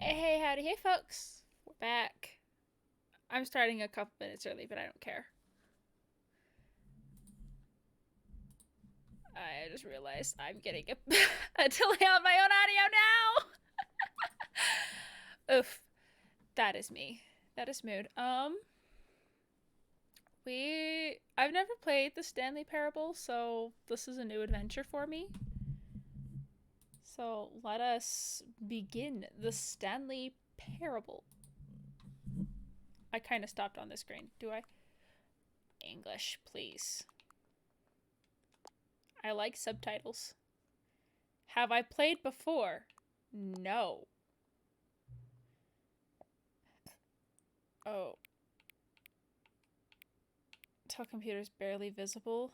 Hey, howdy, hey, folks. We're back. I'm starting a couple minutes early, but I don't care. I just realized I'm getting a delay on my own audio now. Oof, that is me. That is mood. I've never played the Stanley Parable, so this is a new adventure for me. So let us begin the Stanley Parable. I kind of stopped on the screen. Do I? English, please. I like subtitles. Have I played before? No. Oh. Tell computer's barely visible.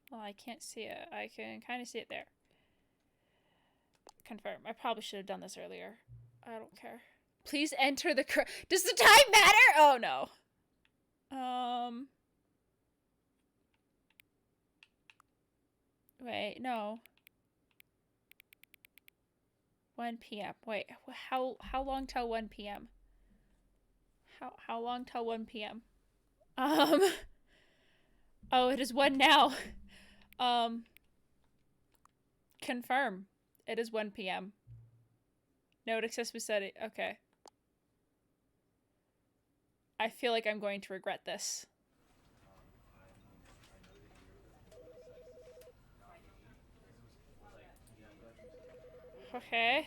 Well, I can't see it. I can kind of see it there. Confirm. I probably should have done this earlier. I don't care. Please enter the Does the time matter? Oh, no. Wait, no. 1 p.m. Wait, how long till 1 p.m.? How long till 1 p.m.? Oh, it is 1 now. Confirm. It is 1 p.m. Note accessibility setting. Okay. I feel like I'm going to regret this. Okay.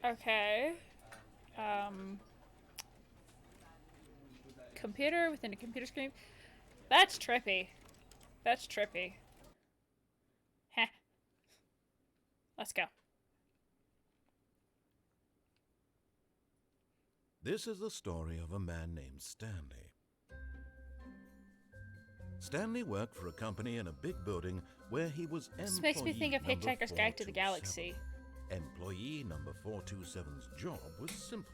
Okay. Computer within a computer screen. That's trippy. That's trippy. Heh. Let's go. This is the story of a man named Stanley. Stanley worked for a company in a big building where he was This makes me think of Hitchhiker's Guide to the 427. Galaxy. Employee number 427's job was simple.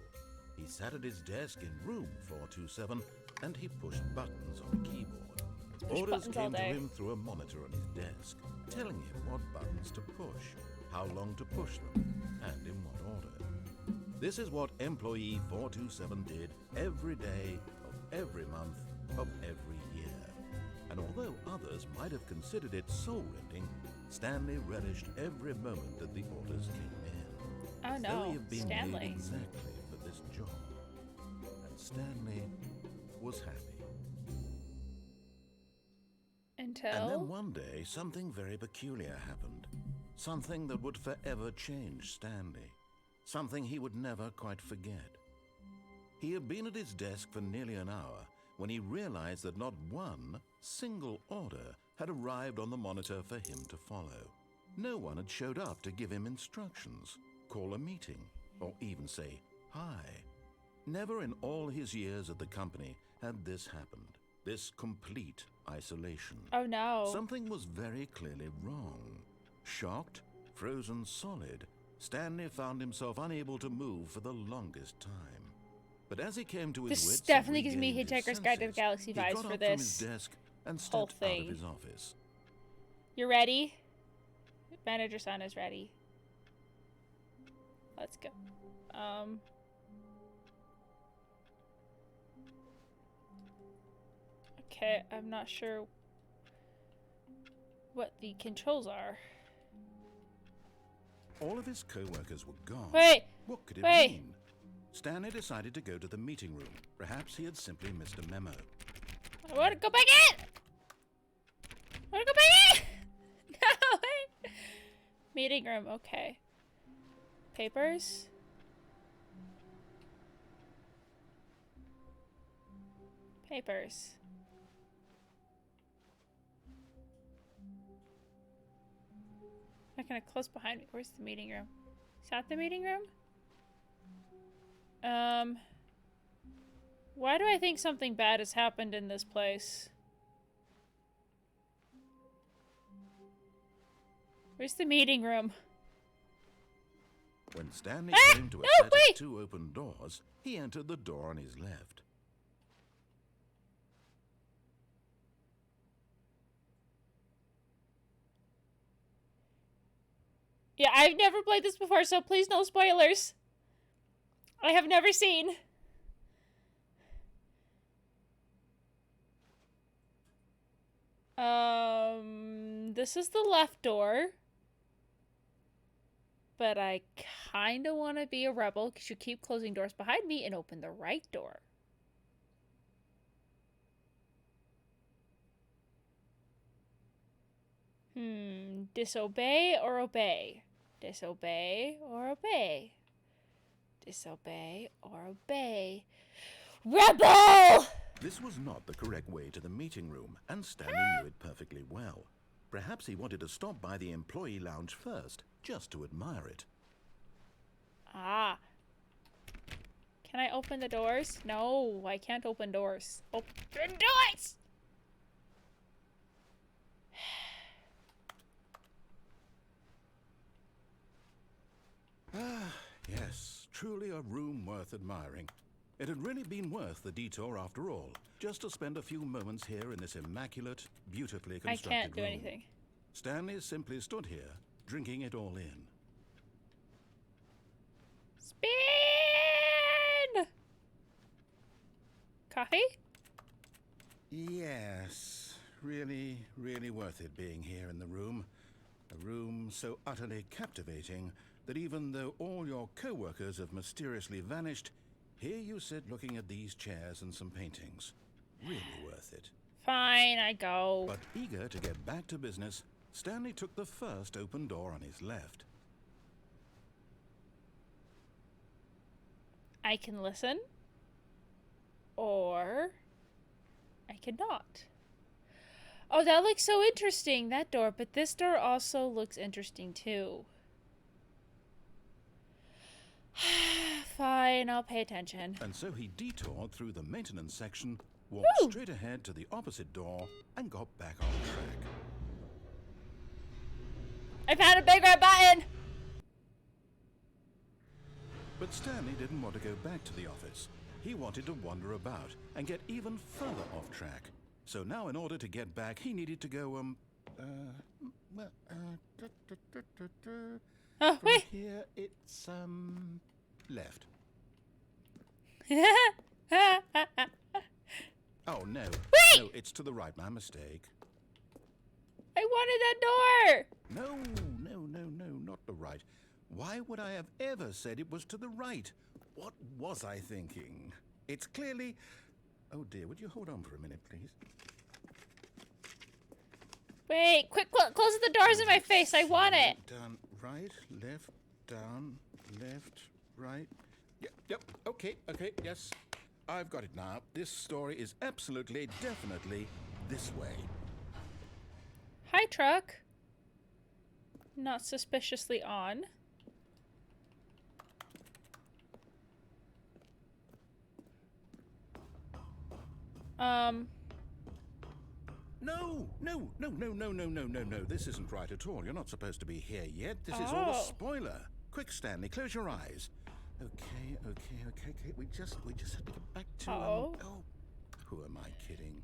He sat at his desk in room 427 and he pushed buttons on a keyboard. Orders came to him through a monitor on his desk, telling him what buttons to push, how long to push them, and in what order. This is what employee 427 did every day of every month of every year. And although others might have considered it soul-rending, Stanley relished every moment that the orders came in. Oh no, Though he had been Stanley. made exactly for this job. And Stanley was happy. Until... And then one day, something very peculiar happened. Something that would forever change Stanley. Something he would never quite forget. He had been at his desk for nearly an hour when he realized that not one single order had arrived on the monitor for him to follow. No one had showed up to give him instructions, call a meeting, or even say hi. Never in all his years at the company had this happened. This complete isolation. Oh no. Something was very clearly wrong. Shocked, frozen solid, Stanley found himself unable to move for the longest time. But as he came to his This wits definitely and gives me regained his Hitchhiker's Guide to the senses, Galaxy he vibes got for up this from his desk and whole stepped out thing. of his office. You ready? Manager son is ready. Let's go. Okay, I'm not sure what the controls are. All of his co-workers were gone. Wait! What could it Wait! mean? Stanley decided to go to the meeting room. Perhaps he had simply missed a memo. I want to go back in! I want to go back in! No, wait! Meeting room, okay. Papers? Papers. Not gonna close behind me. Where's the meeting room? Is that the meeting room? Why do I think something bad has happened in this place? Where's the meeting room? When Stanley came to a set of 2 open doors, he entered the door on his left. Yeah, I've never played this before, so please no spoilers. I have never seen. This is the left door. But I kind of want to be a rebel because you keep closing doors behind me and open the right door. Disobey or obey? Disobey or obey? Disobey or obey? Rebel! This was not the correct way to the meeting room, and Stanley knew it perfectly well. Perhaps he wanted to stop by the employee lounge first, just to admire it. Ah. Can I open the doors? No, I can't open doors. Open doors! Ah, yes, truly a room worth admiring. It had really been worth the detour after all, just to spend a few moments here in this immaculate, beautifully constructed room. I can't do anything. Stanley simply stood here, drinking it all in. Spin! Coffee? Yes, really, really worth it being here in the room. A room so utterly captivating that even though all your co-workers have mysteriously vanished, here you sit looking at these chairs and some paintings. Really worth it. Fine, I go. But eager to get back to business, Stanley took the first open door on his left. I can listen. Or I cannot. Oh, that looks so interesting, that door. But this door also looks interesting, too. Fine, I'll pay attention. And so he detoured through the maintenance section, walked straight ahead to the opposite door, and got back on track. I found a big red button! But Stanley didn't want to go back to the office. He wanted to wander about and get even further off track. So now in order to get back, he needed to go, Oh, from wait! here, it's, left. Oh, no. Wait! No, it's to the right. My mistake. I wanted that door! No, not the right. Why would I have ever said it was to the right? What was I thinking? It's clearly... Oh, dear, would you hold on for a minute, please? Wait, quick, close the doors in my face. I want it. Down, right, left, down, left, right. Yep, okay, yes. I've got it now. This story is absolutely, definitely this way. Hi, truck. Not suspiciously on. No. This isn't right at all. You're not supposed to be here yet. This is all a spoiler. Quick, Stanley, close your eyes. Okay. We just have to get back to... who am I kidding?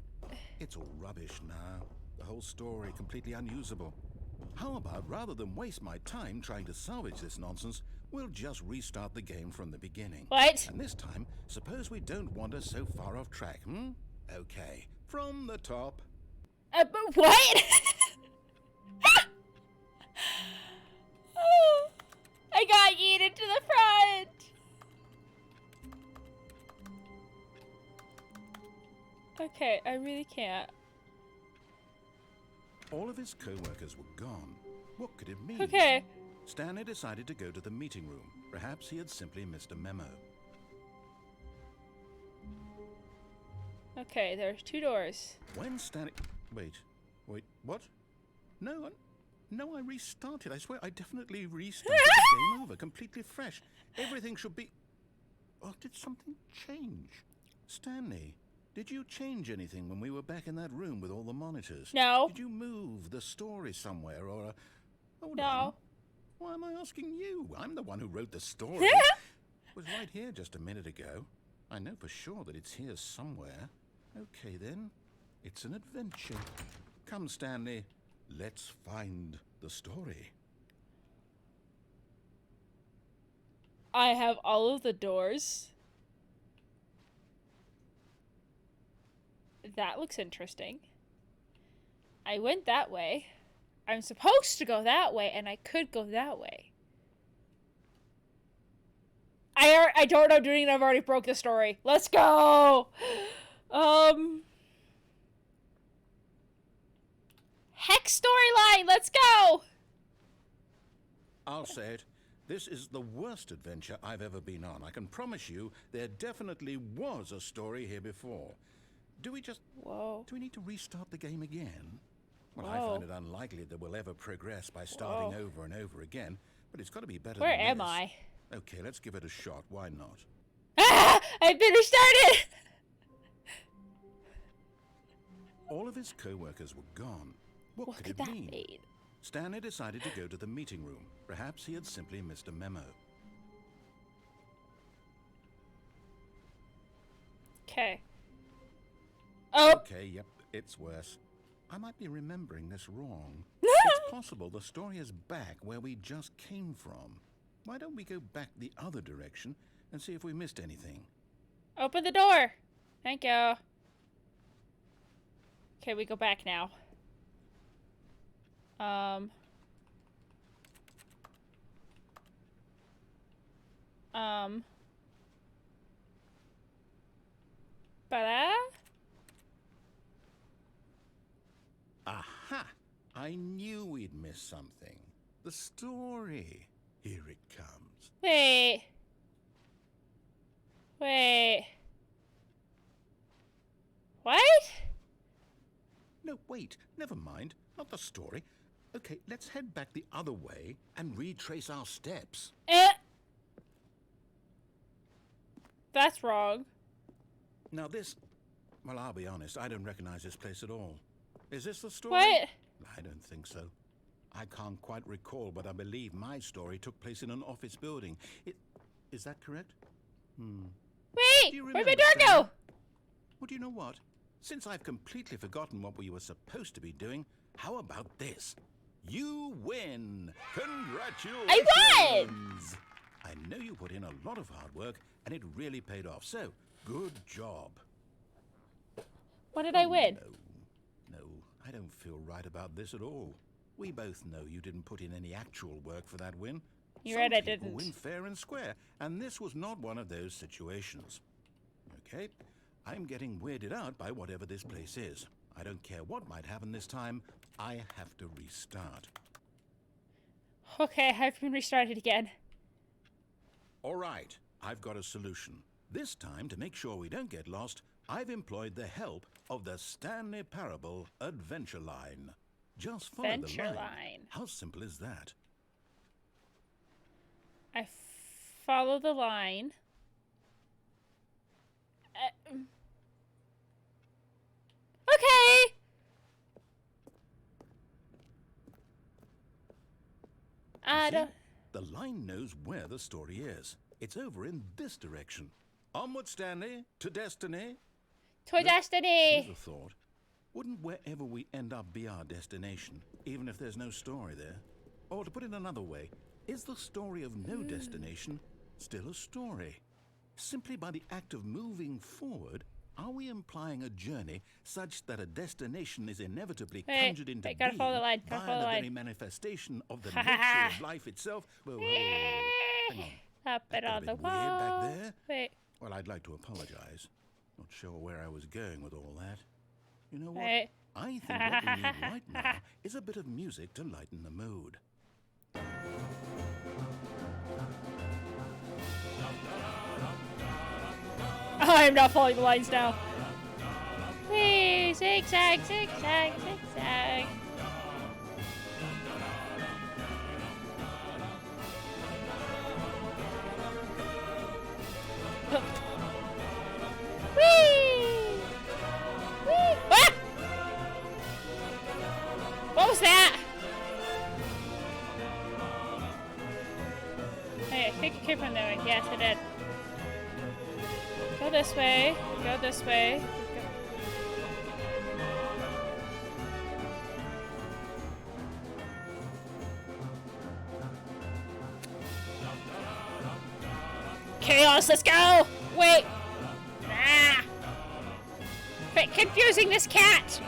It's all rubbish now. The whole story completely unusable. How about, rather than waste my time trying to salvage this nonsense, we'll just restart the game from the beginning. What? And this time, suppose we don't wander so far off track, Okay, from the top. But what? I got yeeted to the front. Okay, I really can't. All of his co-workers were gone. What could it mean? Okay. Stanley decided to go to the meeting room. Perhaps he had simply missed a memo. Okay, there's two doors. When Stanley... Wait, what? No, I restarted. I swear, I definitely restarted the game over, completely fresh. Everything should be... Oh, did something change? Stanley, did you change anything when we were back in that room with all the monitors? No. Did you move the story somewhere or... Hold No. on. Why am I asking you? I'm the one who wrote the story. It was right here just a minute ago. I know for sure that it's here somewhere. Okay, then. It's an adventure. Come, Stanley. Let's find the story. I have all of the doors. That looks interesting. I went that way. I'm supposed to go that way, and I could go that way. I don't know what I'm doing, and I've already broke the story. Let's go! Hex storyline! Let's go! I'll say it. This is the worst adventure I've ever been on. I can promise you there definitely was a story here before. Do we just... Whoa. Do we need to restart the game again? Well, Whoa. I find it unlikely that we'll ever progress by starting over and over again, but it's got to be better Where than am this. I? Okay, let's give it a shot. Why not? Ah! I've been restarted! All of his co-workers were gone. What could that mean? mean? Stanley decided to go to the meeting room. Perhaps he had simply missed a memo. Okay. Oh! Okay, yep, it's worse. I might be remembering this wrong. It's possible the story is back where we just came from. Why don't we go back the other direction and see if we missed anything? Open the door! Thank you. Okay, we go back now. Ba-da? Aha! I knew we'd miss something. The story. Here it comes. Wait. Wait. What? No, wait. Never mind. Not the story. Okay, let's head back the other way and retrace our steps. That's wrong. Now this... Well, I'll be honest. I don't recognize this place at all. Is this the story? What? I don't think so. I can't quite recall, but I believe my story took place in an office building. Is that correct? Wait! Where'd my door Stanley? go? Well, do you know what? Since I've completely forgotten what we were supposed to be doing, how about this? You win! Congratulations! I won! I know you put in a lot of hard work, and it really paid off. So, good job. What did I win? No, I don't feel right about this at all. We both know you didn't put in any actual work for that win. You're right, I Some people didn't. win fair and square, and this was not one of those situations. Okay, I'm getting weirded out by whatever this place is. I don't care what might happen this time. I have to restart. Okay, I've been restarted again. All right, I've got a solution. This time, to make sure we don't get lost, I've employed the help of the Stanley Parable Adventure Line. Just follow Adventure the line. line. How simple is that? I follow the line. Okay! I See? don't... The line knows where the story is. It's over in this direction. Onward, Stanley, to destiny. To destiny! Here's a thought. Wouldn't wherever we end up be our destination, even if there's no story there? Or to put it another way, is the story of no destination still a story? Simply by the act of moving forward, are we implying a journey such that a destination is inevitably conjured into gotta follow the line, gotta by follow the the very line. manifestation of the nature of life itself? Whoa, whoa, whoa. Hang on. Up That it got a on the bit weird back wall. there. Wait, Well, I'd like to apologize. Not sure where I was going with all that. You know what? wait. I think what we need right now is a bit of music to lighten the mood. I'm not following the lines now. Hey, zigzag, zigzag, zigzag. Whee! Whee! Ah! What was that? Hey, I think it came from there. Yes, it did. Go this way. Go this way. Chaos, let's go! Wait! Ah! Quit confusing this cat!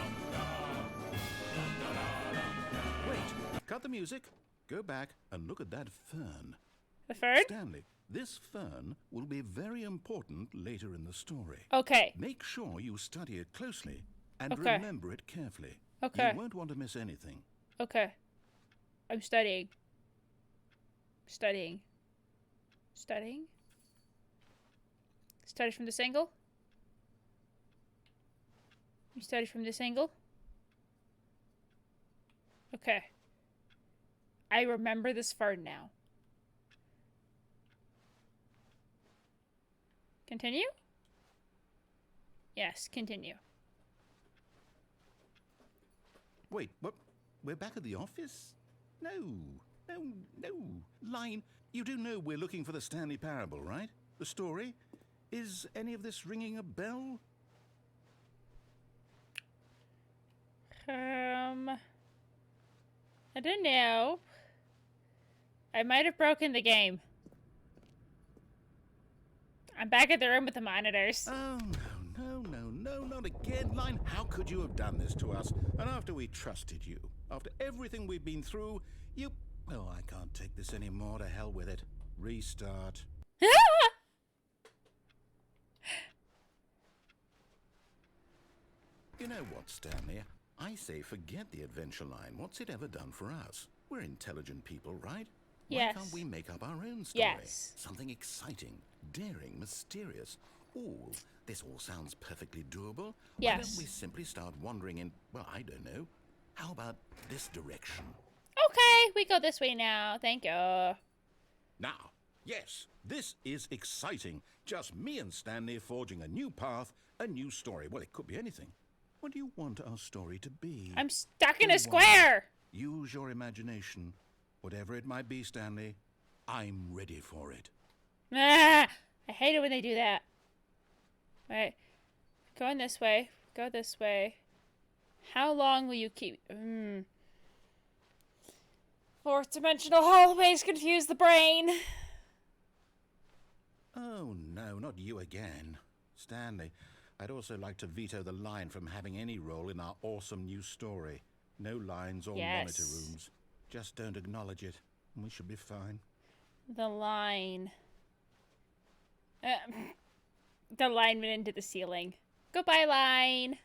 Wait, cut the music. Go back and look at that fern. The fern? Stanley, this fern will be very important later in the story. Okay. Make sure you study it closely and Okay. remember it carefully. Okay. You won't want to miss anything. Okay. I'm studying. Studying. Studying? Study from this angle? You study from this angle? Okay. I remember this fern now. Continue? Yes, continue. Wait, what? We're back at the office? No. Line, you do know we're looking for the Stanley Parable, right? The story? Is any of this ringing a bell? I don't know. I might have broken the game. I'm back at the room with the monitors. Oh, no, not again. Line, how could you have done this to us? And after we trusted you, after everything we've been through, you... Oh, I can't take this anymore. To hell with it. Restart. You know what, Stanley? I say forget the adventure line. What's it ever done for us? We're intelligent people, right? Yes. Why can't we make up our own story? Yes. Something exciting, daring, mysterious. Ooh, this all sounds perfectly doable. Yes. Why don't we simply start wandering in, well, I don't know. How about this direction? Okay, we go this way now. Thank you. Now, yes, this is exciting. Just me and Stanley forging a new path, a new story. Well, it could be anything. What do you want our story to be? I'm stuck in a square. Use your imagination. Whatever it might be, Stanley, I'm ready for it. Ah, I hate it when they do that. Right. Going this way. Go this way. How long will you keep... Fourth dimensional hallways confuse the brain. Oh, no, not you again. Stanley, I'd also like to veto the line from having any role in our awesome new story. No lines or monitor rooms. Just don't acknowledge it, and we should be fine. The line. The line went into the ceiling. Goodbye, line.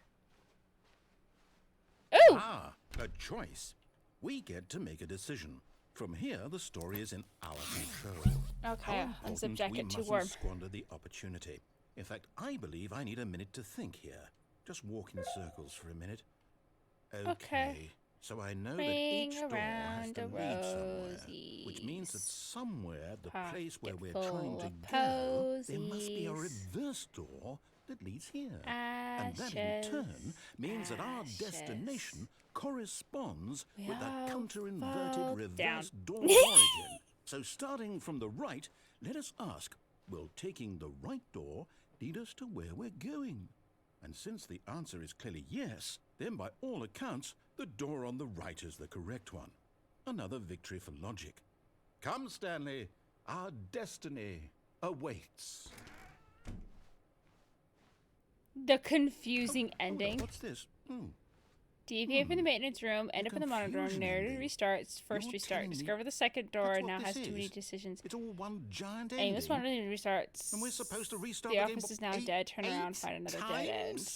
Ooh! Ah, a choice. We get to make a decision. From here, the story is in our control. Okay, I'm subjected to warm. Squander the opportunity. In fact, I believe I need a minute to think here. Just walk in circles for a minute. Okay. So I know that each door has to lead somewhere, which means that somewhere, the place where we're trying to go, there must be a reverse door that leads here. And that in turn means that our destination corresponds with the counter-inverted reverse door origin. So starting from the right, let us ask, will taking the right door lead us to where we're going? And since the answer is clearly yes, then by all accounts, the door on the right is the correct one. Another victory for logic. Come, Stanley, our destiny awaits. The confusing ending. What's this? Deviate from the maintenance room, end up in the monitor room, narrative restarts, first restart. Discover the second door, now has too many decisions. It's all one giant ending. Aim this monitor restarts. And we're supposed to restart the the game office is now dead, turn around, find another dead end.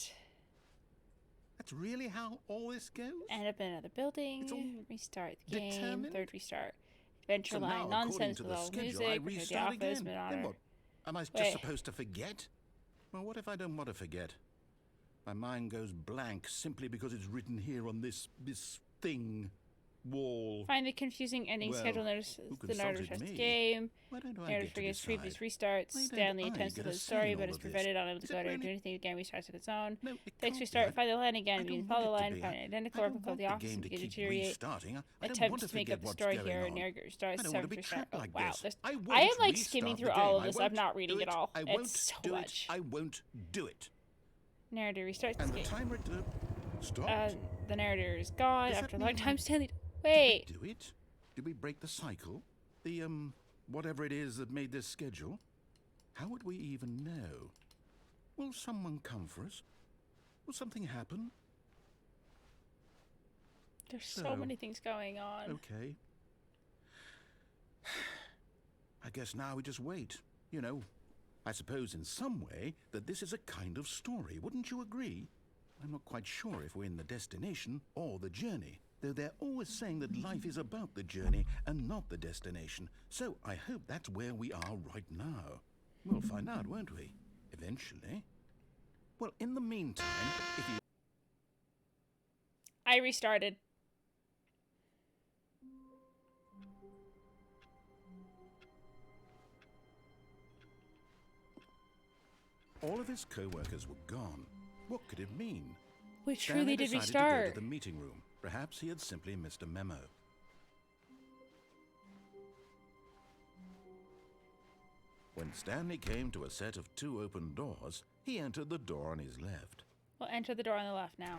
That's really how all this goes? End up in another building, restart the game, third restart. Adventure So line, now, nonsense according to with the all schedule, music, I return to the restart office, again. but Then honor. what? Am I just Wait. supposed to forget? Well, what if I don't want to forget? My mind goes blank simply because it's written here on this thing, wall. Find the confusing ending, Well, schedule notice, who the narrative consulted starts the me? game. Why don't I Narrative get to forgets previous decide? restarts. Why don't Stanley I attempts to get tell a the say story, in but all is of this? prevented, unable to Is go it to do really? anything. The game restarts on its own. No, it Takes can't restart, be. find the line again. I You don't can follow the want it line, to be. find an I identical don't replica of want the the office game and to begin to keep deteriorate. restarting. I don't want Attempts to to make forget up the what's story going here. on. Narrative starts, I don't want to seventh be restart. trapped like Wow, this. there's... I I am won't like skimming restart through the all game. of I this. I'm won't not reading do it all. I won't It's so do much. it. I won't do it. Narrative restarts And the the game. timer stopped. The narrator is gone Does that after a mean long time. that- Stanley, Did wait. we do it? Did we break the cycle? The whatever it is that made this schedule? How would we even know? Will someone come for us? Will something happen? There's so many things going on. Okay. I guess now we just wait. You know, I suppose in some way that this is a kind of story. Wouldn't you agree? I'm not quite sure if we're in the destination or the journey, though they're always saying that life is about the journey and not the destination. So I hope that's where we are right now. We'll find out, won't we? Eventually. Well, in the meantime, if you... I restarted. All of his co-workers were gone. What could it mean? We Stanley truly did decided restart. to go to the meeting room. Perhaps he had simply missed a memo. When Stanley came to a set of 2 open doors, he entered the door on his left. We'll enter the door on the left now.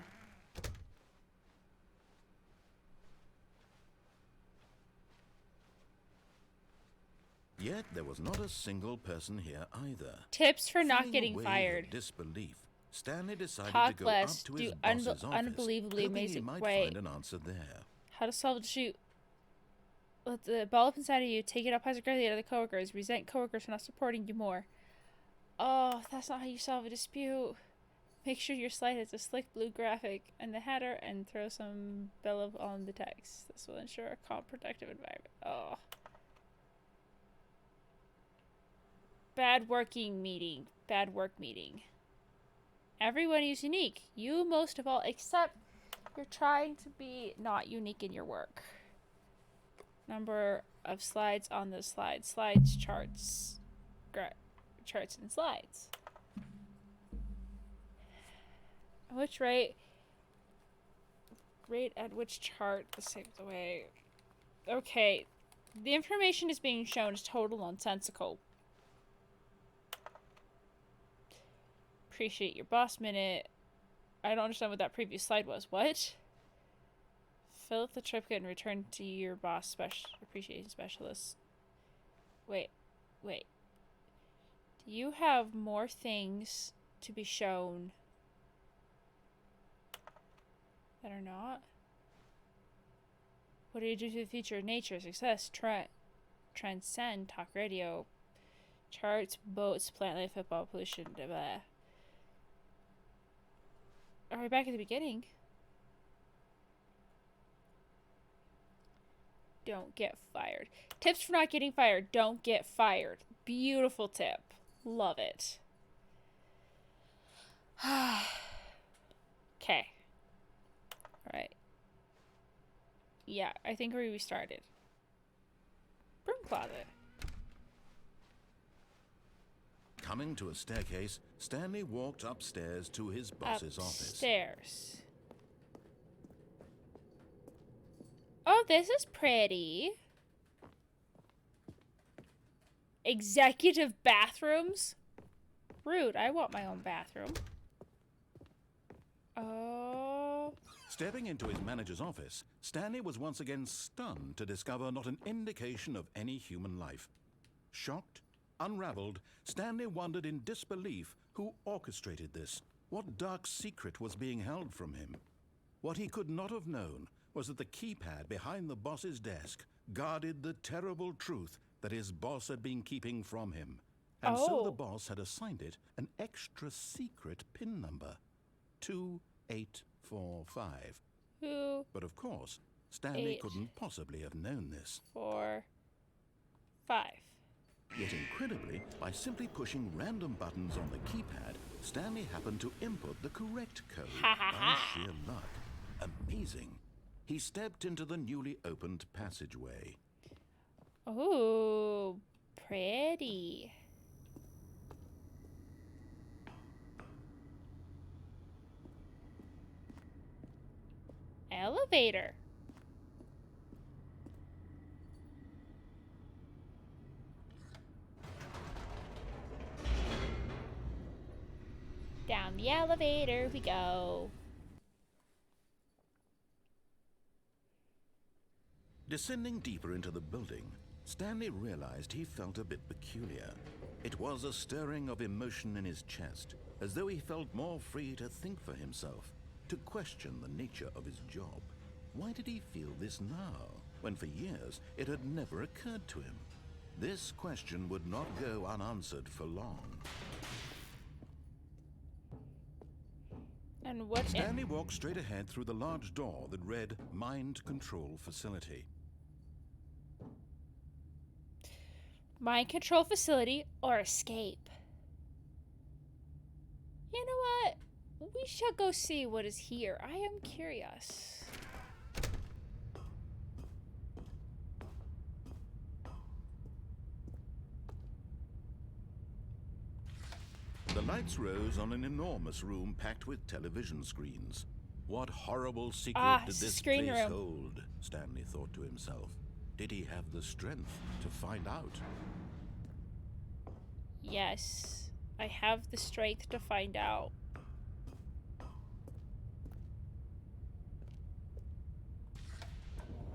Yet there was not a single person here either. Tips for not Feeling getting a wave fired. of disbelief, Stanley decided Talk to go less. up to Do his boss's office, unbelievably hoping he amazing. might Wait. find an answer there. How to solve the shoot. Let the ball up inside of you. Take it up as aggressively to other coworkers. Resent coworkers for not supporting you more. Oh, that's not how you solve a dispute. Make sure your slide has a slick blue graphic and the header and throw some bellow on the text. This will ensure a calm, protective environment. Oh. Bad working meeting. Bad work meeting. Everyone is unique. You most of all, except you're trying to be not unique in your work. Number of slides on the slide. Slides, charts. Charts and slides. Which rate at which chart the same way. Okay. The information is being shown as total nonsensical. Appreciate your boss minute. I don't understand what that previous slide was. What? Fill out the triplicate and return to your boss appreciation specialist. Wait. Do you have more things to be shown that are not? What do you do to the future of nature? Success, transcend, talk radio, charts, boats, plant life, football, pollution, blah, blah. Are we back at the beginning? Don't get fired. Tips for not getting fired. Don't get fired. Beautiful tip. Love it. Okay. Alright. Yeah, I think we restarted. Broom closet. Coming to a staircase, Stanley walked upstairs to his boss's office. Upstairs. Oh, this is pretty. Executive bathrooms? Rude. I want my own bathroom. Oh. Stepping into his manager's office, Stanley was once again stunned to discover not an indication of any human life. Shocked, unraveled, Stanley wondered in disbelief who orchestrated this. What dark secret was being held from him? What he could not have known was that the keypad behind the boss's desk guarded the terrible truth that his boss had been keeping from him. And so the boss had assigned it an extra secret PIN number. 2845. But of course, Stanley couldn't possibly have known this. 4, 5. Yet incredibly, by simply pushing random buttons on the keypad, Stanley happened to input the correct code by sheer luck. Amazing. He stepped into the newly opened passageway. Oh, pretty. Elevator. Down the elevator we go. Descending deeper into the building, Stanley realized he felt a bit peculiar. It was a stirring of emotion in his chest, as though he felt more free to think for himself, to question the nature of his job. Why did he feel this now, when for years it had never occurred to him? This question would not go unanswered for long. And what? Stanley walked straight ahead through the large door that read Mind Control Facility. Mind control facility or escape? You know what? We shall go see what is here. I am curious. The lights rose on an enormous room packed with television screens. What horrible secret did this place hold? Stanley thought to himself. Did he have the strength to find out? Yes, I have the strength to find out.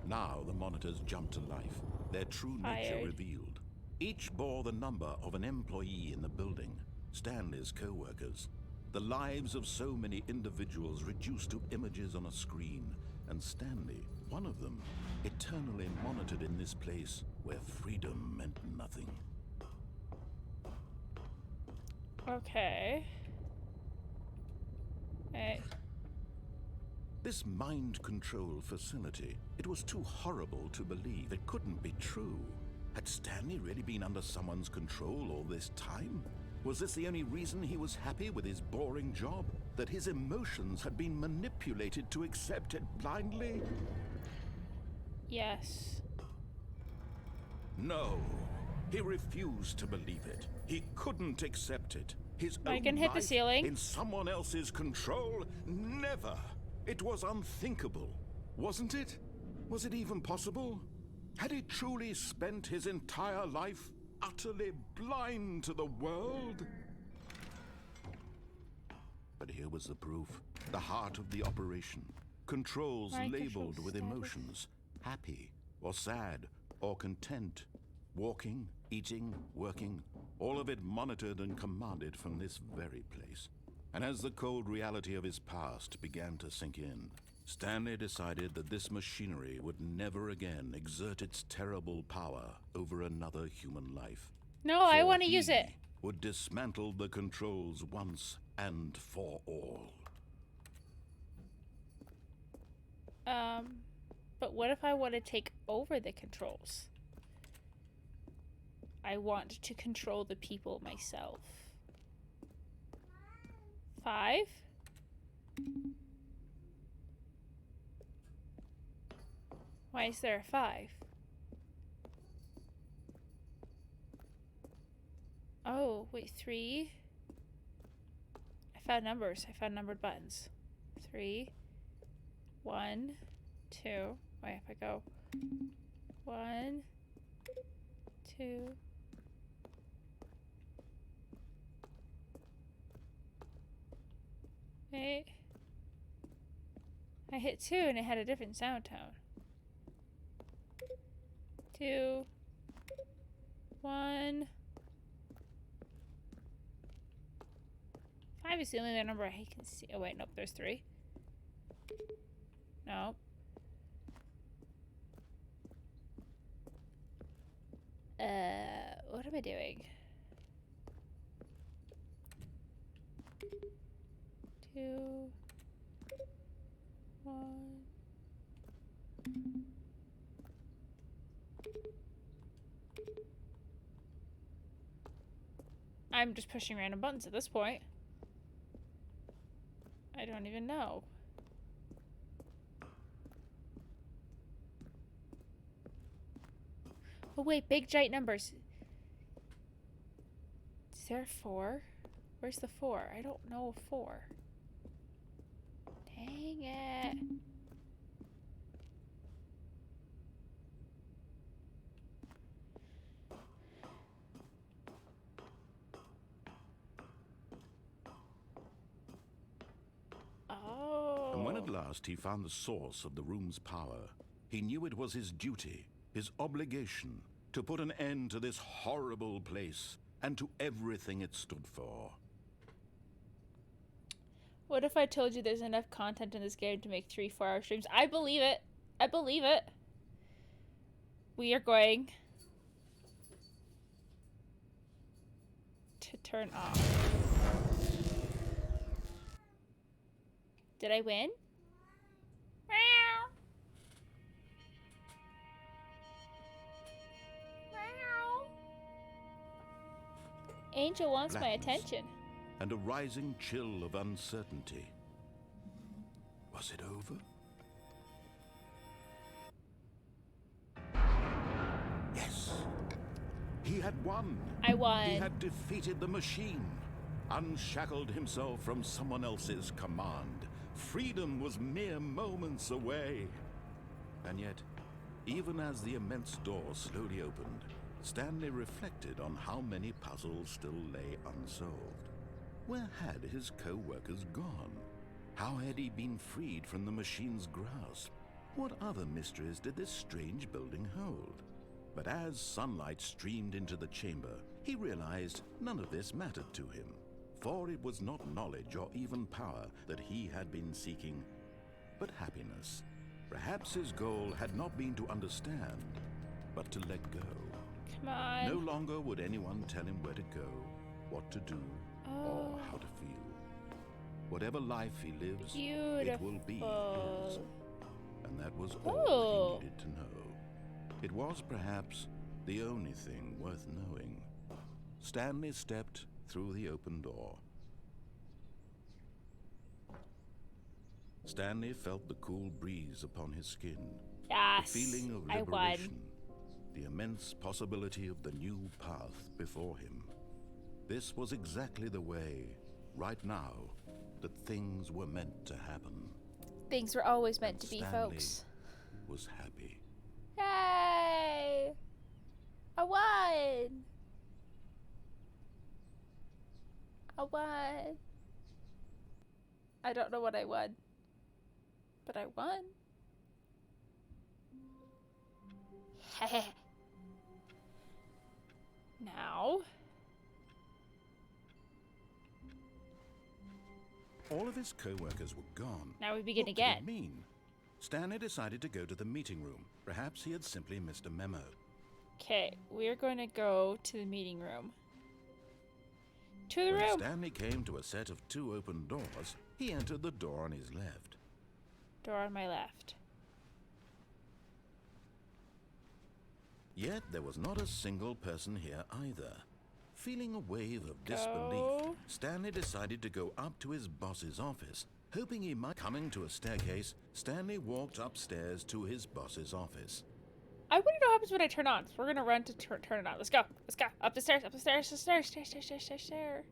Now the monitors jumped to life, their true nature revealed. Each bore the number of an employee in the building, Stanley's co-workers. The lives of so many individuals reduced to images on a screen, and Stanley, one of them, eternally monitored in this place where freedom meant nothing. Okay. This mind control facility, it was too horrible to believe. It couldn't be true. Had Stanley really been under someone's control all this time? Was this the only reason he was happy with his boring job? That his emotions had been manipulated to accept it blindly? Yes. No. He refused to believe it. He couldn't accept it. His I own can hit the life ceiling. in someone else's control? Never. It was unthinkable. Wasn't it? Was it even possible? Had he truly spent his entire life utterly blind to the world? But here was the proof. The heart of the operation. Controls labeled with emotions. Happy, or sad, or content. Walking, eating, working. All of it monitored and commanded from this very place. And as the cold reality of his past began to sink in, Stanley decided that this machinery would never again exert its terrible power over another human life. No, I want to use it. Would dismantle the controls once and for all. But what if I want to take over the controls? I want to control the people myself. 5? Why is there a 5? Oh, wait, 3? I found numbers. I found numbered buttons. 3, 1, 2. Wait, if I go 1, 2. Wait. I hit 2 and it had a different sound tone. 2, 1. 5 is the only number I can see. Oh wait, nope, there's 3. Nope. What am I doing? 2, 1. I'm just pushing random buttons at this point. I don't even know. Oh wait, big giant numbers. Is there a 4? Where's the 4? I don't know a 4. Dang it. Oh. And when at last he found the source of the room's power, he knew it was his duty, his obligation, to put an end to this horrible place and to everything it stood for. What if I told you there's enough content in this game to make 3 4-hour streams? I believe it. I believe it. We are going to turn off. Did I win? Meow. Meow. Angel wants my attention. And a rising chill of uncertainty. Was it over? Yes. He had won. I won. He had defeated the machine, unshackled himself from someone else's command. Freedom was mere moments away. And yet, even as the immense door slowly opened, Stanley reflected on how many puzzles still lay unsolved. Where had his co-workers gone? How had he been freed from the machine's grasp? What other mysteries did this strange building hold? But as sunlight streamed into the chamber, he realized none of this mattered to him. For it was not knowledge or even power that he had been seeking, but happiness. Perhaps his goal had not been to understand, but to let go. Come on. No longer would anyone tell him where to go, what to do, or how to feel. Whatever life he lives, it will be his. And that was all he needed to know. It was perhaps the only thing worth knowing. Stanley stepped through the open door. Stanley felt the cool breeze upon his skin. Yes, the feeling of I liberation. won. The immense possibility of the new path before him. This was exactly the way, right now, that things were meant to happen. Things were always meant to be, Stanley folks. Was happy. Yay! I won! I won. I don't know what I won, but I won. Now. All of his co-workers were gone. Now we begin What again. did it mean? Stanley decided to go to the meeting room. Perhaps he had simply missed a memo. Okay, we're going to go to the meeting room. To the When room! Stanley came to a set of 2 open doors, he entered the door on his left. Door on my left. Yet there was not a single person here either. Feeling a wave of disbelief, Go. Stanley decided to go up to his boss's office. Hoping he might coming to a staircase, Stanley walked upstairs to his boss's office. I want to know what happens when I turn on. So we're gonna run to turn it on. Let's go. Let's go. Up the stairs. Up the stairs. The stairs. Stairs. Stairs. Stairs. Stairs. Stairs.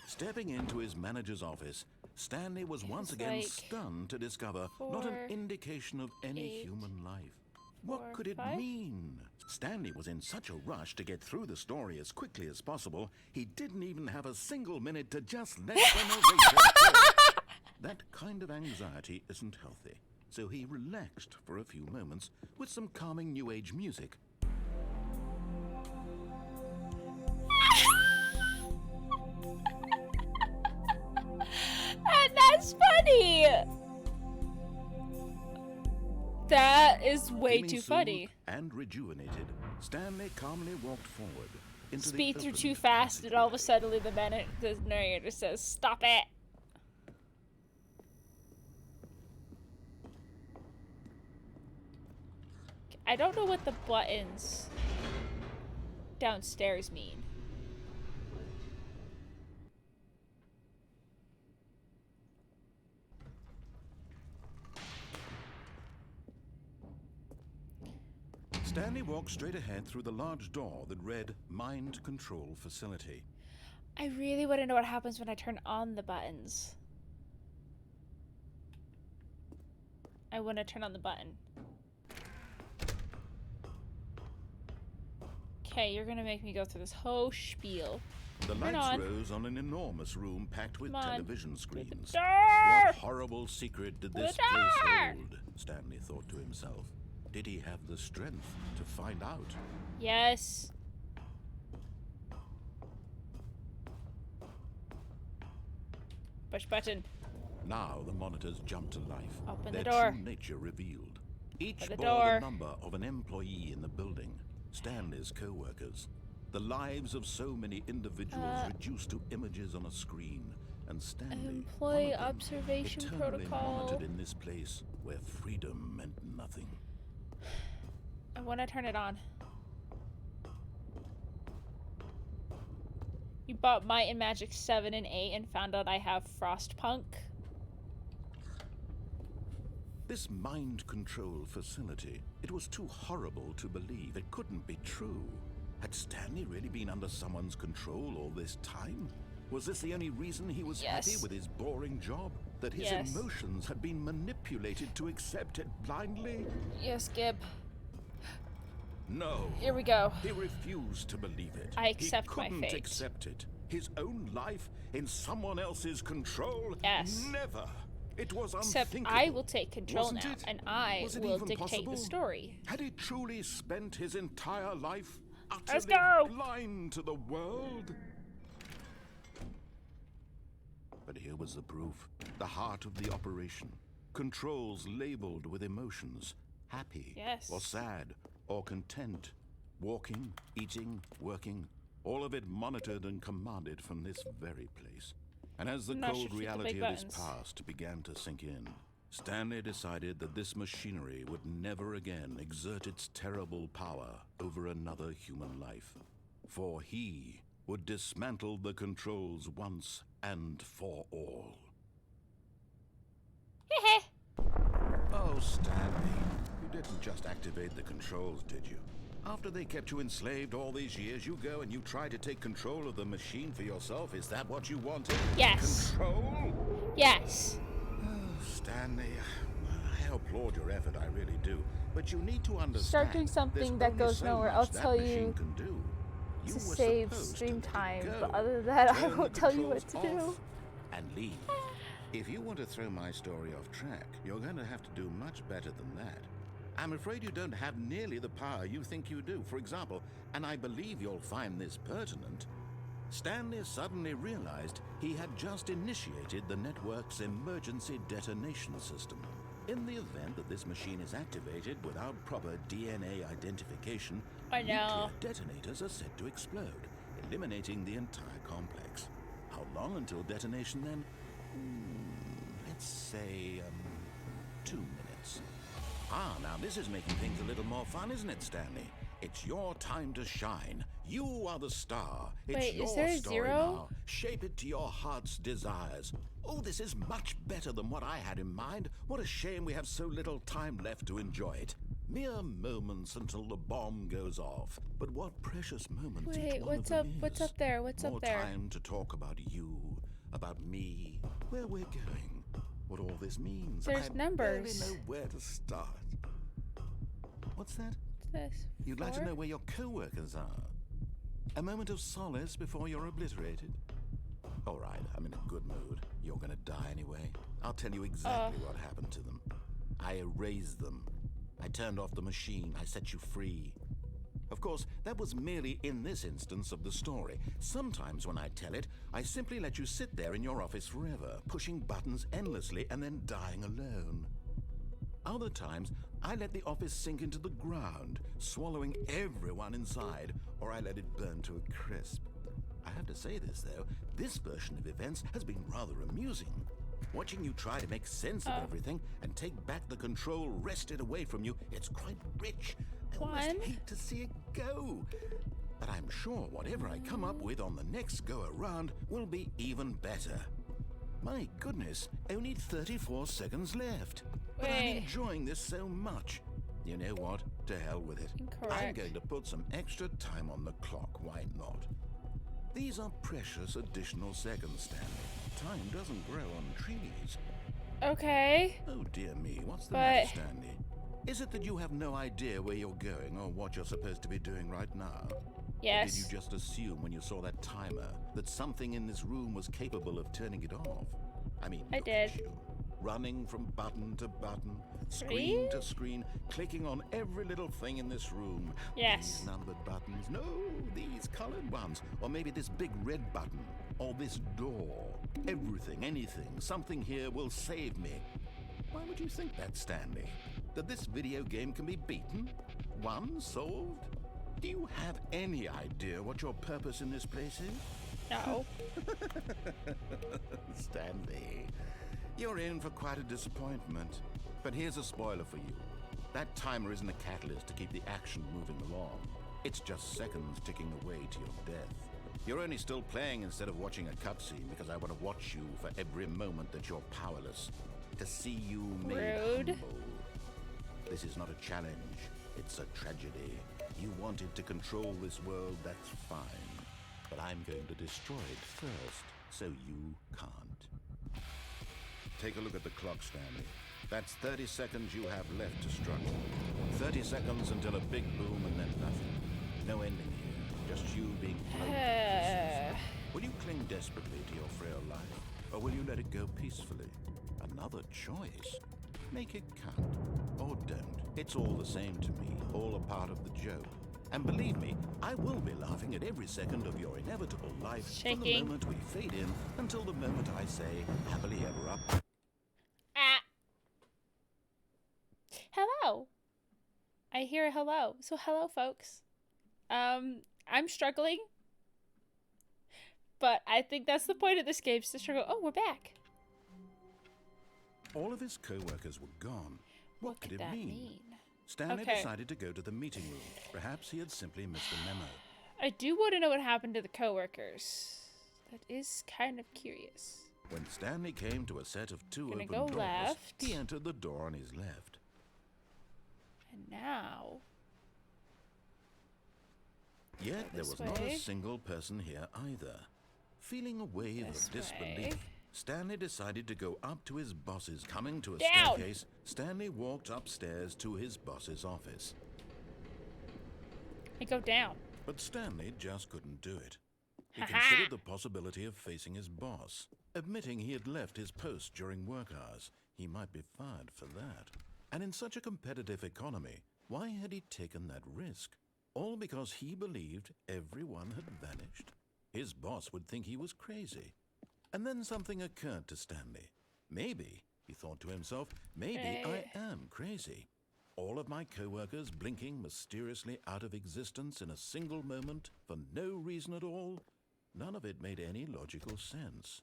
Stepping into his manager's office, Stanley was once again like stunned to discover not 4, an indication of any 8, human life. What 4, could it 5? mean? Stanley was in such a rush to get through the story as quickly as possible, he didn't even have a single minute to just let the narrator talk. That kind of anxiety isn't healthy, so he relaxed for a few moments with some calming New Age music. And that's funny! That is way Feeling too soothed funny. and rejuvenated, Stanley calmly walked forward into Speed the through open too fast, passageway. and all of a sudden the narrator says, "Stop it!" I don't know what the buttons downstairs mean. Stanley walked straight ahead through the large door that read Mind Control Facility. I really want to know what happens when I turn on the buttons. I want to turn on the button. Okay, you're gonna make me go through this whole spiel. The Turn lights on. rose on an enormous room packed with Come on. television screens. door! What horrible secret did The this door! place hold? Stanley thought to himself. did he have the strength to find out? Yes. Push button. Now the monitors jumped to life. Open their the door. true nature revealed. Each Open the bore door. the number of an employee in the building, Stanley's co-workers. The lives of so many individuals reduced to images on a screen. And Stanley, Employee one of them, observation eternally protocol. monitored in this place where freedom meant nothing. I want to turn it on. You bought Might and Magic 7 and 8 and found out I have Frostpunk. This mind control facility, it was too horrible to believe. It couldn't be true. Had Stanley really been under someone's control all this time? Was this the only reason he was happy with his boring job? That his emotions had been manipulated to accept it blindly? Yes, Gib. No. Here we go. He refused to believe it. I accept my fate. He couldn't accept it. His own life in someone else's control? Yes. Never. It was Except unthinkable. I will take control now, and I Was it will even dictate possible? the story. Had he truly spent his entire life Let's utterly go! blind to the world? But here was the proof. The heart of the operation. Controls labeled with emotions. Happy, or sad, or content. Walking, eating, working. All of it monitored and commanded from this very place. And as the cold reality of his past began to sink in, Stanley decided that this machinery would never again exert its terrible power over another human life. For he would dismantle the controls once and for all. Oh, Stanley, you didn't just activate the controls, did you? After they kept you enslaved all these years, you go and you try to take control of the machine for yourself. Is that what you wanted? Yes. Control? Yes. Oh, Stanley, I applaud your effort, I really do. But you need to understand. Start doing something that goes nowhere. I'll tell you to save stream time, but other than that, I won't tell you what to do. And leave. If you want to throw my story off track, you're going to have to do much better than that. I'm afraid you don't have nearly the power you think you do. For example, and I believe you'll find this pertinent, Stanley suddenly realized he had just initiated the network's emergency detonation system. In the event that this machine is activated without proper DNA identification, nuclear detonators are set to explode, eliminating the entire complex. How long until detonation then? Let's say, 2 minutes. Now this is making things a little more fun, isn't it, Stanley? It's your time to shine. You are the star. It's your story now. Shape it to your heart's desires. Oh, this is much better than what I had in mind. What a shame we have so little time left to enjoy it. Mere moments until the bomb goes off. But what precious moments each one of them is. What's up there? What's up there? More time to talk about you, about me, where we're going. What all this means. There's numbers. I barely know where to start. What's that? What's this? You'd like to know where your co-workers are? A moment of solace before you're obliterated? All right, I'm in a good mood. You're gonna die anyway. I'll tell you exactly what happened to them. I erased them. I turned off the machine. I set you free. Of course, that was merely in this instance of the story. Sometimes when I tell it, I simply let you sit there in your office forever, pushing buttons endlessly and then dying alone. Other times, I let the office sink into the ground, swallowing everyone inside, or I let it burn to a crisp. I have to say this, though, this version of events has been rather amusing. Watching you try to make sense of everything and take back the control wrested away from you, it's quite rich. I almost hate to see it go. But I'm sure whatever I come up with on the next go-around will be even better. My goodness, only 34 seconds left. But I'm enjoying this so much. You know what? To hell with it. I'm going to put some extra time on the clock. Why not? These are precious additional seconds, Stanley. Time doesn't grow on trees. Okay. Oh dear me, what's the matter, Stanley? Is it that you have no idea where you're going or what you're supposed to be doing right now? Yes. Or did you just assume when you saw that timer that something in this room was capable of turning it off? I mean, I did. You. running from button to button, screen Really? to screen, clicking on every little thing in this room. Yes. These numbered buttons, no, these colored ones, or maybe this big red button, or this door. Everything, anything, something here will save me. Why would you think that, Stanley? That this video game can be beaten? Won? Solved? Do you have any idea what your purpose in this place is? No. Stanley, you're in for quite a disappointment. But here's a spoiler for you. That timer isn't a catalyst to keep the action moving along. It's just seconds ticking away to your death. You're only still playing instead of watching a cutscene because I want to watch you for every moment that you're powerless. To see you made Rude. humble. This is not a challenge. It's a tragedy. You wanted to control this world, that's fine. But I'm going to destroy it first, so you can't. Take a look at the clock, Stanley. That's 30 seconds you have left to struggle. 30 seconds until a big boom and then nothing. No ending here, just you being blown to pieces. Will you cling desperately to your frail life, or will you let it go peacefully? Another choice. Make it count, or don't. It's all the same to me, all a part of the joke. And believe me, I will be laughing at every second of your inevitable life from the moment we fade in until the moment I say, happily ever up. Ah. Hello. I hear a hello. So hello, folks. I'm struggling. But I think that's the point of this game, is to struggle. Oh, we're back. All of his co-workers were gone. What could it that mean? Stanley decided to go to the meeting room. Perhaps he had simply missed a memo. I do want to know what happened to the co-workers. That is kind of curious. When Stanley came to a set of two open go doors, left. he entered the door on his left. And now... Yet there was not a single person here either. Feeling a wave of disbelief, Stanley decided to go up to his boss's. Coming to a staircase, Stanley walked upstairs to his boss's office. I go down. But Stanley just couldn't do it. He considered the possibility of facing his boss. Admitting he had left his post during work hours, he might be fired for that. And in such a competitive economy, why had he taken that risk? All because he believed everyone had vanished? His boss would think he was crazy. And then something occurred to Stanley. Maybe, he thought to himself, maybe I am crazy. All of my co-workers blinking mysteriously out of existence in a single moment for no reason at all. None of it made any logical sense.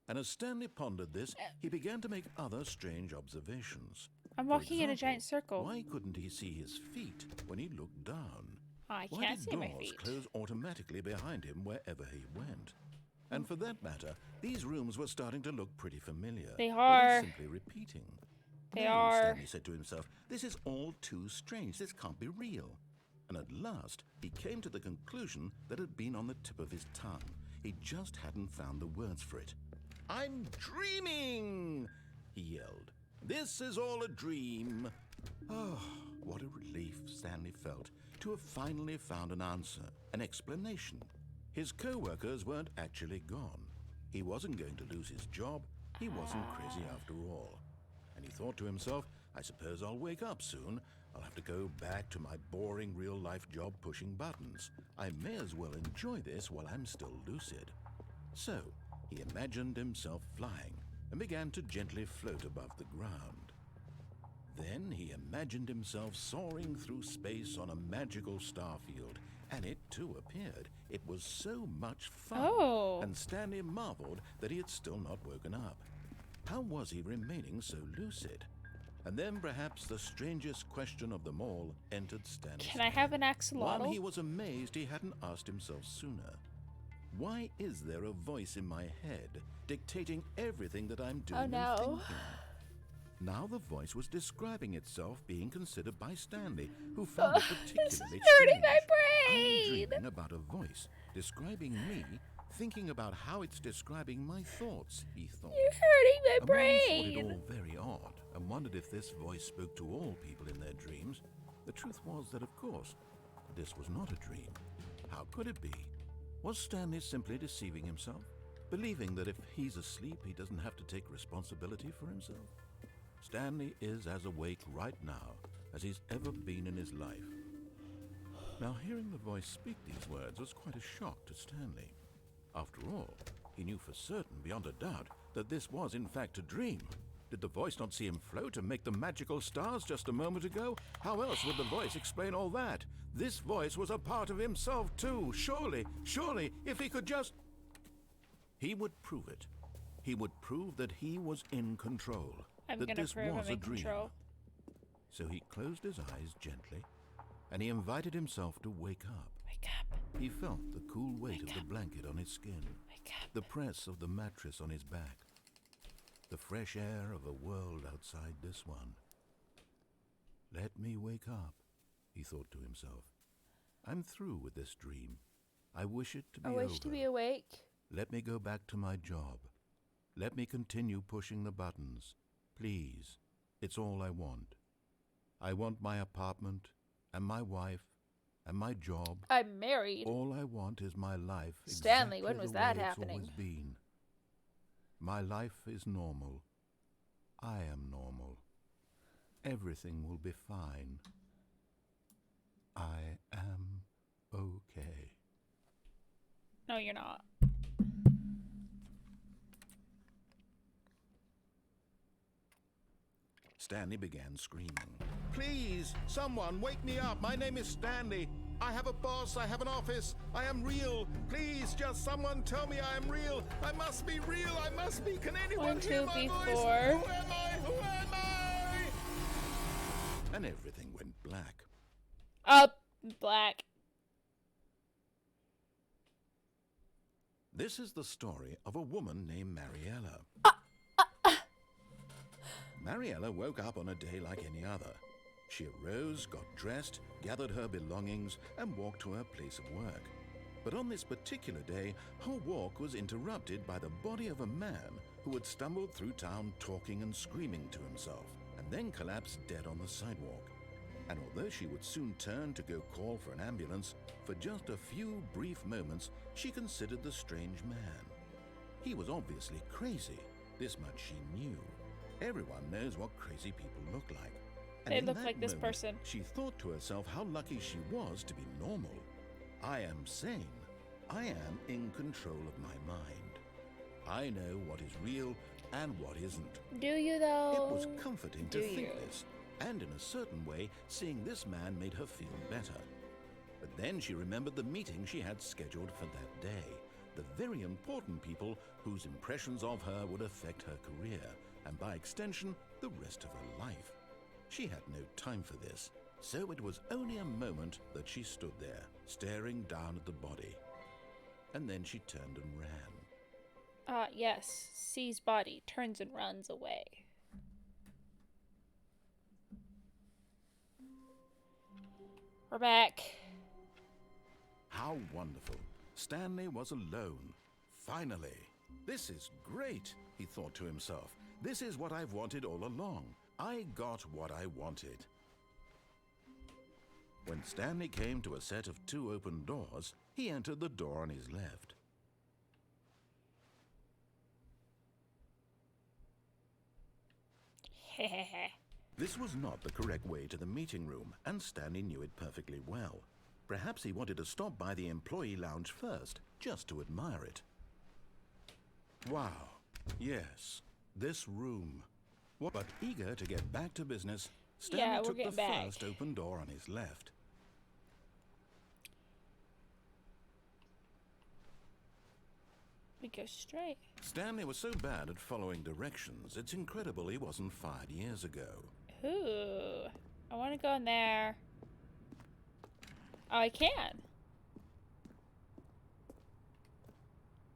And as Stanley pondered this, he began to make other strange observations. I'm walking in a giant circle. Why couldn't he see his feet when he looked down? I can't see my feet. Why did doors close automatically behind him wherever he went? And for that matter, these rooms were starting to look pretty familiar. They are. Simply repeating. They are. Stanley said to himself, this is all too strange. This can't be real. And at last, he came to the conclusion that had been on the tip of his tongue. He just hadn't found the words for it. I'm dreaming, he yelled. This is all a dream. Oh, what a relief Stanley felt to have finally found an answer, an explanation. His co-workers weren't actually gone. He wasn't going to lose his job. He wasn't crazy after all. And he thought to himself, I suppose I'll wake up soon. I'll have to go back to my boring real-life job pushing buttons. I may as well enjoy this while I'm still lucid. So, he imagined himself flying and began to gently float above the ground. Then he imagined himself soaring through space on a magical starfield, and it too appeared. It was so much fun, and Stanley marveled that he had still not woken up. How was he remaining so lucid? And then perhaps the strangest question of them all entered Stanley's Can I have an axolotl? One he was amazed he hadn't asked himself sooner. Why is there a voice in my head dictating everything that I'm doing and thinking? Now the voice was describing itself being considered by Stanley, who found it particularly This is hurting my I'm brain. dreaming about a voice describing me, thinking about how it's describing my thoughts, he thought. You're hurting my And brain. when he thought it all very odd and wondered if this voice spoke to all people in their dreams, the truth was that, of course, this was not a dream. How could it be? Was Stanley simply deceiving himself, believing that if he's asleep, he doesn't have to take responsibility for himself? Stanley is as awake right now as he's ever been in his life. Now, hearing the voice speak these words was quite a shock to Stanley. After all, he knew for certain, beyond a doubt, that this was in fact a dream. Did the voice not see him float and make the magical stars just a moment ago? How else would the voice explain all that? This voice was a part of himself too. Surely, if he could just... He would prove it. He would prove that he was in control. That this was a dream. So he closed his eyes gently, and he invited himself to wake up. Wake up. He felt the cool weight of the blanket on his skin, the press of the mattress on his back, the fresh air of a world outside this one. Let me wake up, he thought to himself. I'm through with this dream. I wish it to be over. I wish to be awake. Let me go back to my job. Let me continue pushing the buttons. Please, it's all I want. I want my apartment, and my wife, and my job. I'm married. All I want is my life. Stanley, exactly when was the that way happening? It's always been. My life is normal. I am normal. Everything will be fine. I am okay. No, you're not. Stanley began screaming. Please, someone, wake me up. My name is Stanley. I have a boss. I have an office. I am real. Please, just someone tell me I am real. I must be real. I must be. Can anyone hear my voice? Who am I? Who am I? And everything went black. Up, black. This is the story of a woman named Mariella. Mariella woke up on a day like any other. She arose, got dressed, gathered her belongings, and walked to her place of work. But on this particular day, her walk was interrupted by the body of a man who had stumbled through town talking and screaming to himself, and then collapsed dead on the sidewalk. And although she would soon turn to go call for an ambulance, for just a few brief moments, she considered the strange man. He was obviously crazy. This much she knew. Everyone knows what crazy people look like. And they in look that like this moment, person. She thought to herself how lucky she was to be normal. I am sane. I am in control of my mind. I know what is real and what isn't. Do you though? It was comforting to think this, and in a certain way, seeing this man made her feel better. But then she remembered the meeting she had scheduled for that day, the very important people whose impressions of her would affect her career, and by extension, the rest of her life. She had no time for this, so it was only a moment that she stood there, staring down at the body. And then she turned and ran. Yes. Sees body, turns and runs away. We're back. How wonderful. Stanley was alone. Finally. This is great, he thought to himself. This is what I've wanted all along. I got what I wanted. When Stanley came to a set of 2 open doors, he entered the door on his left. This was not the correct way to the meeting room, and Stanley knew it perfectly well. Perhaps he wanted to stop by the employee lounge first, just to admire it. Wow. Yes. This room. But eager to get back to business, Stanley took the first open door on his left. We go straight. Stanley was so bad at following directions, it's incredible he wasn't fired years ago. Ooh. I want to go in there. Oh, I can.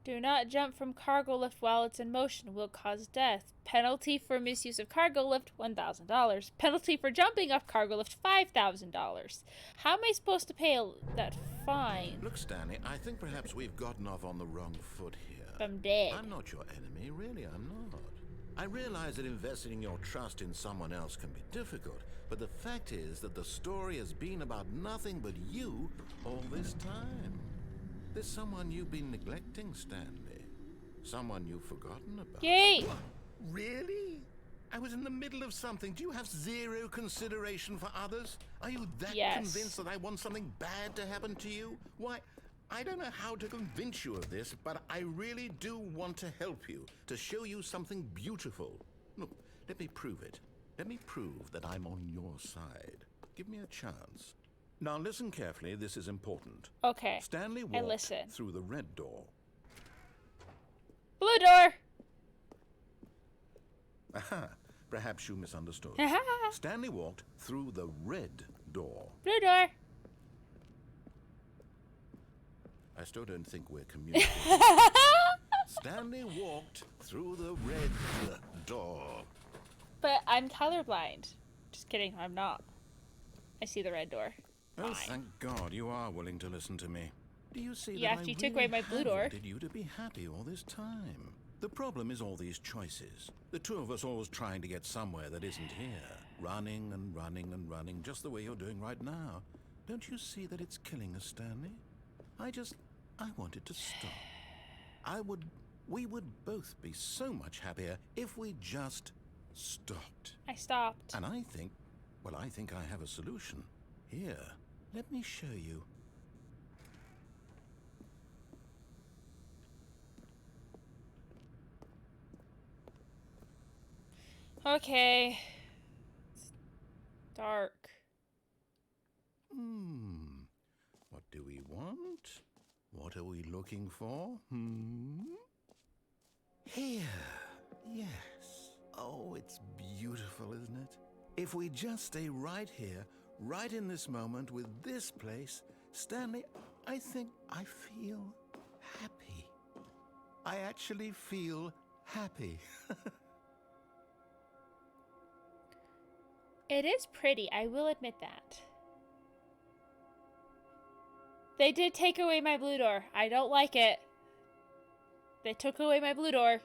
Do not jump from cargo lift while it's in motion. Will cause death. Penalty for misuse of cargo lift, $1,000. Penalty for jumping off cargo lift, $5,000. How am I supposed to pay that fine? Look, Stanley, I think perhaps we've gotten off on the wrong foot here. I'm dead. I'm not your enemy, really, I'm not. I realize that investing your trust in someone else can be difficult, but the fact is that the story has been about nothing but you all this time. There's someone you've been neglecting, Stanley. Someone you've forgotten about. Yay! Really? I was in the middle of something. Do you have zero consideration for others? Are you that Yes. convinced that I want something bad to happen to you? Why, I don't know how to convince you of this, but I really do want to help you, to show you something beautiful. Look, let me prove it. Let me prove that I'm on your side. Give me a chance. Now listen carefully, this is important. Okay. Stanley I walked listen. through the red door. Blue door! Aha, perhaps you misunderstood. Stanley walked through the red door. Blue door! I still don't think we're communicating. Stanley walked through the red door. But I'm colorblind. Just kidding, I'm not. I see the red door. Oh, Fine. thank God you are willing to listen to me. Do you see Yeah, that after I you took really away my blue have door. wanted you to be happy all this time? The problem is all these choices. The two of us always trying to get somewhere that isn't here. Running and running and running, just the way you're doing right now. Don't you see that it's killing us, Stanley? I wanted to stop. We would both be so much happier if we just stopped. I stopped. And I think I have a solution. Here, let me show you. Okay. It's dark. What do we want? What are we looking for? Here. Yes. Oh, it's beautiful, isn't it? If we just stay right here, right in this moment with this place, Stanley, I think I feel happy. I actually feel happy. It is pretty, I will admit that. They did take away my blue door. I don't like it. They took away my blue door.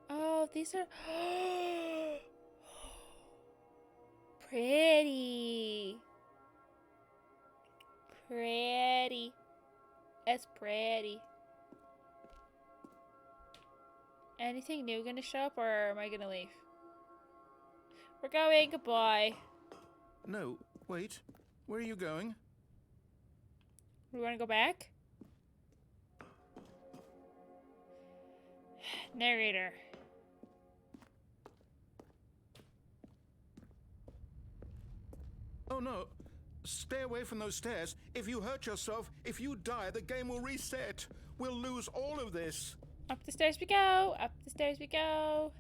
Oh, these are... pretty. Pretty. It's pretty. Anything new gonna show up, or am I gonna leave? We're going. Goodbye. No, wait. Where are you going? We want to go back? Narrator. Oh no. Stay away from those stairs. If you hurt yourself, if you die, the game will reset. We'll lose all of this. Up the stairs we go. Up the stairs we go.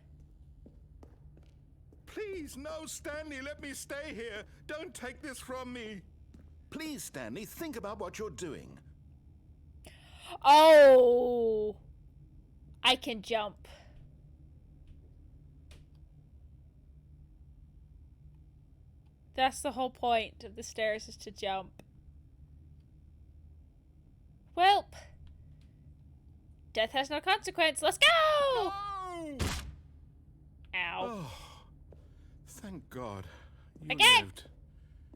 Please, no, Stanley, let me stay here. Don't take this from me. Please, Stanley, think about what you're doing. Oh. I can jump. That's the whole point of the stairs, is to jump. Welp. Death has no consequence. Let's go! No! Ow. Oh, thank God. You Again! lived.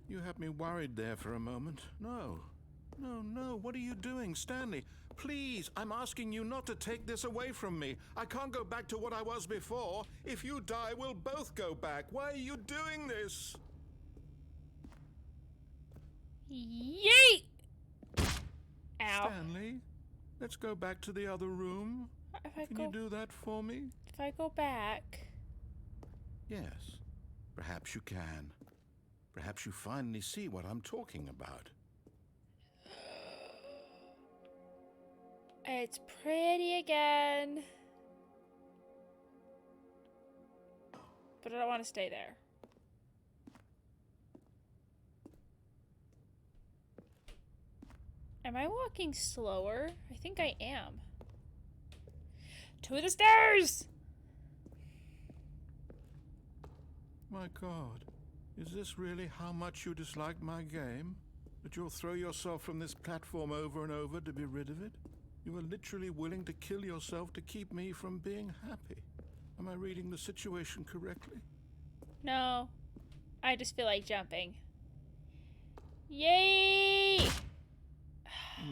You had me worried there for a moment. No. No, no. What are you doing, Stanley? Please, I'm asking you not to take this away from me. I can't go back to what I was before. If you die, we'll both go back. Why are you doing this? Yeet! Ow. Stanley, let's go back to the other room. Can you do that for me? If I go back... Yes, perhaps you can. Perhaps you finally see what I'm talking about. It's pretty again. But I don't want to stay there. Am I walking slower? I think I am. To the stairs! My God, is this really how much you dislike my game? That you'll throw yourself from this platform over and over to be rid of it? You are literally willing to kill yourself to keep me from being happy. Am I reading the situation correctly? No. I just feel like jumping. Yay!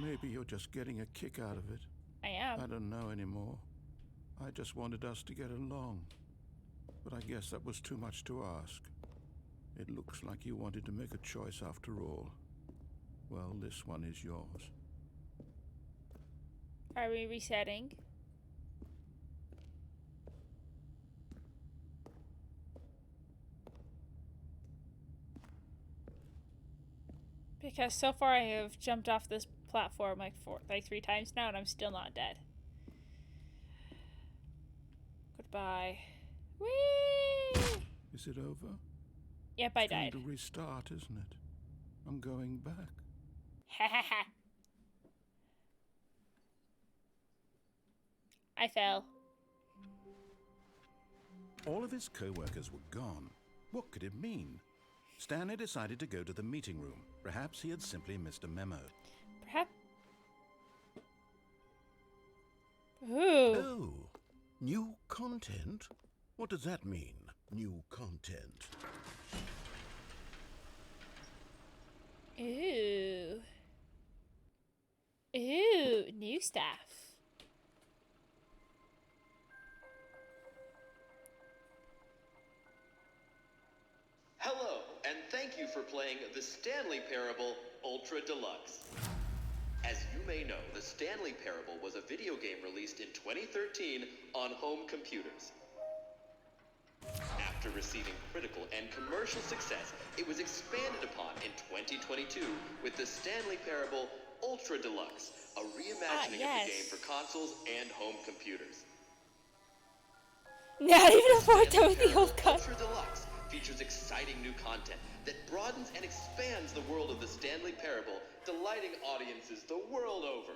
Maybe you're just getting a kick out of it. I am. I don't know anymore. I just wanted us to get along. but I guess that was too much to ask. It looks like you wanted to make a choice after all. Well, this one is yours. Are we resetting? Because so far I have jumped off this platform like 3 times now and I'm still not dead. Goodbye. Whee! Is it over? Yep, I It's died. going to restart, isn't it? I'm going back. Ha ha ha. I fell. All of his co-workers were gone. What could it mean? Stanley decided to go to the meeting room. Perhaps he had simply missed a memo. Perhaps. Ooh. Oh, new content? What does that mean, new content? Ooh. Ooh, new stuff. Hello, and thank you for playing the Stanley Parable Ultra Deluxe. As you may know, the Stanley Parable was a video game released in 2013 on home computers. After receiving critical and commercial success, it was expanded upon in 2022 with the Stanley Parable Ultra Deluxe, a reimagining of the game for consoles and home computers. Not even a photo with the old cut. Ultra Deluxe features exciting new content that broadens and expands the world of the Stanley Parable, delighting audiences the world over.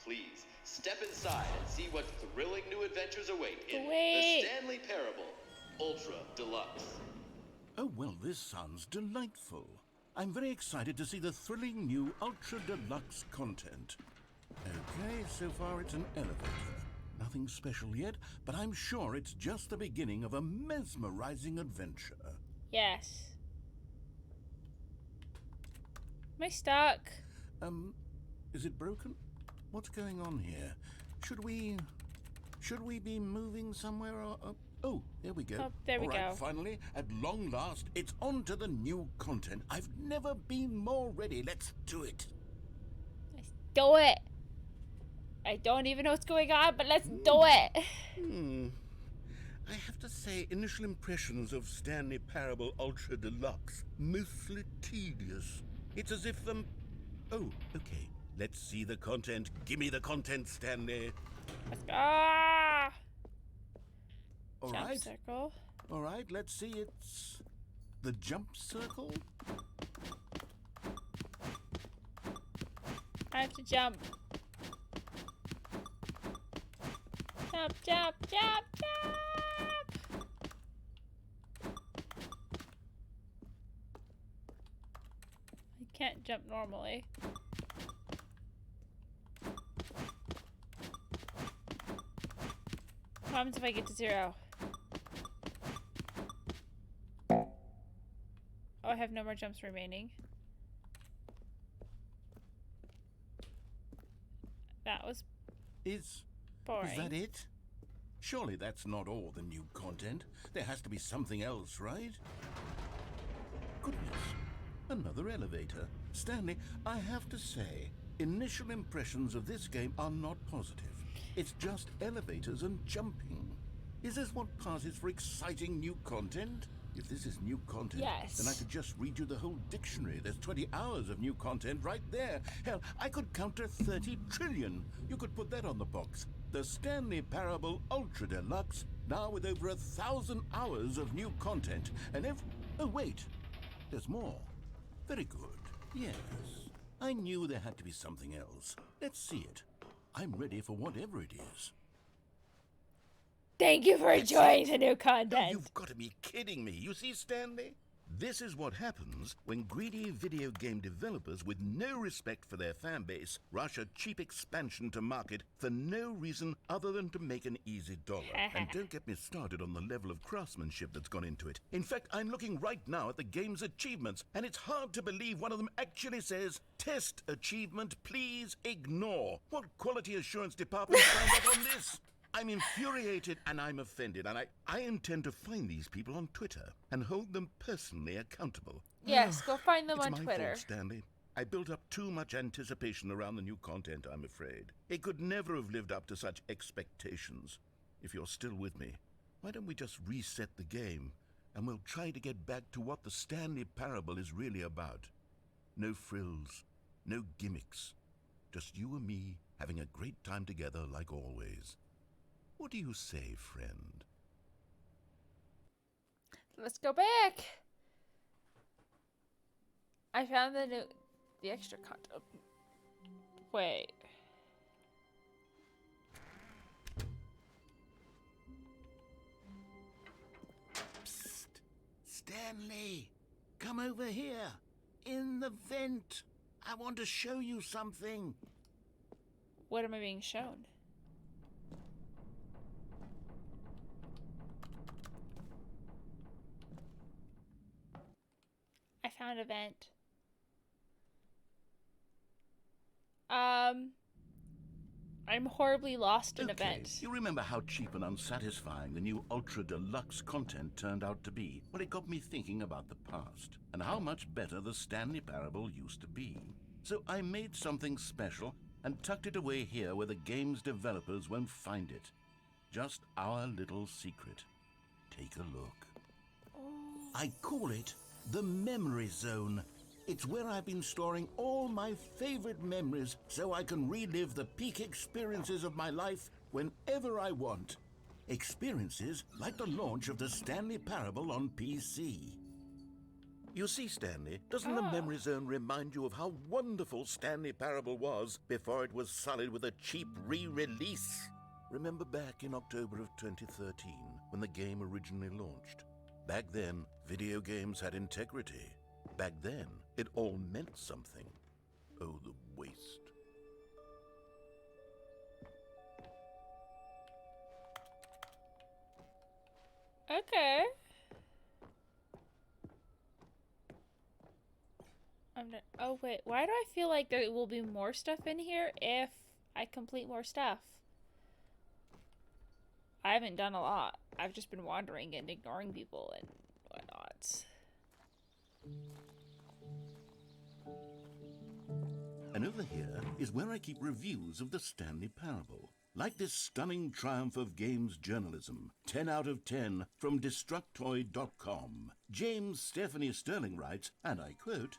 Please, step inside and see what thrilling new adventures await in the Stanley Parable Ultra Deluxe. Oh, well, this sounds delightful. I'm very excited to see the thrilling new Ultra Deluxe content. Okay, so far it's an elevator. Nothing special yet, but I'm sure it's just the beginning of a mesmerizing adventure. Yes. Am I stuck? Is it broken? What's going on here? Should we be moving somewhere or... oh, there we go. Oh, there we All right, go. finally, at long last, it's on to the new content. I've never been more ready. Let's do it. Let's do it. I don't even know what's going on, but let's do it. I have to say, initial impressions of Stanley Parable Ultra Deluxe, mostly tedious. It's as if oh, okay. Let's see the content. Give me the content, Stanley. Let's go. All Jump right. circle. All right, let's see. It's the jump circle. I have to jump. Jump, jump, jump, jump! I can't jump normally. What happens if I get to 0? Oh, I have no more jumps remaining. That was boring. Is that it? Surely that's not all the new content. There has to be something else, right? Goodness, another elevator. Stanley, I have to say, initial impressions of this game are not positive. It's just elevators and jumping. Is this what passes for exciting new content? If this is new content, Yes. then I could just read you the whole dictionary. There's 20 hours of new content right there. Hell, I could count to 30 trillion. You could put that on the box. The Stanley Parable Ultra Deluxe, now with over 1,000 hours of new content. And oh, wait, there's more. Very good. Yes, I knew there had to be something else. Let's see it. I'm ready for whatever it is. Thank you for enjoying the new content. You've got to be kidding me. You see, Stanley? This is what happens when greedy video game developers with no respect for their fan base rush a cheap expansion to market for no reason other than to make an easy dollar. And don't get me started on the level of craftsmanship that's gone into it. In fact, I'm looking right now at the game's achievements, and it's hard to believe one of them actually says, "Test achievement, please ignore." What quality assurance department signed up on this? I'm infuriated and I'm offended, and I intend to find these people on Twitter and hold them personally accountable. Yes, go find them It's on my Twitter. fault, Stanley. I built up too much anticipation around the new content, I'm afraid. It could never have lived up to such expectations. If you're still with me, why don't we just reset the game, and we'll try to get back to what the Stanley Parable is really about. No frills, no gimmicks. Just you and me having a great time together like always. What do you say, friend? Let's go back. I found the extra content. Wait. Psst. Stanley, come over here. In the vent. I want to show you something. What am I being shown? I found a vent. I'm horribly lost in events. You remember how cheap and unsatisfying the new Ultra Deluxe content turned out to be? Well, it got me thinking about the past and how much better the Stanley Parable used to be. So I made something special and tucked it away here where the game's developers won't find it. Just our little secret. Take a look. I call it the Memory Zone. It's where I've been storing all my favorite memories so I can relive the peak experiences of my life whenever I want. Experiences like the launch of the Stanley Parable on PC. You see, Stanley, doesn't the Memory Zone remind you of how wonderful Stanley Parable was before it was sullied with a cheap re-release? Remember back in October of 2013 when the game originally launched? Back then, video games had integrity. Back then, it all meant something. Oh, the waste. Okay. Oh wait, why do I feel like there will be more stuff in here if I complete more stuff? I haven't done a lot. I've just been wandering and ignoring people and whatnot. And over here is where I keep reviews of the Stanley Parable. Like this stunning triumph of games journalism, 10 out of 10 from Destructoid.com. James Stephanie Sterling writes, and I quote,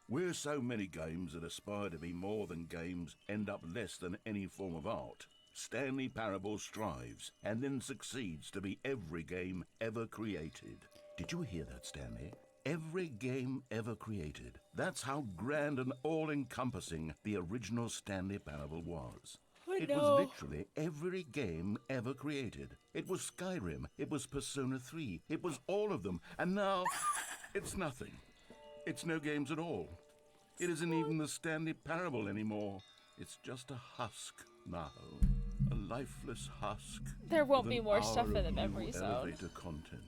"Where so many games that aspire to be more than games end up less than any form of art, Stanley Parable strives and then succeeds to be every game ever created." Did you hear that, Stanley? Every game ever created. That's how grand and all-encompassing the original Stanley Parable was. It was literally every game ever created. It was Skyrim, it was Persona 3, it was all of them, and now it's nothing. It's no games at all. It isn't even the Stanley Parable anymore. It's just a husk now. A lifeless husk. There won't be more stuff in the Memory Zone. Elevator content.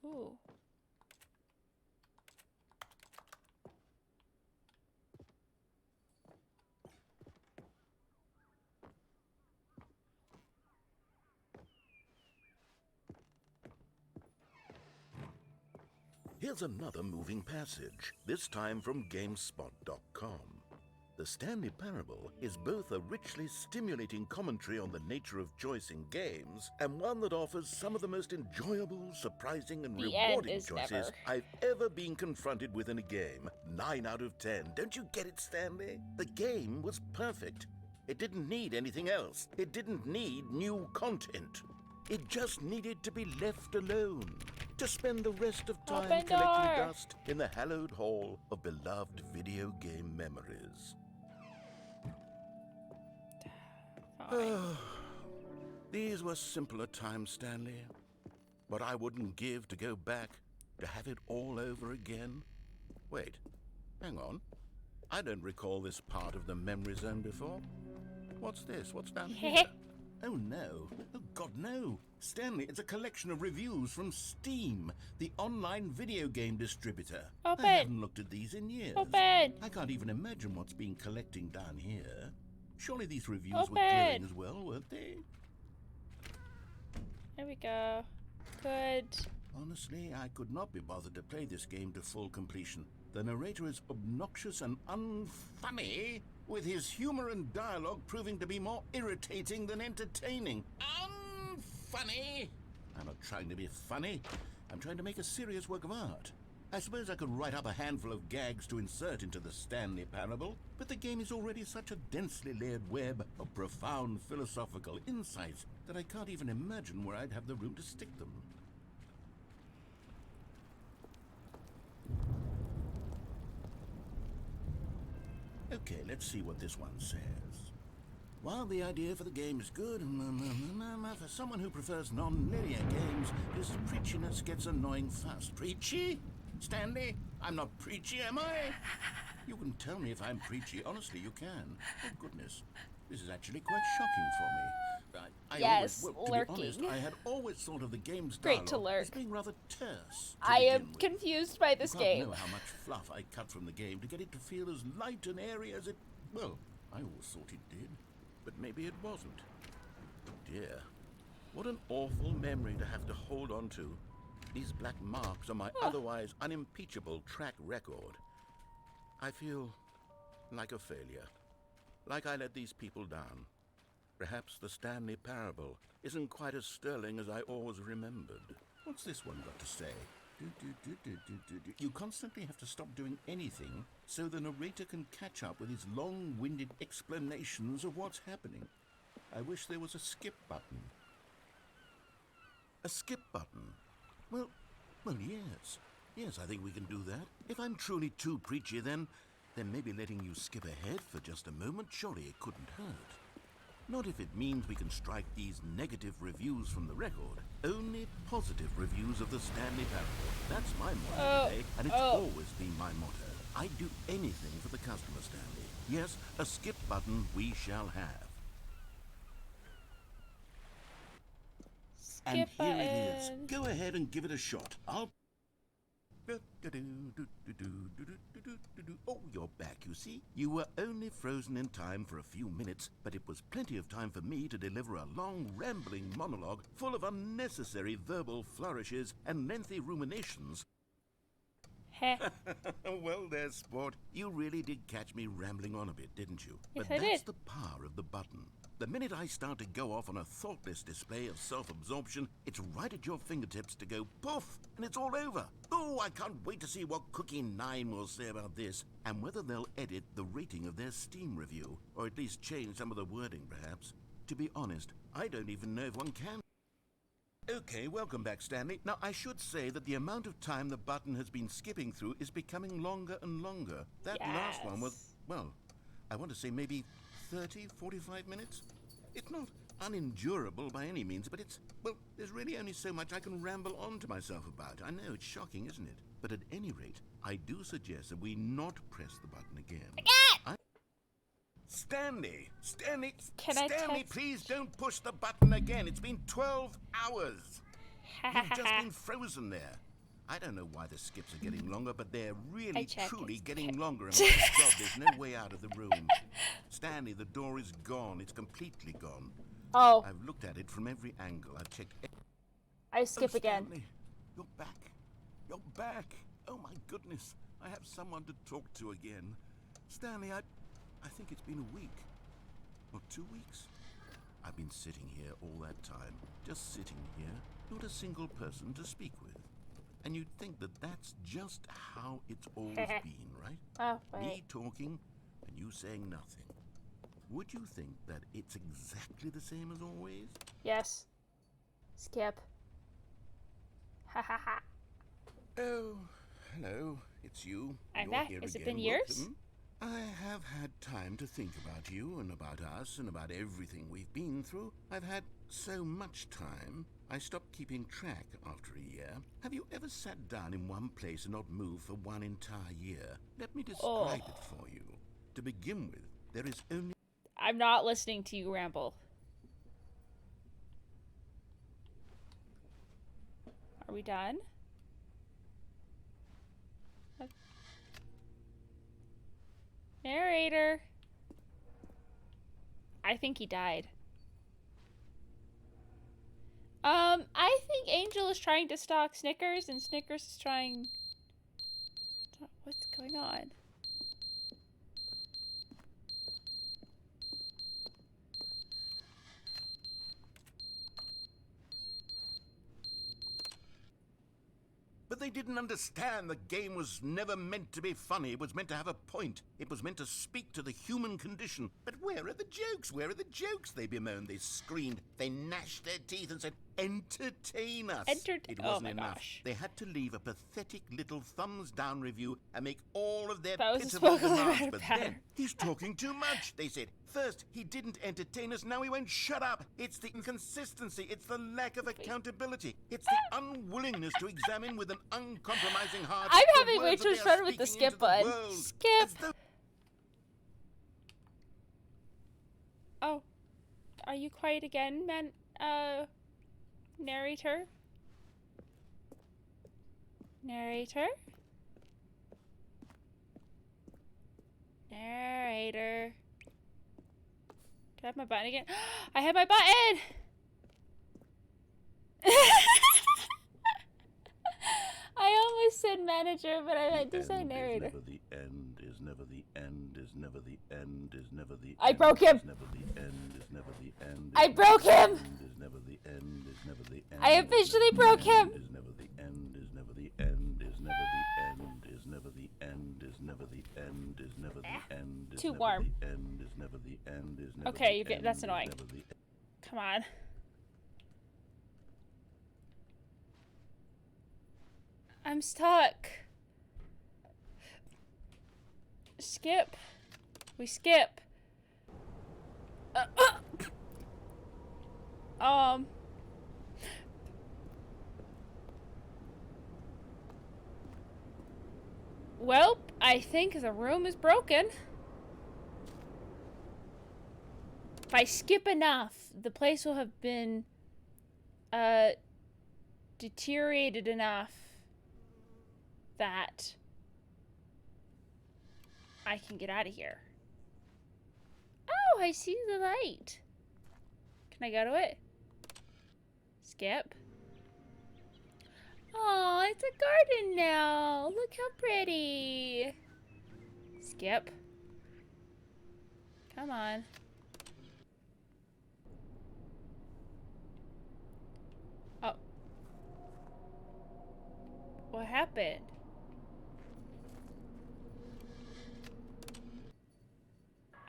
Ooh. Here's another moving passage, this time from GameSpot.com. The Stanley Parable is both a richly stimulating commentary on the nature of choice in games and one that offers some of the most enjoyable, surprising, and rewarding choices I've ever been confronted with in a game. 9 out of 10. Don't you get it, Stanley? The game was perfect. It didn't need anything else. It didn't need new content. It just needed to be left alone, to spend the rest of time collecting dust in the hallowed hall of beloved video game memories. These were simpler times, Stanley. What I wouldn't give to go back, to have it all over again. Wait, hang on. I don't recall this part of the Memory Zone before. What's this? What's down here? Oh no. Oh God, no. Stanley, it's a collection of reviews from Steam, the online video game distributor. Open. I haven't looked at these in years. Open. I can't even imagine what's been collecting down here. Surely these reviews were glowing as well, weren't they? There we go. Good. Honestly, I could not be bothered to play this game to full completion. The narrator is obnoxious and unfunny, with his humor and dialogue proving to be more irritating than entertaining. Unfunny? I'm not trying to be funny. I'm trying to make a serious work of art. I suppose I could write up a handful of gags to insert into the Stanley Parable, but the game is already such a densely layered web of profound philosophical insights that I can't even imagine where I'd have the room to stick them. Okay, let's see what this one says. While the idea for the game is good, for someone who prefers non-linear games, this preachiness gets annoying fast. Preachy? Stanley, I'm not preachy, am I? You can tell me if I'm preachy. Honestly, you can. Oh, goodness. This is actually quite shocking for me. Yes, to be honest, I had always thought of the game's Great to dialogue lurk. as being rather terse. I am confused by this You can't game. know how much fluff I cut from the game to get it to feel as light and airy as it... Well, I always thought it did. But maybe it wasn't. Oh dear. What an awful memory to have to hold on to. These black marks on my otherwise unimpeachable track record. I feel like a failure. Like I let these people down. Perhaps the Stanley Parable isn't quite as sterling as I always remembered. What's this one got to say? You constantly have to stop doing anything so the narrator can catch up with his long-winded explanations of what's happening. I wish there was a skip button. A skip button? Well, yes. Yes, I think we can do that. If I'm truly too preachy, then maybe letting you skip ahead for just a moment, surely it couldn't hurt. Not if it means we can strike these negative reviews from the record. Only positive reviews of the Stanley Parable. That's my motto today, and it's always been my motto. I'd do anything for the customer, Stanley. Yes, a skip button we shall have. And here it is. Go ahead and give it a shot. I'll... Oh, you're back, you see. You were only frozen in time for a few minutes, but it was plenty of time for me to deliver a long, rambling monologue full of unnecessary verbal flourishes and lengthy ruminations. Well there, sport. You really did catch me rambling on a bit, didn't you? Yes, but I that's did. the power of the button. The minute I start to go off on a thoughtless display of self-absorption, it's right at your fingertips to go poof, and it's all over. Oh, I can't wait to see what Cookie 9 will say about this, and whether they'll edit the rating of their Steam review, or at least change some of the wording, perhaps. To be honest, I don't even know if one can. Okay, welcome back, Stanley. Now, I should say that the amount of time the button has been skipping through is becoming longer and longer. That last one was, well, I want to say maybe 30, 45 minutes? It's not unendurable by any means, but it's, well, there's really only so much I can ramble on to myself about. I know, it's shocking, isn't it? But at any rate, I do suggest that we not press the button again. Stanley! Stanley! Stanley, please don't push the button again. It's been 12 hours. You've just been frozen there. I don't know why the skips are getting longer, but they're really, truly getting longer. And my God, there's no way out of the room. Stanley, the door is gone. It's completely gone. Oh. I've looked at it from every angle. I've checked. I skip again. Stanley, you're back. You're back. Oh my goodness. I have someone to talk to again. Stanley, I think it's been a week. Or 2 weeks. I've been sitting here all that time. Just sitting here. Not a single person to speak with. And you'd think that that's just how it's always been, right? Oh, right. Me talking and you saying nothing. Would you think that it's exactly the same as always? Yes. Skip. Ha ha ha. Oh, hello. It's you. I'm You're back. here Has it again. been years? Welcome. I have had time to think about you and about us and about everything we've been through. I've had so much time, I stopped keeping track after a year. Have you ever sat down in one place and not moved for one entire year? Let me describe it for you. To begin with, there is only... I'm not listening to you ramble. Are we done? Narrator. I think he died. I think Angel is trying to stalk Snickers, and Snickers is trying... What's going on? But they didn't understand the game was never meant to be funny. It was meant to have a point. It was meant to speak to the human condition. But where are the jokes? Where are the jokes? They bemoaned, they screamed, they gnashed their teeth and said, entertain us. It wasn't enough. Gosh. They had to leave a pathetic little thumbs down review and make all of their that pitiful demands. But then, he's talking too much, they said. First, he didn't entertain us, now he won't shut up. It's the inconsistency, it's the lack of accountability, it's the unwillingness to examine with an uncompromising heart. I'm having way too much fun with the skip button. Skip! Oh. Are you quiet again, narrator? Narrator? Narrator. Do I have my button again? I have my button! I almost said manager, but I meant to say narrator. Never the end is never the end is never the end is never the I broke him! never the end is never the end. I broke him! Is never the end is never the end. I officially broke him! Is never the end is never the end is never the end is never the end is never the end is never the end. Too warm. The end is never the end is never. Okay, that's annoying. Come on. I'm stuck. Skip. We skip. Well, I think the room is broken. If I skip enough, the place will have been deteriorated enough that I can get out of here. Oh, I see the light. Can I go to it? Skip. Oh, it's a garden now. Look how pretty. Skip. Come on. Oh. What happened?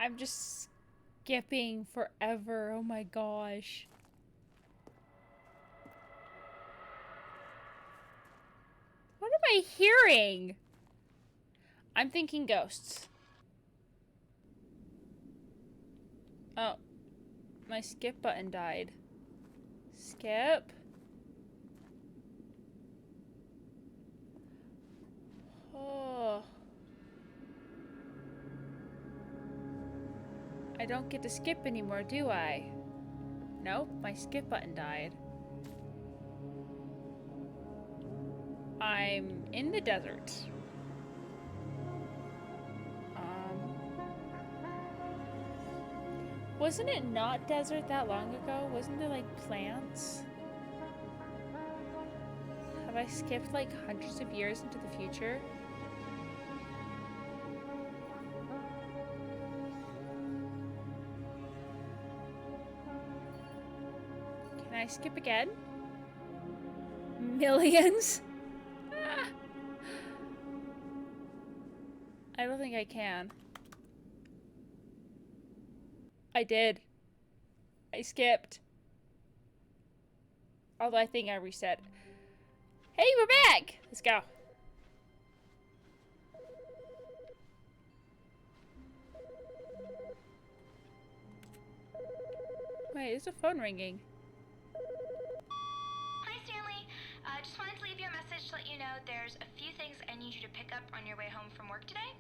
I'm just skipping forever. Oh my gosh. What am I hearing? I'm thinking ghosts. Oh. My skip button died. Skip. Oh. I don't get to skip anymore, do I? Nope, my skip button died. I'm in the desert. Wasn't it not desert that long ago? Wasn't there like plants? Have I skipped like hundreds of years into the future? Can I skip again? Millions? I don't think I can. I did. I skipped. Although I think I reset. Hey, we're back! Let's go. Wait, is the phone ringing? Hi, Stanley. Just wanted to leave you a message to let you know there's a few things I need you to pick up on your way home from work today.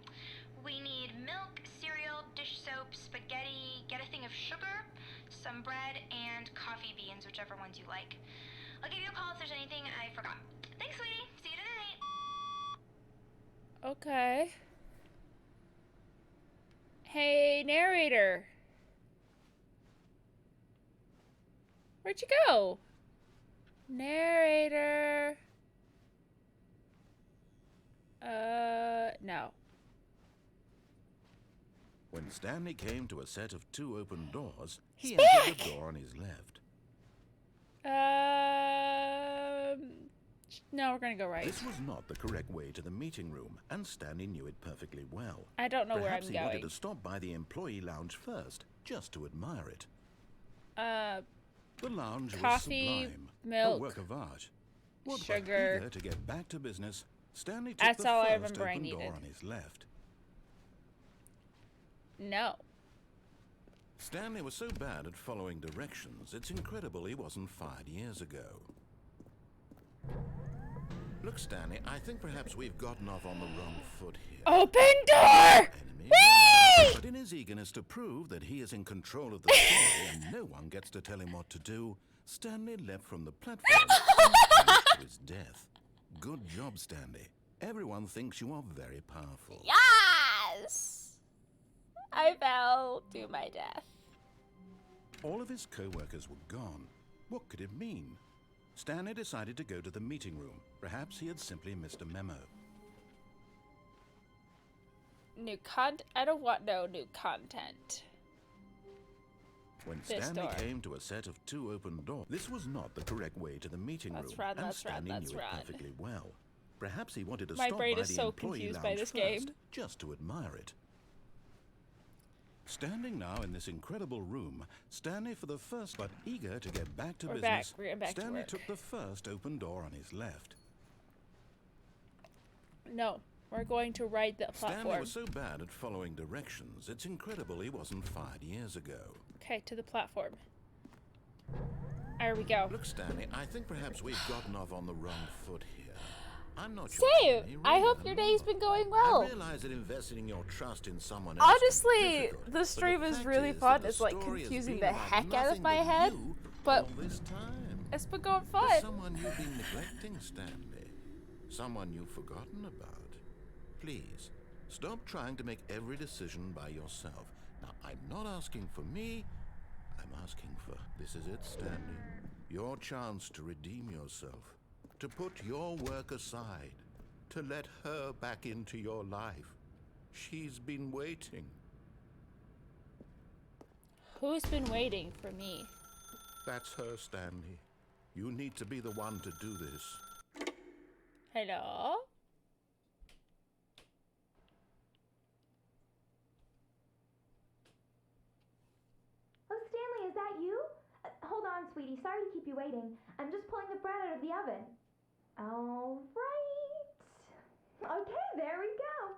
We need milk, cereal, dish soap, spaghetti, get a thing of sugar, some bread, and coffee beans, whichever ones you like. I'll give you a call if there's anything I forgot. Thanks, sweetie. See you tonight. Okay. Hey, narrator. Where'd you go? Narrator. No. When Stanley came to a set of 2 open doors, he He's entered back! the door on his left. No, we're gonna go right. This was not the correct way to the meeting room, and Stanley knew it perfectly well. I don't know Perhaps where he I'm wanted going. to stop by the employee lounge first, just to admire it. The lounge Coffee, was sublime, milk, a work of art. What sugar. Eager to get back to business, Stanley took That's the all I first remember I open needed. door on his left. No. Stanley was so bad at following directions, it's incredible he wasn't fired years ago. Look, Stanley, I think perhaps we've gotten off on the wrong foot here. Open door! Enemy, Whee! but in his eagerness to prove that he is in control of the story and no one gets to tell him what to do, Stanley leapt from the platform and to his death. Good job, Stanley. Everyone thinks you are very powerful. Yes! I fell to my death. All of his co-workers were gone. What could it mean? Stanley decided to go to the meeting room. Perhaps he had simply missed a memo. New content? I don't want no new content. When This Stanley door. came to a set of 2 open doors, this was not the correct way to the meeting Let's room, run, and let's run, Stanley let's knew run. it perfectly well. Perhaps he wanted to My stop brain by is the so employee confused by lounge this first, game. just to admire it. Standing now in this incredible room, Stanley for the first, but eager to get back to We're business, back. We're getting back to Stanley work. took the first open door on his left. No, we're going to ride the Stanley platform. was so bad at following directions, it's incredible he wasn't fired years ago. Okay, to the platform. There we go. Look, Stanley, I think perhaps we've gotten off on the wrong foot here. I'm not Same. sure. Stanley, I really, hope your day's remember. been going well. I realize that investing your trust in someone else Honestly, can be difficult, the but stream is fact really that fun. the It's like story has confusing been the about heck out of nothing my but head, you but all this time. it's been going There's fun. someone you've been neglecting, Stanley. Someone you've forgotten about. Please, stop trying to make every decision by yourself. Now, I'm not asking for me. I'm asking for, this is it, Stanley. Your chance to redeem yourself. To put your work aside. To let her back into your life. She's been waiting. Who's been waiting for me? That's her, Stanley. You need to be the one to do this. Hello? Oh, Stanley, is that you? Hold on, sweetie. Sorry to keep you waiting. I'm just pulling the bread out of the oven. All right. Okay, there we go.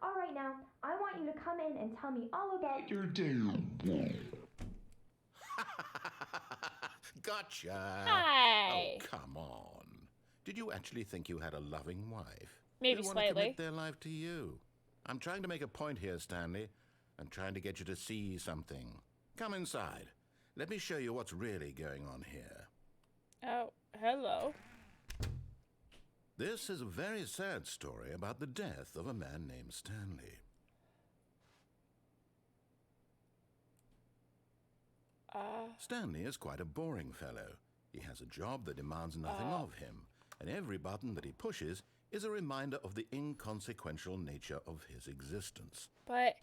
All right, now, I want you to come in and tell me all about your day. Gotcha. Hi. Oh, come on. Did you actually think you had a loving wife? Maybe They want to slightly. commit their life to you. I'm trying to make a point here, Stanley. I'm trying to get you to see something. Come inside. Let me show you what's really going on here. Oh, hello. This is a very sad story about the death of a man named Stanley. Stanley is quite a boring fellow. He has a job that demands nothing of him, and every button that he pushes is a reminder of the inconsequential nature of his existence. But,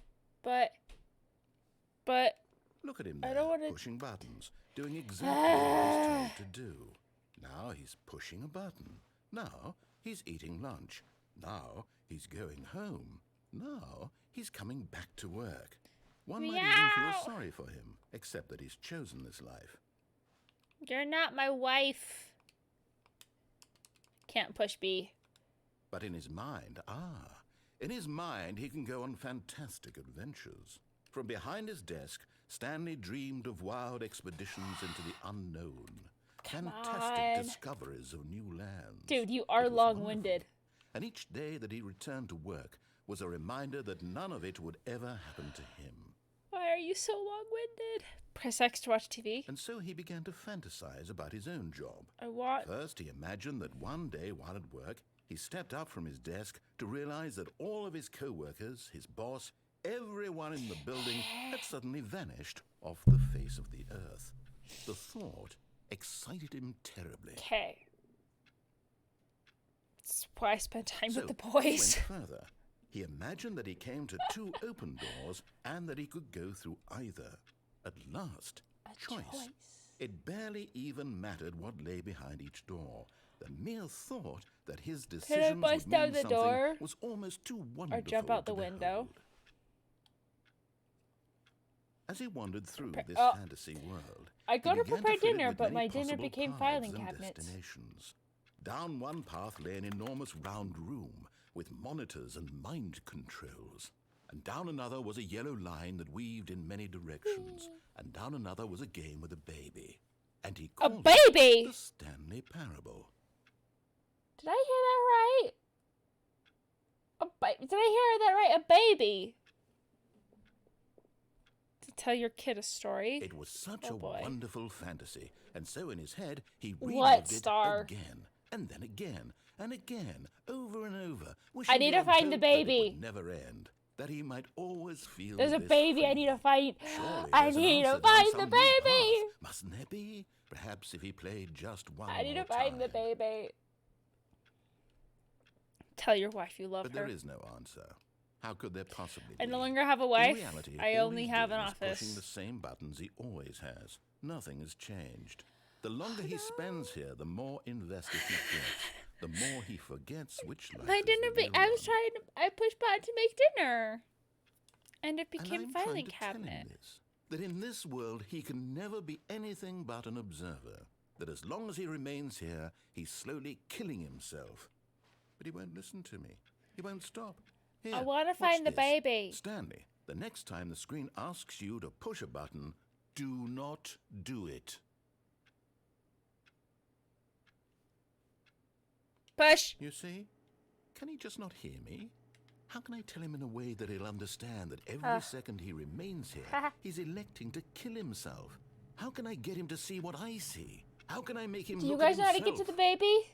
Look at him I there, don't wanna- pushing buttons, doing exactly what he's told to do. Now he's pushing a button. Now he's eating lunch. Now he's going home. Now he's coming back to work. One might even Meow. feel sorry for him, except that he's chosen this life. you're not my wife. Can't push B. But in his mind, he can go on fantastic adventures. From behind his desk, Stanley dreamed of wild expeditions into the unknown. Fantastic on. discoveries of new lands. Dude, you are It was long-winded. wonderful. And each day that he returned to work was a reminder that none of it would ever happen to him. Why are you so long-winded? Press X to watch TV. And so he began to fantasize about his own job. First, he imagined that one day while at work, he stepped up from his desk to realize that all of his co-workers, his boss, everyone in the building had suddenly vanished off the face of the earth. The thought excited him terribly. Okay. That's why I spent time with the He boys. went further. He imagined that he came to 2 open doors and that he could go through either. At last, choice. It barely even mattered what lay behind each door. The mere thought that his decisions would bust down mean the something door? was almost too wonderful Or jump out to the window? behold. As he wandered through this fantasy world, I go he to began prepare fill it dinner, with but many my dinner possible became paths filing and cabinets. destinations. Down one path lay an enormous round room with monitors and mind controls. And down another was a yellow line that weaved in many directions. And down another was a game with a baby. And he called it the Stanley Parable. Did I hear that right? Did I hear that right? A baby. To tell your kid a story. It was such a wonderful fantasy. And so in his head, he What relived it star? again. And then again. And again. Over and over. I need to find the hope that it baby. would never end. That he might always feel There's a this baby I freedom. need to find. Surely I there's an need to answer down find the some deep baby. path. Mustn't there be? Perhaps if he played just one I need more to find the time. baby. Tell your wife you love But her. there is no answer. How could there possibly I be? no longer have a In wife. reality, I all only he's have an doing is office. pushing the same buttons he always has. Nothing has changed. The longer he spends here, the more invested he gets. The more he forgets which life My is dinner. the real I was one. trying to. I pushed button to make dinner, and it And became I'm trying filing to tell him cabinet. this, that in this world he can never be anything but an observer. That as long as he remains here, he's slowly killing himself. But he won't listen to me. He won't stop. Here, I want to watch find the this. baby. Stanley, the next time the screen asks you to push a button, do not do it. Push. You see? Can he just not hear me? How can I tell him in a way that he'll understand that every second he remains here, he's electing to kill himself? How can I get him to see what I see? How can I make him Do you look guys at know how to get to himself? the baby?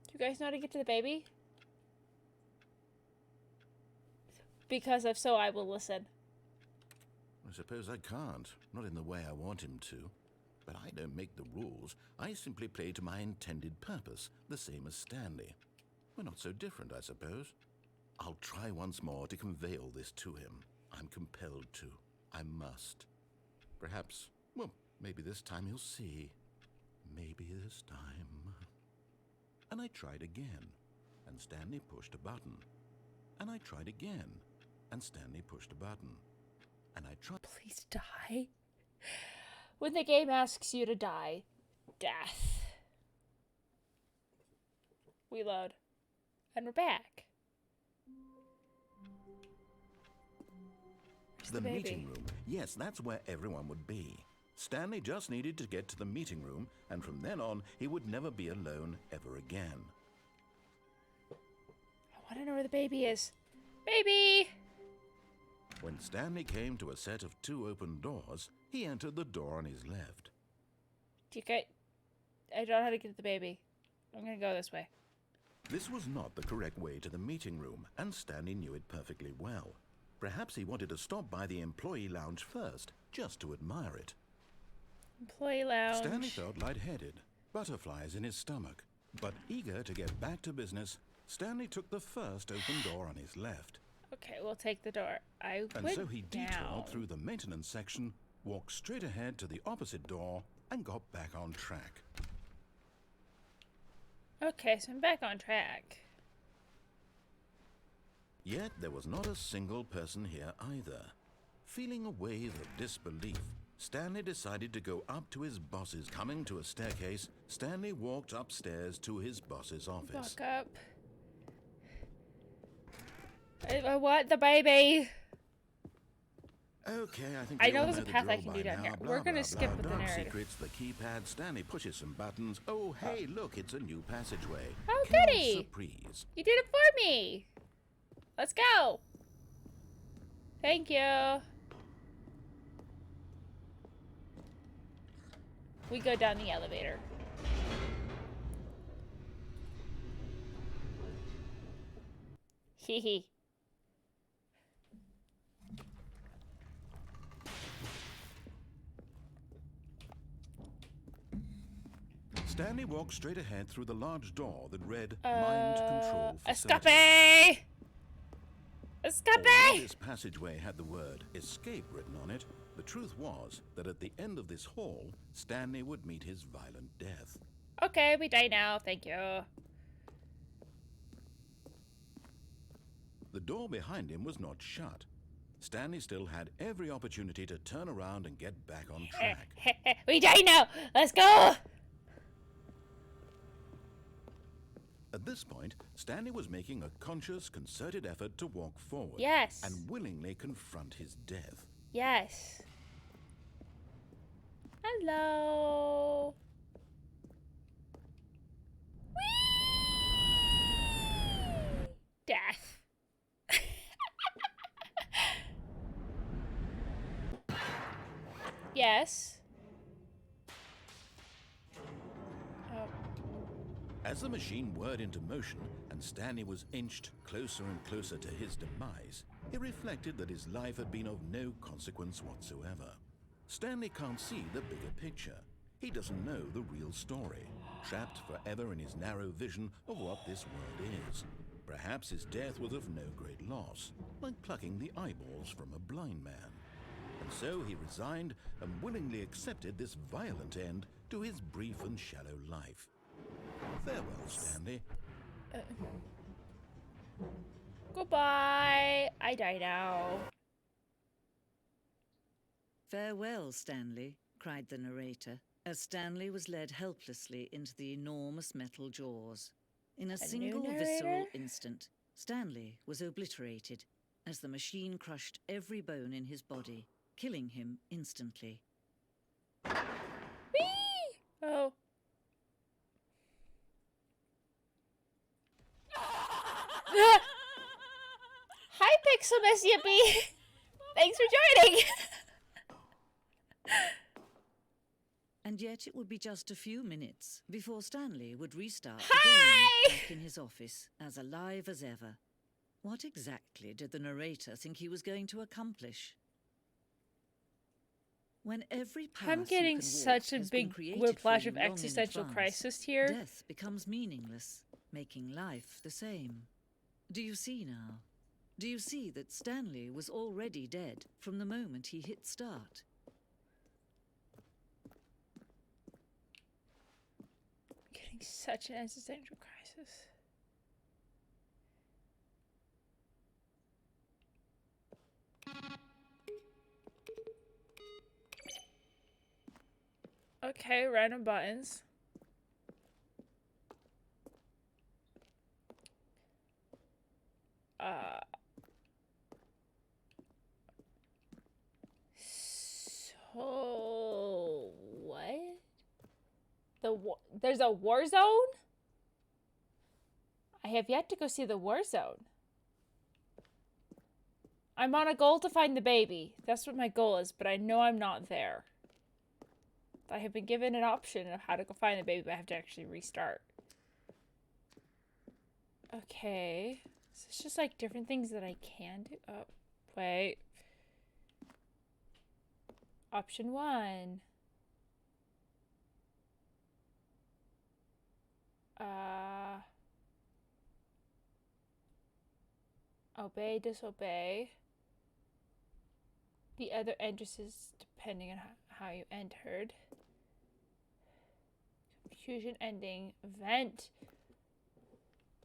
Do you guys know how to get to the baby? Because if so, I will listen. I suppose I can't. Not in the way I want him to. But I don't make the rules. I simply play to my intended purpose, the same as Stanley. We're not so different, I suppose. I'll try once more to convey all this to him. I'm compelled to. I must. Perhaps, well, maybe this time he'll see. Maybe this time. And I tried again, and Stanley pushed a button. And I tried again, and Stanley pushed a button. And I tried. Please die. When the game asks you to die, death. We load. And we're back. Where's The the baby? meeting room. Yes, that's where everyone would be. Stanley just needed to get to the meeting room, and from then on, he would never be alone ever again. I want to know where the baby is. Baby! When Stanley came to a set of 2 open doors, he entered the door on his left. Do you get... I don't know how to get to the baby. I'm gonna go this way. This was not the correct way to the meeting room, and Stanley knew it perfectly well. Perhaps he wanted to stop by the employee lounge first, just to admire it. Employee lounge. Stanley felt lightheaded, butterflies in his stomach. But eager to get back to business, Stanley took the first open door on his left. Okay, we'll take the door. I And went so he down. detoured through the maintenance section, walked straight ahead to the opposite door, and got back on track. Okay, so I'm back on track. Yet there was not a single person here either. Feeling a wave of disbelief, Stanley decided to go up to his boss's. Coming to a staircase, Stanley walked upstairs to his boss's office. Walk up. I want the baby. Okay, I think I we know all there's a the path I drill can by do down now. here. Blah, We're gonna blah, skip blah. with the Dark narrative. secrets, the keypad. Stanley pushes some buttons. Oh, hey, look, it's a new passageway. Oh, Quelle goody! surprise. You did it for me! Let's go! Thank you! We go down the elevator. Hee hee. Stanley walked straight ahead through the large door that read Mind Control Facility. Escape! Although Escape! this passageway had the word escape written on it, the truth was that at the end of this hall, Stanley would meet his violent death. Okay, we die now. Thank you. The door behind him was not shut. Stanley still had every opportunity to turn around and get back on track. We die now! Let's go! At this point, Stanley was making a conscious, concerted effort to walk forward. Yes. And willingly confront his death. Yes. Hello. Whee! Death. Yes. Oh. As the machine whirred into motion and Stanley was inched closer and closer to his demise, he reflected that his life had been of no consequence whatsoever. Stanley can't see the bigger picture. He doesn't know the real story, trapped forever in his narrow vision of what this world is. Perhaps his death was of no great loss, like plucking the eyeballs from a blind man. And so he resigned and willingly accepted this violent end to his brief and shallow life. Farewell, Stanley. Goodbye. I die now. Farewell, Stanley, cried the narrator, as Stanley was led helplessly into the enormous metal jaws. In a single visceral instant, Stanley was obliterated as the machine crushed every bone in his body, killing him instantly. Whee! Oh. Hi, Pixel Miss Yippee! Thanks for joining! And yet it would be just a few minutes before Stanley would restart Hi! the game back in his office, as alive as ever. What exactly did the narrator think he was going to accomplish? When every path I'm getting you can such walk a has been big created whiplash for of you long in existential advance, crisis here. death becomes meaningless, making life the same. Do you see now? Do you see that Stanley was already dead from the moment he hit start? Getting such an existential crisis. Okay, random buttons. So what? There's a war zone? I have yet to go see the war zone. I'm on a goal to find the baby. That's what my goal is, but I know I'm not there. I have been given an option of how to go find the baby, but I have to actually restart. Okay. So it's just like different things that I can do. Oh, wait. Option 1. Obey, disobey. The other entrances depending on how you entered. Confusion ending. Vent.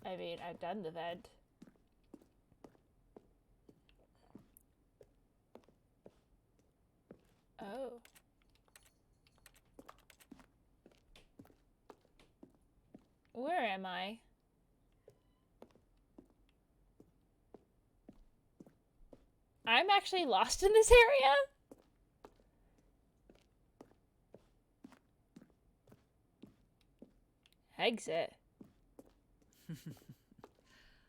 I mean, I've done the vent. Oh. Where am I? I'm actually lost in this area. Exit.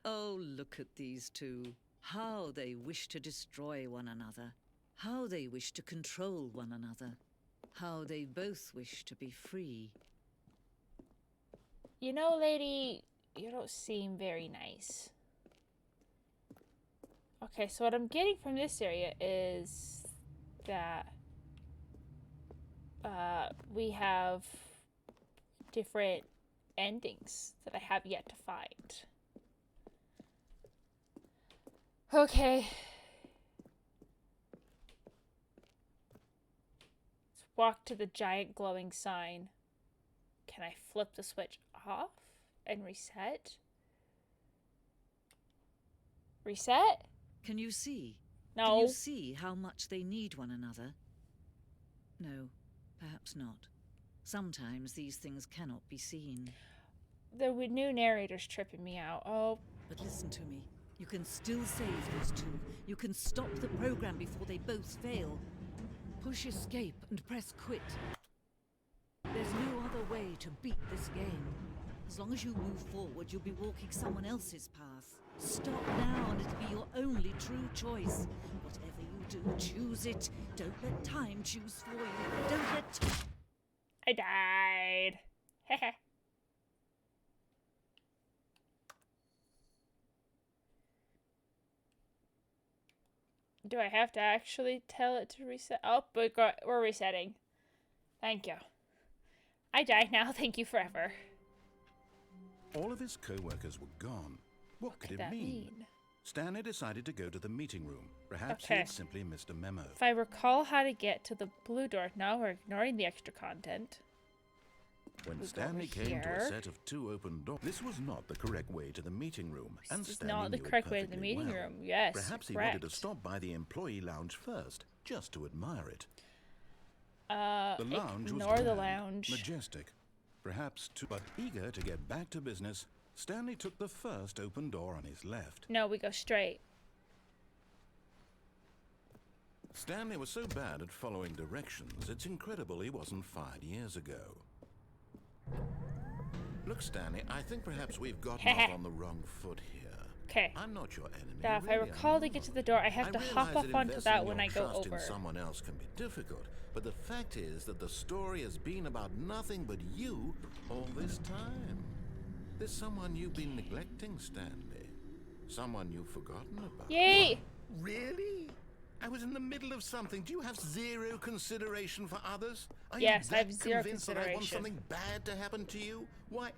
Oh, look at these two. How they wish to destroy one another. How they wish to control one another. How they both wish to be free. You know, lady, you don't seem very nice. Okay, so what I'm getting from this area is that we have different endings that I have yet to find. Okay. Let's walk to the giant glowing sign. Can I flip the switch off and reset? Reset? Can you see? No. Can you see how much they need one another? No, perhaps not. Sometimes these things cannot be seen. The new narrator's tripping me out. Oh. But listen to me. You can still save these two. You can stop the program before they both fail. Push escape and press quit. There's no other way to beat this game. As long as you move forward, you'll be walking someone else's path. Stop now and it'll be your only true choice. Whatever you do, choose it. Don't let time choose for you. Don't let... I died. Heh. Do I have to actually tell it to reset? Oh, but we're resetting. Thank you. I died now. Thank you forever. All of his co-workers were gone. What could it mean? Stanley decided to go to the meeting room. Perhaps he had simply missed a memo. If I recall how to get to the blue door, now we're ignoring the extra content. When Stanley came to a set of 2 open doors, this was not the correct way to the meeting room. This is not the correct way to the meeting room. Yes, perhaps he wanted to stop by the employee lounge first, just to admire it. The lounge was grand, majestic, perhaps too, but eager to get back to business, Stanley took the first open door on his left. No, we go straight. Stanley was so bad at following directions, it's incredible he wasn't fired years ago. Look, Stanley, I think perhaps we've gotten off on the wrong foot here. Okay. I'm not your enemy. Now, if I recall to get to the door, I have to hop up onto that when I go over. In someone else can be difficult, but the fact is that the story has been about nothing but you all this time. There's someone you've been neglecting, Stanley. Someone you've forgotten about. Yay! Really? I was in the middle of something. Do you have zero consideration for others? Yes, I have zero convinced that I want something bad to happen to you? Why,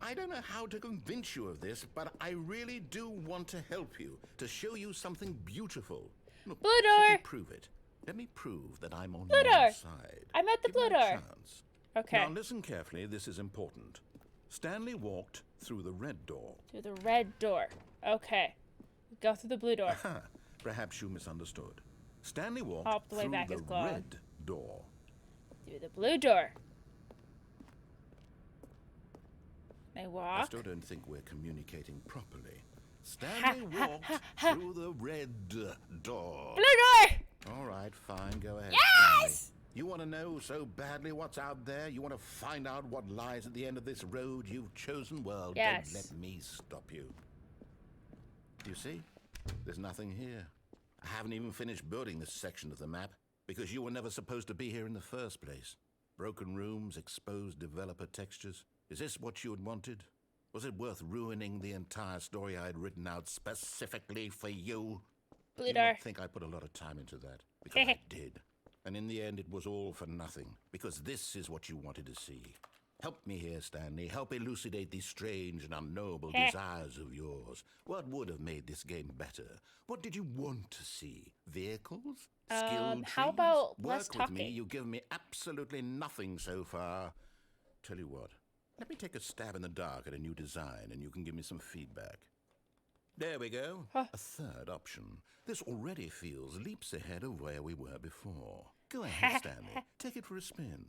I don't know how to convince you of this, but I really do want to help you, to show you something beautiful. Look, blue door! Let me prove it. Let me prove that I'm on your side. I'm at the blue door. Okay. Now listen carefully, this is important. Stanley walked through the red door. Through the red door. Okay. Go through the blue door. Perhaps you misunderstood. Stanley walked the way through back the is gone. red door. Through the blue door. I walk. I still don't think we're communicating properly. Stanley walked through the red door. Blue door! All right, fine, go ahead. Yes! Stanley. You want to know so badly what's out there? You want to find out what lies at the end of this road you've chosen? Well, yes. Don't let me stop you. You see? There's nothing here. I haven't even finished building this section of the map because you were never supposed to be here in the first place. Broken rooms, exposed developer textures. Is this what you had wanted? Was it worth ruining the entire story I had written out specifically for you? Blue Do door. you not think I put a lot of time into that? Because I did. And in the end, it was all for nothing. Because this is what you wanted to see. Help me here, Stanley. Help elucidate these strange and unknowable desires of yours. What would have made this game better? What did you want to see? Vehicles? Skill trees? How about Work less with talking? me. You've given me absolutely nothing so far. Tell you what. Let me take a stab in the dark at a new design, and you can give me some feedback. There we go. A third option. This already feels leaps ahead of where we were before. Go ahead, Stanley. Take it for a spin.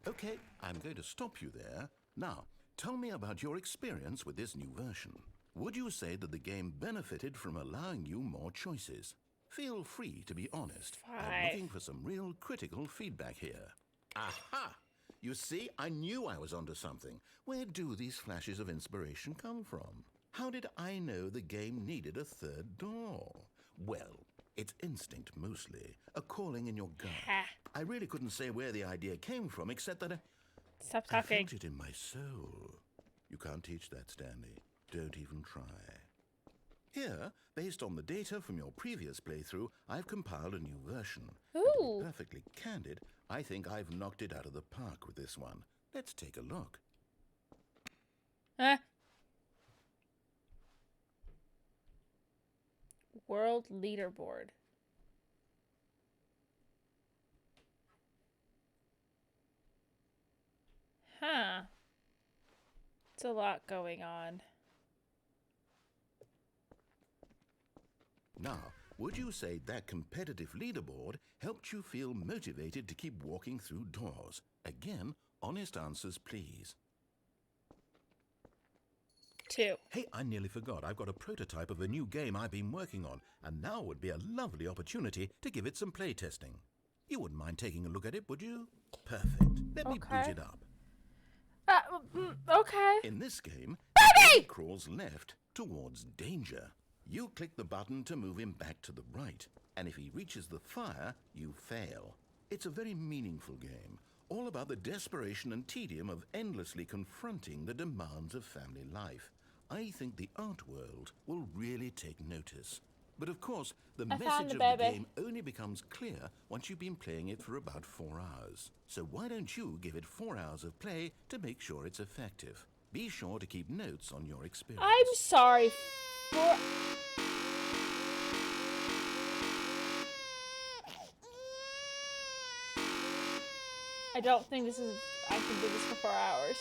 Okay, I'm going to stop you there. Now, tell me about your experience with this new version. Would you say that the game benefited from allowing you more choices? Feel free to be honest. 5. I'm looking for some real critical feedback here. Aha! You see, I knew I was onto something. Where do these flashes of inspiration come from? How did I know the game needed a third door? Well, it's instinct mostly, a calling in your gut. Ha. I really couldn't say where the idea came from, except that Stop I talking. felt it in my soul. You can't teach that, Stanley. Don't even try. Here, based on the data from your previous playthrough, I've compiled a new version. And to Ooh. be perfectly candid, I think I've knocked it out of the park with this one. Let's take a look. World leaderboard. Huh. It's a lot going on. Now, would you say that competitive leaderboard helped you feel motivated to keep walking through doors? Again, honest answers, please. 2. Hey, I nearly forgot. I've got a prototype of a new game I've been working on, and now would be a lovely opportunity to give it some play testing. You wouldn't mind taking a look at it, would you? Perfect. Let me boot it up. Okay. In this game, he crawls left towards danger. You click the button to move him back to the right, and if he reaches the fire, you fail. It's a very meaningful game, all about the desperation and tedium of endlessly confronting the demands of family life. I think the art world will really take notice. But of course, the message of the game only becomes clear once you've been playing it for about 4 hours. So why don't you give it 4 hours of play to make sure it's effective? Be sure to keep notes on your experience. I'm sorry. I don't think this is... I can do this for 4 hours.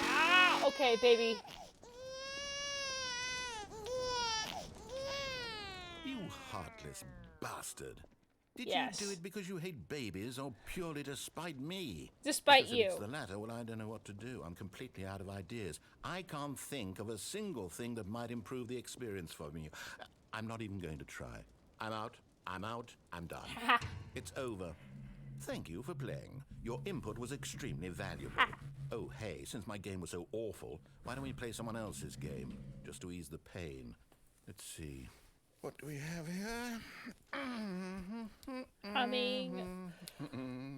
Ah! Okay, baby. You heartless bastard. Did Yes. you do it because you hate babies or purely to spite me? Despite Because you. if it's the latter, well, I don't know what to do. I'm completely out of ideas. I can't think of a single thing that might improve the experience for me. I'm not even going to try. I'm out. I'm out. I'm done. It's over. Thank you for playing. Your input was extremely valuable. Oh, hey, since my game was so awful, why don't we play someone else's game? Just to ease the pain. Let's see. What do we have here? Humming.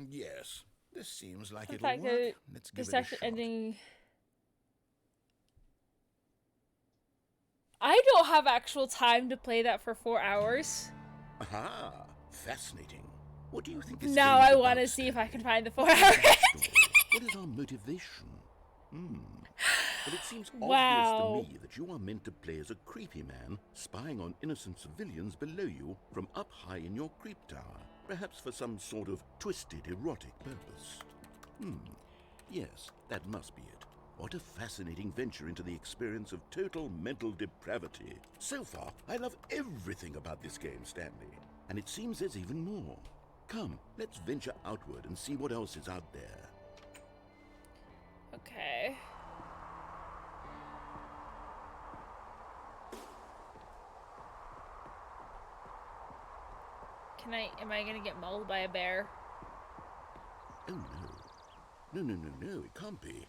Yes, this seems like In it'll fact, work. Let's give the it a session shot. ending. I don't have actual time to play that for 4 hours. Aha, fascinating. What do you think this Now game is I want to about, see if I Stanley? can find the 4 What's hour the backstory? What is our motivation? But it seems Wow. obvious to me that you are meant to play as a creepy man spying on innocent civilians below you from up high in your creep tower, perhaps for some sort of twisted erotic purpose. Yes, that must be it. What a fascinating venture into the experience of total mental depravity. So far, I love everything about this game, Stanley. And it seems there's even more. Come, let's venture outward and see what else is out there. Okay. Am I gonna get mauled by a bear? Oh no. No, it can't be.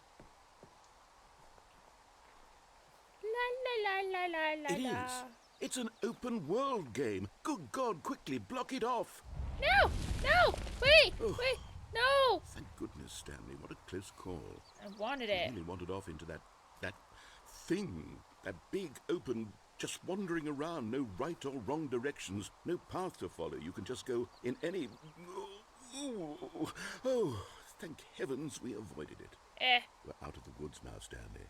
La la la la la la. It is. It's an open world game. Good God, quickly block it off. No! No! Wait! Oh. Wait! No! Thank goodness, Stanley. What a close call. I wanted I it. really wandered off into that thing. That big, open, just wandering around. No right or wrong directions. No path to follow. You can just go in any... Oh, thank heavens we avoided it. We're out of the woods now, Stanley.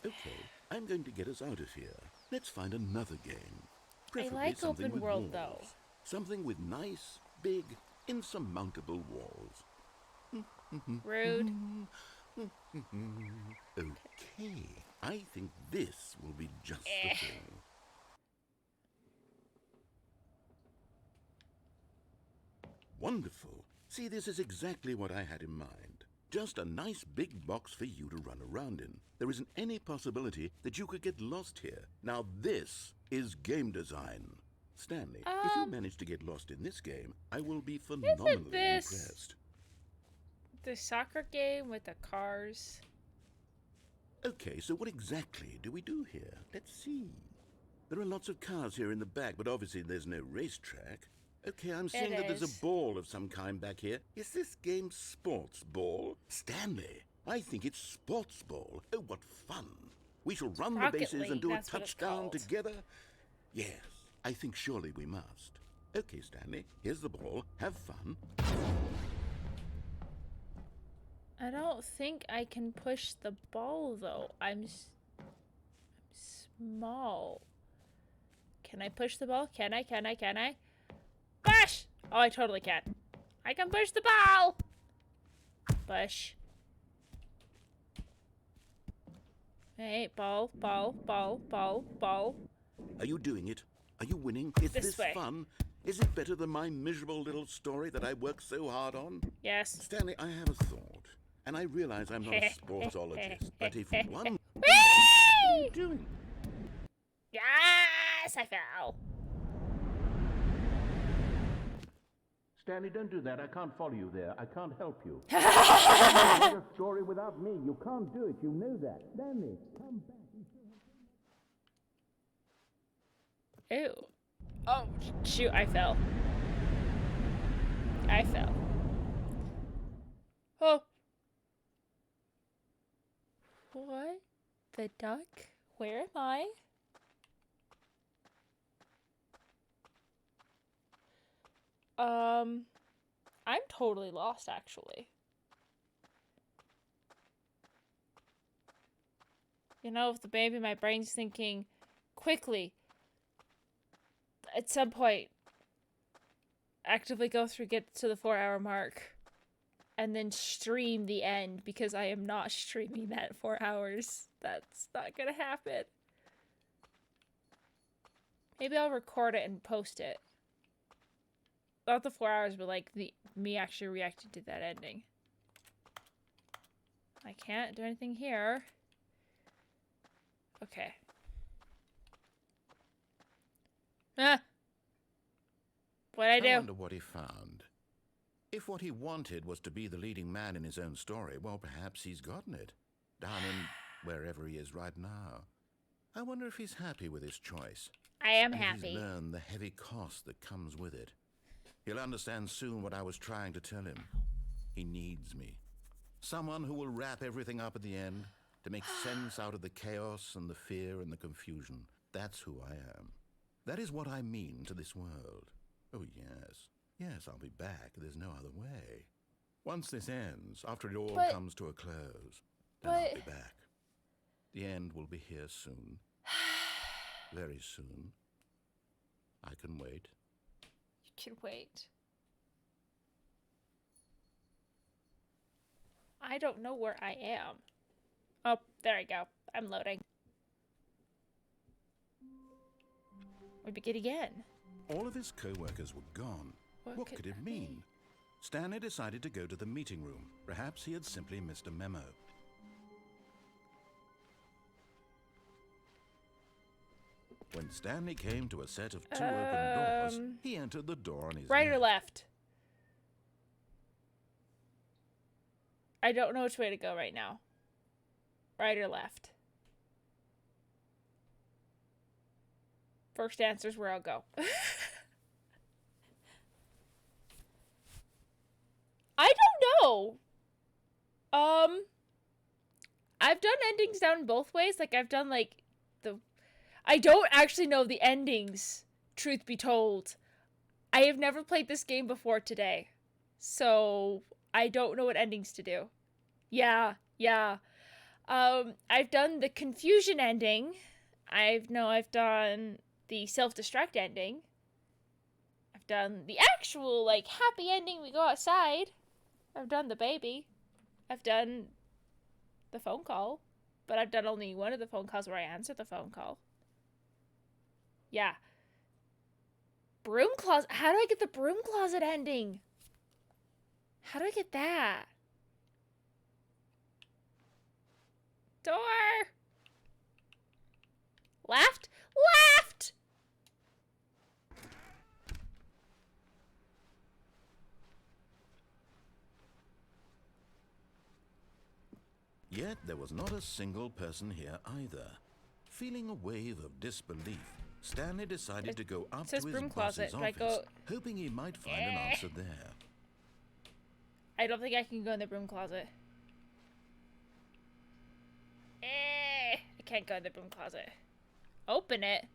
Okay, I'm going to get us out of here. Let's find another game. Preferably like something open with world, walls. though. Something with nice, big, insurmountable walls. Rude. Okay, I think this will be just the thing. Wonderful. See, this is exactly what I had in mind. Just a nice big box for you to run around in. There isn't any possibility that you could get lost here. Now this is game design. Stanley, if you manage to get lost in this game, I will be phenomenally impressed. The soccer game with the cars. Okay, so what exactly do we do here? Let's see. There are lots of cars here in the back, but obviously there's no racetrack. Okay, I'm seeing that there's a ball of some kind back here. Is this game sports ball? Stanley, I think it's sports ball. Oh, what fun. We shall run the bases and do a touchdown together. Yes, I think surely we must. Okay, Stanley, here's the ball. Have fun. I don't think I can push the ball, though. I'm small. Can I push the ball? Can I? Push! Oh, I totally can. I can push the ball! Push. Hey, ball. Are you doing it? Are you winning? Is this fun? Is it better than my miserable little story that I worked so hard on? Yes. Stanley, I have a thought. And I realize I'm not a sportologist, but if one... What are you doing? Yes, I fell. Stanley, don't do that. I can't follow you there. I can't help you. You can't write a story without me. You can't do it. You know that. Stanley, come back. Ew. Oh, shoot, I fell. Oh. What? The duck? Where am I? I'm totally lost, actually. You know, if the baby, my brain's thinking, quickly, at some point, actively go through, get to the 4-hour mark, and then stream the end, because I am not streaming that 4 hours. That's not gonna happen. Maybe I'll record it and post it. Not the 4 hours, but like me actually reacting to that ending. I can't do anything here. Okay. Ah! What'd I do? I wonder what he found. If what he wanted was to be the leading man in his own story, well, perhaps he's gotten it. Down in wherever he is right now. I wonder if he's happy with his choice. I am and happy. He's learned the heavy cost that comes with it. He'll understand soon what I was trying to tell him. He needs me. Someone who will wrap everything up at the end to make sense out of the chaos and the fear and the confusion. That's who I am. That is what I mean to this world. Oh, yes. Yes, I'll be back. There's no other way. Once this ends, after it all comes to a close, then I'll be back. The end will be here soon. Very soon. I can wait. You can wait. I don't know where I am. Oh, there I go. I'm loading. We begin again. All of his co-workers were gone. What could it mean? Stanley decided to go to the meeting room. Perhaps he had simply missed a memo. When Stanley came to a set of 2 open doors, he entered the door on his right or left? I don't know which way to go right now. Right or left? First answer's where I'll go. I don't know. I've done endings down both ways. Like, I've done, like, I don't actually know the endings, truth be told. I have never played this game before today. So, I don't know what endings to do. Yeah. I've done the confusion ending. I've done the self-destruct ending. I've done the actual, like, happy ending, we go outside. I've done the baby. I've done the phone call. But I've done only one of the phone calls where I answered the phone call. Yeah. Broom closet. How do I get the broom closet ending? How do I get that? Yet there was not a single person here either. Feeling a wave of disbelief, Stanley decided to go up to his boss's office, hoping he might find an answer there. I don't think I can go in the broom closet. I can't go in the broom closet. Open it.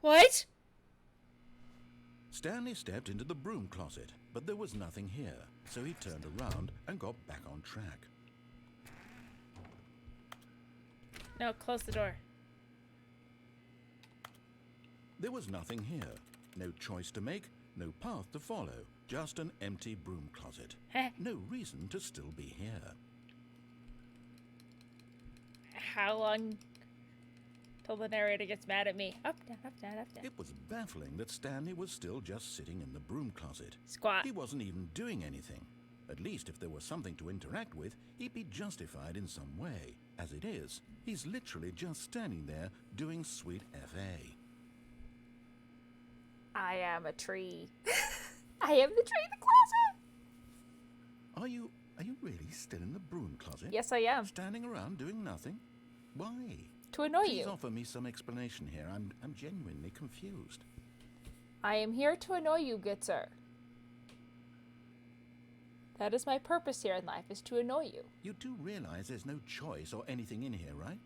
What? Stanley stepped into the broom closet, but there was nothing here, so he turned around and got back on track. No, close the door. There was nothing here. No choice to make, no path to follow, just an empty broom closet. No reason to still be here. How long till the narrator gets mad at me? Up, down, up, down, up, down. It was baffling that Stanley was still just sitting in the broom closet. Squat. He wasn't even doing anything. At least if there was something to interact with, he'd be justified in some way. As it is, he's literally just standing there doing sweet FA. I am a tree. I am the tree in the closet. Are you really still in the broom closet? Yes, I am. Standing around doing nothing? Why? To annoy Please you. offer me some explanation here. I'm genuinely confused. I am here to annoy you, good sir. That is my purpose here in life, is to annoy you. You do realize there's no choice or anything in here, right?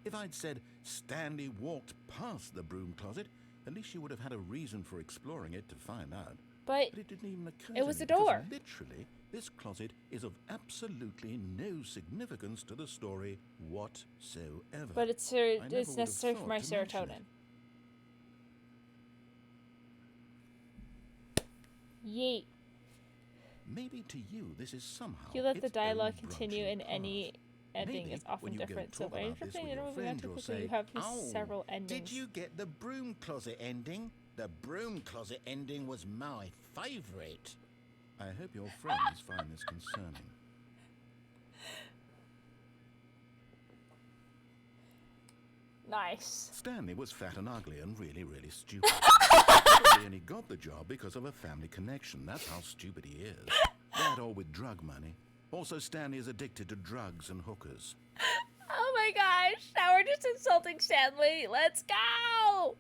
If I'd said Stanley walked past the broom closet, at least you would have had a reason for exploring it to find out. But it didn't even occur it was to the me, door. Literally, this closet is of absolutely no significance to the story whatsoever. But it's necessary for my serotonin. Yeet. Maybe to you this is somehow. You let the dialogue continue in any ending is often different. So by interrupting the romantic you have several endings. Did you get the broom closet ending? The broom closet ending was my favorite. I hope your friends find this concerning. Nice. Stanley was fat and ugly and really, really stupid. Probably only got the job because of a family connection. That's how stupid he is. That or with drug money. Also, Stanley is addicted to drugs and hookers. Oh my gosh, now we're just insulting Stanley. Let's go!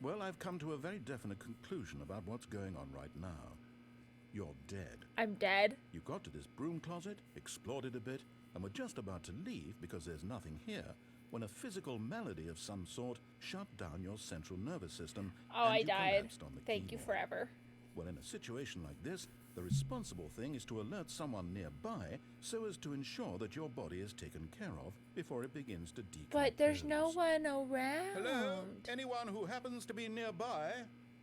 Well, I've come to a very definite conclusion about what's going on right now. You're dead. I'm dead? You got to this broom closet, explored it a bit, and were just about to leave because there's nothing here, when a physical malady of some sort shut down your central nervous system. Oh, and I you died. collapsed on the Thank you keyboard. forever. Well, in a situation like this, the responsible thing is to alert someone nearby so as to ensure that your body is taken care of before it begins to decompose. But there's no one around. Hello? Anyone who happens to be nearby?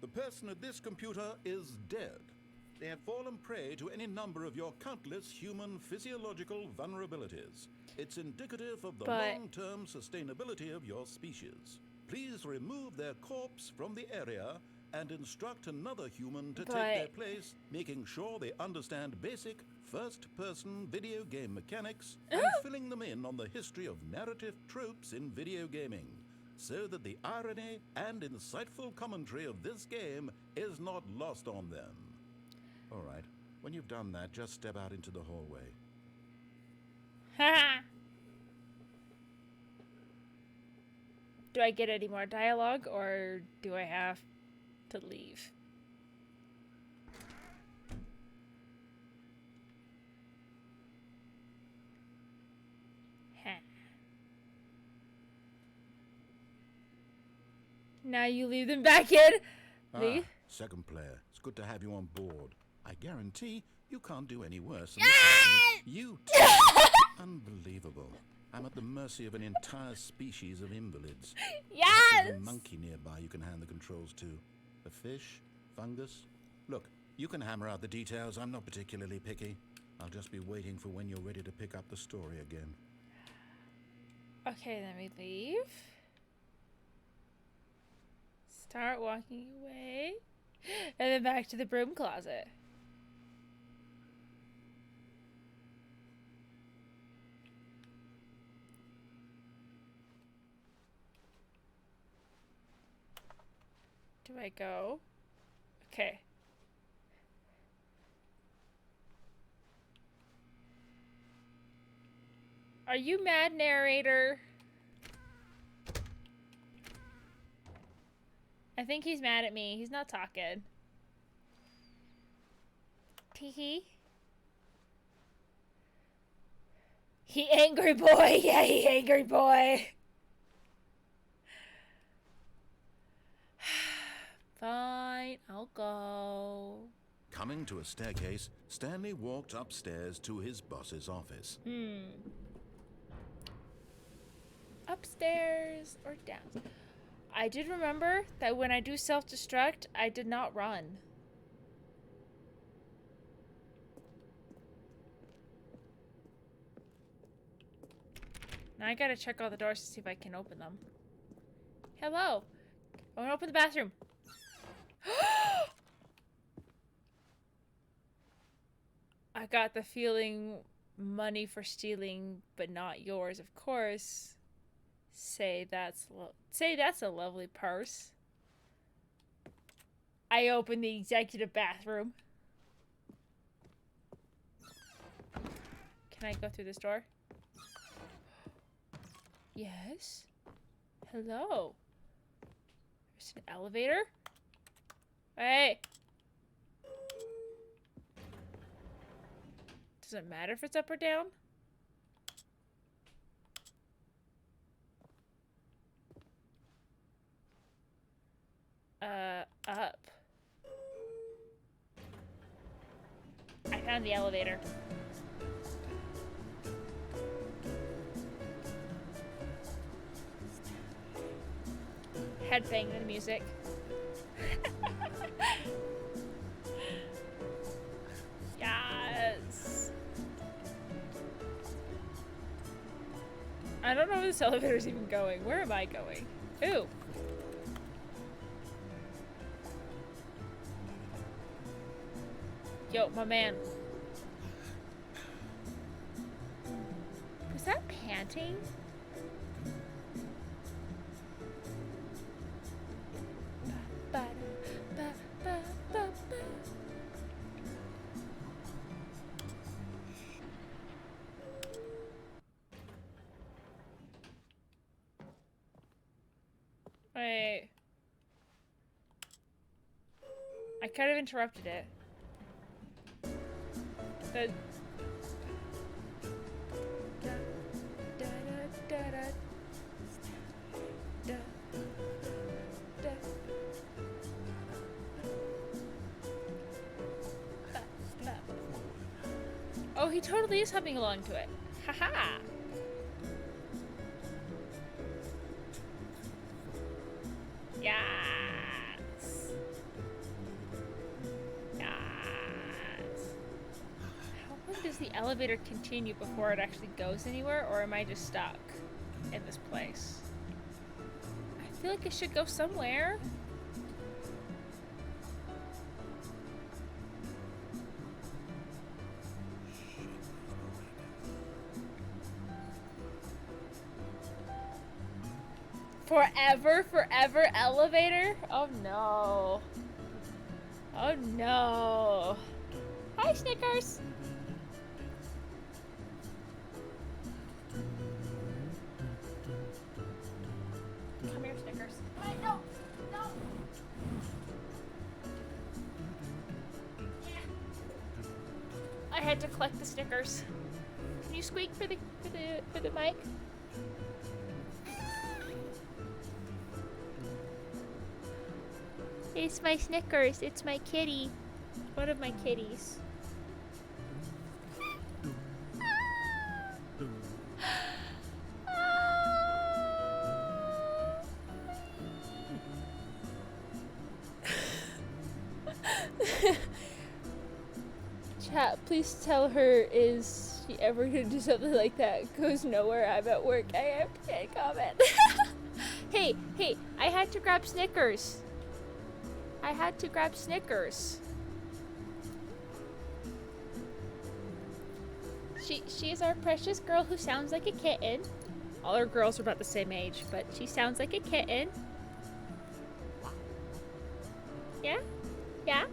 The person at this computer is dead. They have fallen prey to any number of your countless human physiological vulnerabilities. It's indicative of the long-term sustainability of your species. Please remove their corpse from the area and instruct another human to take their place, making sure they understand basic first-person video game mechanics and filling them in on the history of narrative tropes in video gaming, so that the irony and insightful commentary of this game is not lost on them. All right, when you've done that, just step out into the hallway. Ha! Do I get any more dialogue, or do I have to leave? Now you leave them back in. Leave. Second player, it's good to have you on board. I guarantee you can't do any worse than you too. Unbelievable. I'm at the mercy of an entire species of invalids. Yes! There's a monkey nearby you can hand the controls to. A fish? Fungus? Look, you can hammer out the details. I'm not particularly picky. I'll just be waiting for when you're ready to pick up the story again. Okay, then we leave. Start walking away. And then back to the broom closet. Do I go? Okay. Are you mad, narrator? I think he's mad at me. He's not talking. Tee-hee. He angry boy. Yeah, he angry boy. Fine, I'll go. Coming to a staircase, Stanley walked upstairs to his boss's office. Upstairs or down? I did remember that when I do self-destruct, I did not run. Now I gotta check all the doors to see if I can open them. Hello! I wanna open the bathroom. I got the feeling money for stealing, but not yours, of course. Say that's a lovely purse. I opened the executive bathroom. Can I go through this door? Yes. Hello. There's an elevator. Hey. Does it matter if it's up or down? Up. I found the elevator. Headbang to the music. Yes. I don't know where this elevator's even going. Where am I going? Ooh. Yo, my man. Was that panting? Wait. I kind of interrupted it. Oh, he totally is hopping along to it. Haha. Yes. Yes. How long does the elevator continue before it actually goes anywhere, or am I just stuck in this place? I feel like it should go somewhere. Forever elevator? Oh no. Oh no. Hi, Snickers. Come here, Snickers. Wait, no. No. Yeah. I had to collect the Snickers. Can you squeak for the mic? It's my Snickers. It's my kitty. One of my kitties. Chat, please tell her, is she ever gonna do something like that? Goes nowhere. I'm at work. I can't comment. Hey, I had to grab Snickers. I had to grab Snickers. She's our precious girl who sounds like a kitten. All our girls are about the same age, but she sounds like a kitten. Yeah? Yeah?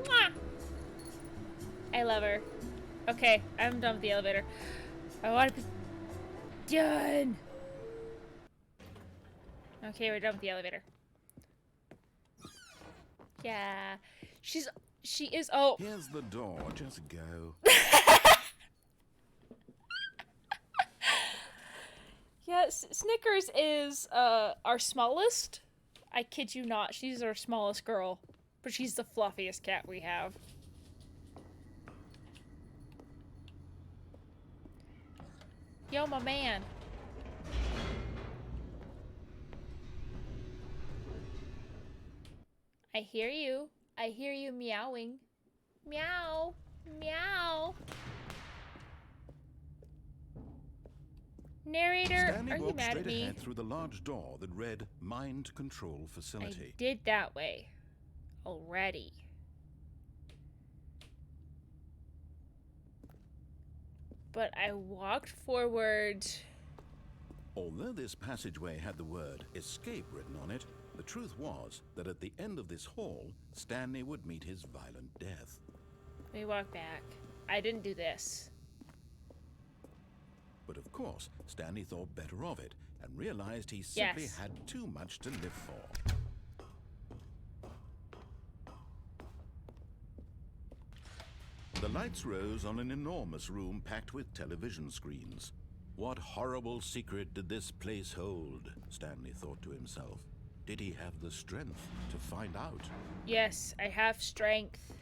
Mwah! I love her. Okay, I'm done with the elevator. I want to be... Done. Okay, we're done with the elevator. Yeah. She is, oh. Here's the door, just go. Yes, Snickers is, our smallest. I kid you not, she's our smallest girl. But she's the fluffiest cat we have. Yo, my man. I hear you. I hear you meowing. Meow. Meow. Narrator, Stanley are you walked mad straight at me? ahead through the large door that read Mind Control I Facility. did that way. Already. But I walked forward. Although this passageway had the word escape written on it, the truth was that at the end of this hall, Stanley would meet his violent death. We walk back. I didn't do this. But of course, Stanley thought better of it and realized he simply Yes. had too much to live for. The lights rose on an enormous room packed with television screens. What horrible secret did this place hold? Stanley thought to himself. Did he have the strength to find out? Yes, I have strength.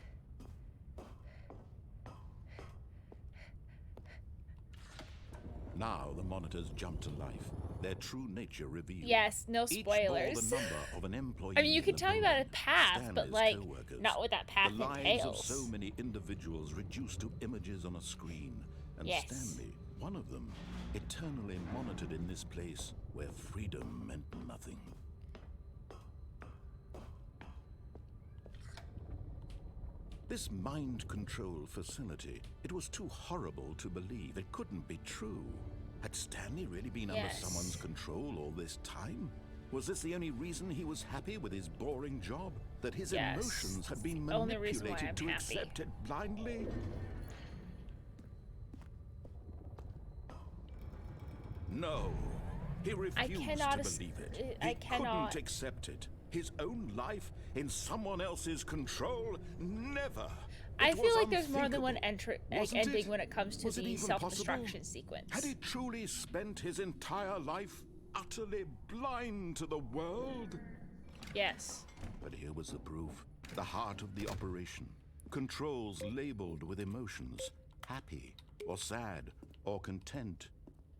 Now the monitors jumped to life, their true nature revealed. Yes, no Each bore spoilers. the number of an employee I mean, you in can the tell me about a building, path, but Stanley's like, co-workers, not what that path the lives entails. of so many individuals reduced to images on a screen, and Yes. Stanley, one of them, eternally monitored in this place where freedom meant nothing. This mind control facility, it was too horrible to believe. It couldn't be true. Had Stanley really been under Yes. someone's control all this time? Was this the only reason he was happy with his boring job? That his Yes. emotions had been The only reason why manipulated I'm to happy. accept it blindly? No. He refused cannot to believe it. I He cannot. couldn't accept it. His own life in someone else's control? Never. I It feel was like there's more than one unthinkable. ending Wasn't it? when it comes to Was it the even self-destruction possible? sequence. Had he truly spent his entire life utterly blind to the world? Yes. But here was the proof. The heart of the operation. Controls labeled with emotions. Happy, or sad, or content.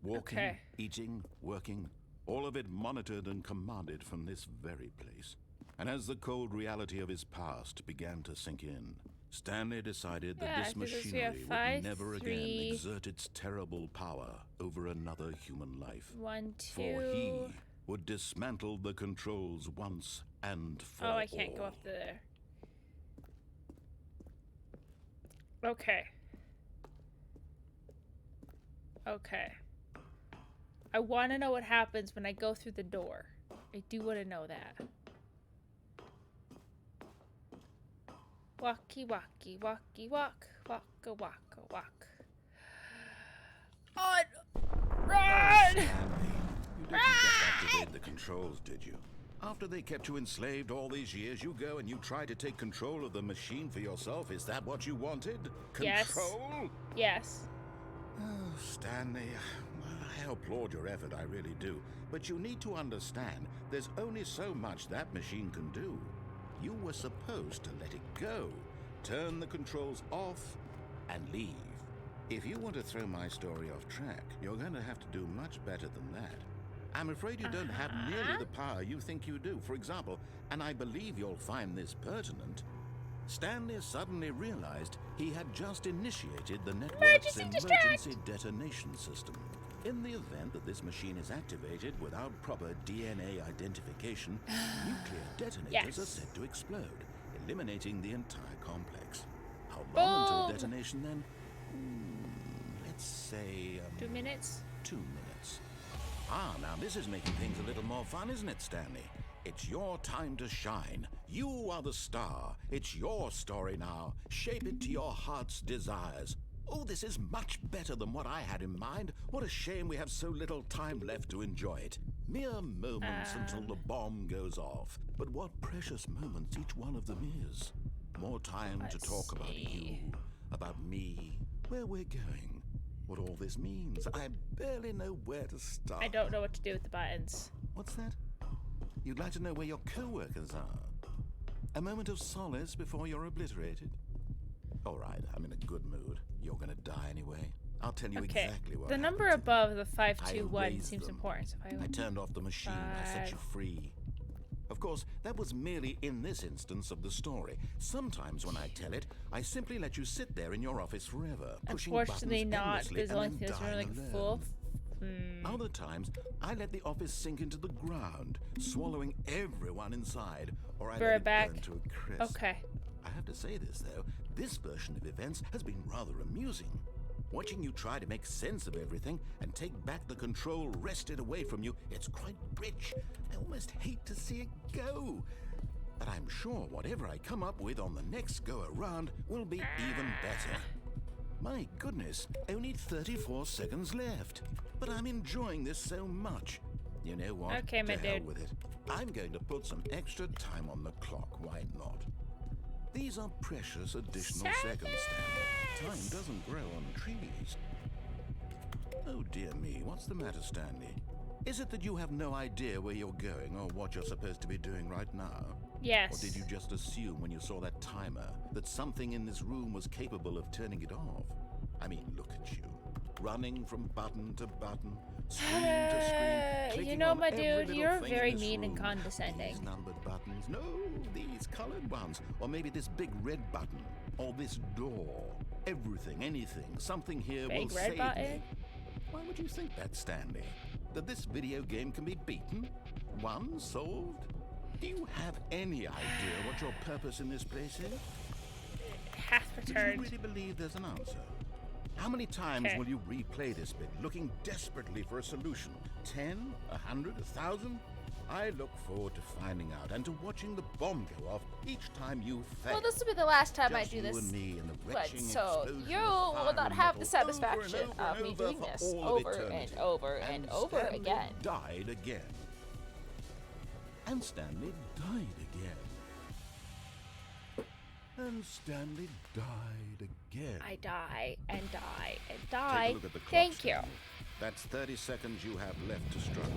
Walking, Okay. eating, working. All of it monitored and commanded from this very place. And as the cold reality of his past began to sink in, Stanley decided that Yeah, this because we have machinery would 5, never 3. again exert its terrible power over another human life. 1, 2. For he would dismantle the controls once and for Oh, I can't all. go up there. Okay. Okay. I want to know what happens when I go through the door. I do want to know that. Walkie, walkie, walkie, walk. Waka, waka, walk. On! Run! Stanley, you didn't just activate the controls, did you? After they kept you enslaved all these years, you go and you try to take control of the machine for yourself. Is that what you wanted? Yes. Control? Yes. Oh, Stanley, I applaud your effort, I really do. But you need to understand, there's only so much that machine can do. You were supposed to let it go, turn the controls off, and leave. If you want to throw my story off track, you're going to have to do much better than that. I'm afraid you don't have nearly the power you think you do. For example, and I believe you'll find this pertinent, Stanley suddenly realized he had just initiated the network's emergency detonation system. In the event that this machine is activated without proper DNA identification, nuclear detonators are set to explode, eliminating the entire complex. How long until Boom. detonation then? Let's say 2 minutes? 2 minutes. Ah, now this is making things a little more fun, isn't it, Stanley? It's your time to shine. You are the star. It's your story now. Shape it to your heart's desires. Oh, this is much better than what I had in mind. What a shame we have so little time left to enjoy it. Mere moments until the bomb goes off. But what precious moments each one of them is. More time to talk about you, about me, where we're going, what all this means. I barely know where to start. I don't know what to do with the buttons. What's that? You'd like to know where your co-workers are? A moment of solace before you're obliterated? All right, I'm in a good mood. You're gonna die anyway. I'll tell you exactly what The number happened. above the 521 seems important. So I turned off the machine. I set you free. Of course, that was merely in this instance of the story. Sometimes when I tell it, I simply let you sit there in your office forever, pushing unfortunately buttons not, endlessly because the only and thing then that's really dying like full. alone. Other times, I let the office sink into the ground, swallowing everyone inside, or I let it burn to a crisp. Okay. I have to say this, though. This version of events has been rather amusing. Watching you try to make sense of everything and take back the control wrested away from you, it's quite rich. I almost hate to see it go. But I'm sure whatever I come up with on the next go-around will be even better. My goodness, only 34 seconds left. But I'm enjoying this so much. You know what? Okay, my To hell dude. with it. I'm going to put some extra time on the clock. Why not? These are precious additional seconds, Stanley. Time doesn't grow on trees. Oh dear me, what's the matter, Stanley? Is it that you have no idea where you're going or what you're supposed to be doing right now? Yes. Or did you just assume when you saw that timer that something in this room was capable of turning it off? I mean, look at you. Running from button to button, screen to screen, clicking you know, on my every dude, little you're thing very in this mean and room. condescending. These numbered buttons. No, these colored ones. Or maybe this big red button. Or this door. Everything, anything, something here will Big red save button? me. Why would you think that, Stanley? That this video game can be beaten? Won? Solved? Do you have any idea what your purpose in this place is? Half Do you returned. really believe there's an answer? How many times will you replay this bit, looking desperately for a solution? 10? 100? 1,000? I look forward to finding out and to watching the bomb go off each time you fail. Well, this will be the last time Just I do this. You and me and the But retching so explosion you of will fire not and have the metal over satisfaction and over of me and doing over this for all of over and eternity. over and over Stanley again. Died again. And Stanley died again. And Stanley died again. I die and die and Take die. a look at the clock, Thank you. Stanley. That's 30 seconds you have left to struggle.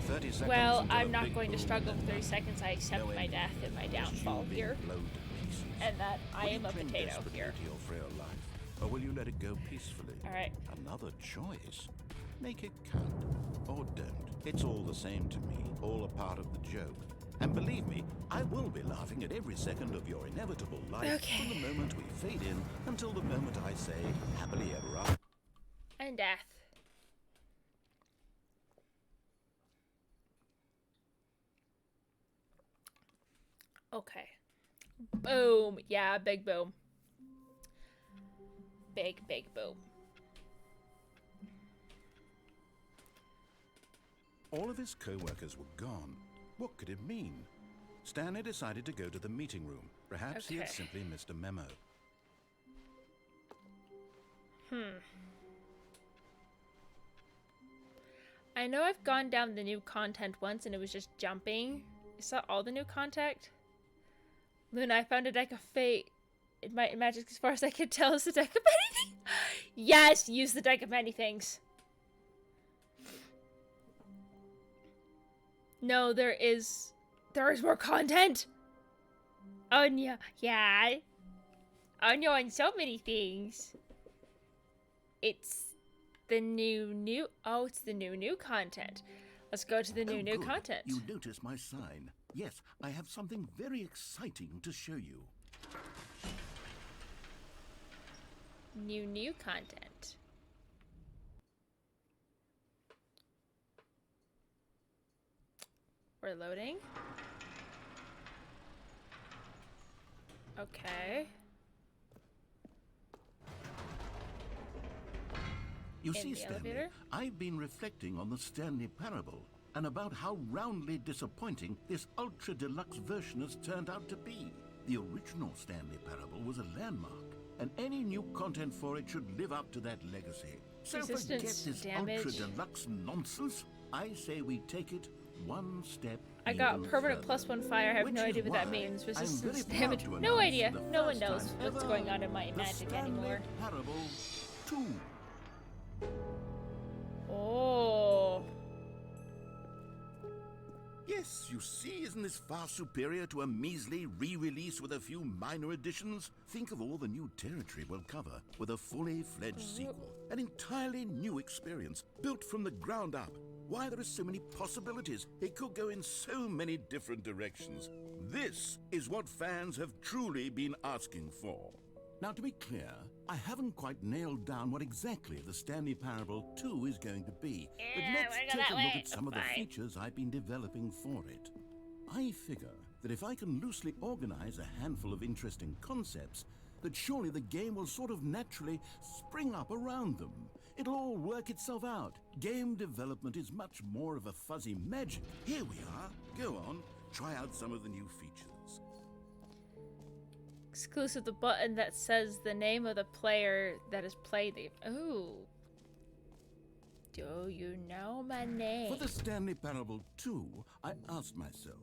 30 seconds Well, until I'm a not big going to boom struggle and for 30 then seconds. I accept no my ending. death and my Just downfall you being here. blown to pieces. And that I Will am you a cling potato desperately here. to your frail life, or will you let it go peacefully? All right. Another choice. Make it count, or don't. It's all the same to me, all a part of the joke. And believe me, I will be laughing at every second of your inevitable life from the moment we fade in until the moment I say, happily ever after. And death. Okay. Boom. Yeah, big boom. Big boom. All of his co-workers were gone. What could it mean? Stanley decided to go to the meeting room. Perhaps he had Okay. simply missed a memo. I know I've gone down the new content once and it was just jumping. Is that all the new content? Luna, I found a deck of fate. Magic, as far as I can tell, is the deck of many things. Yes, use the deck of many things. No, there is more content. Anya, yeah. Anya on so many things. It's the new. Oh, it's the new content. Let's go to the new Good. content. You notice my sign. Yes, I have something very exciting to show you. New content. We're loading. Okay. You In see, the Stanley, elevator? I've been reflecting on the Stanley Parable and about how roundly disappointing this ultra deluxe version has turned out to be. The original Stanley Parable was a landmark, and any new content for it should live up to that legacy. So forget this damage. ultra deluxe nonsense. I say we take it one step. I got permanent further. +1 fire. I have no idea what that means. Resistance damage. No idea. No one knows what's going on in my magic anymore. Parable 2. Oh. Yes, you see, isn't this far superior to a measly re-release with a few minor additions? Think of all the new territory we'll cover with a fully fledged sequel. An entirely new experience, built from the ground up. Why, there are so many possibilities. It could go in so many different directions. This is what fans have truly been asking for. Now, to be clear, I haven't quite nailed down what exactly the Stanley Parable 2 is going to be. But let's take a look at some of the features I've been developing for it. I figure that if I can loosely organize a handful of interesting concepts, that surely the game will sort of naturally spring up around them. It'll all work itself out. Game development is much more of a fuzzy magic. Here we are. Go on, try out some of the new features. Exclusive, the button that says the name of the player that has played the... Ooh. Do you know my name? For the Stanley Parable 2, I asked myself,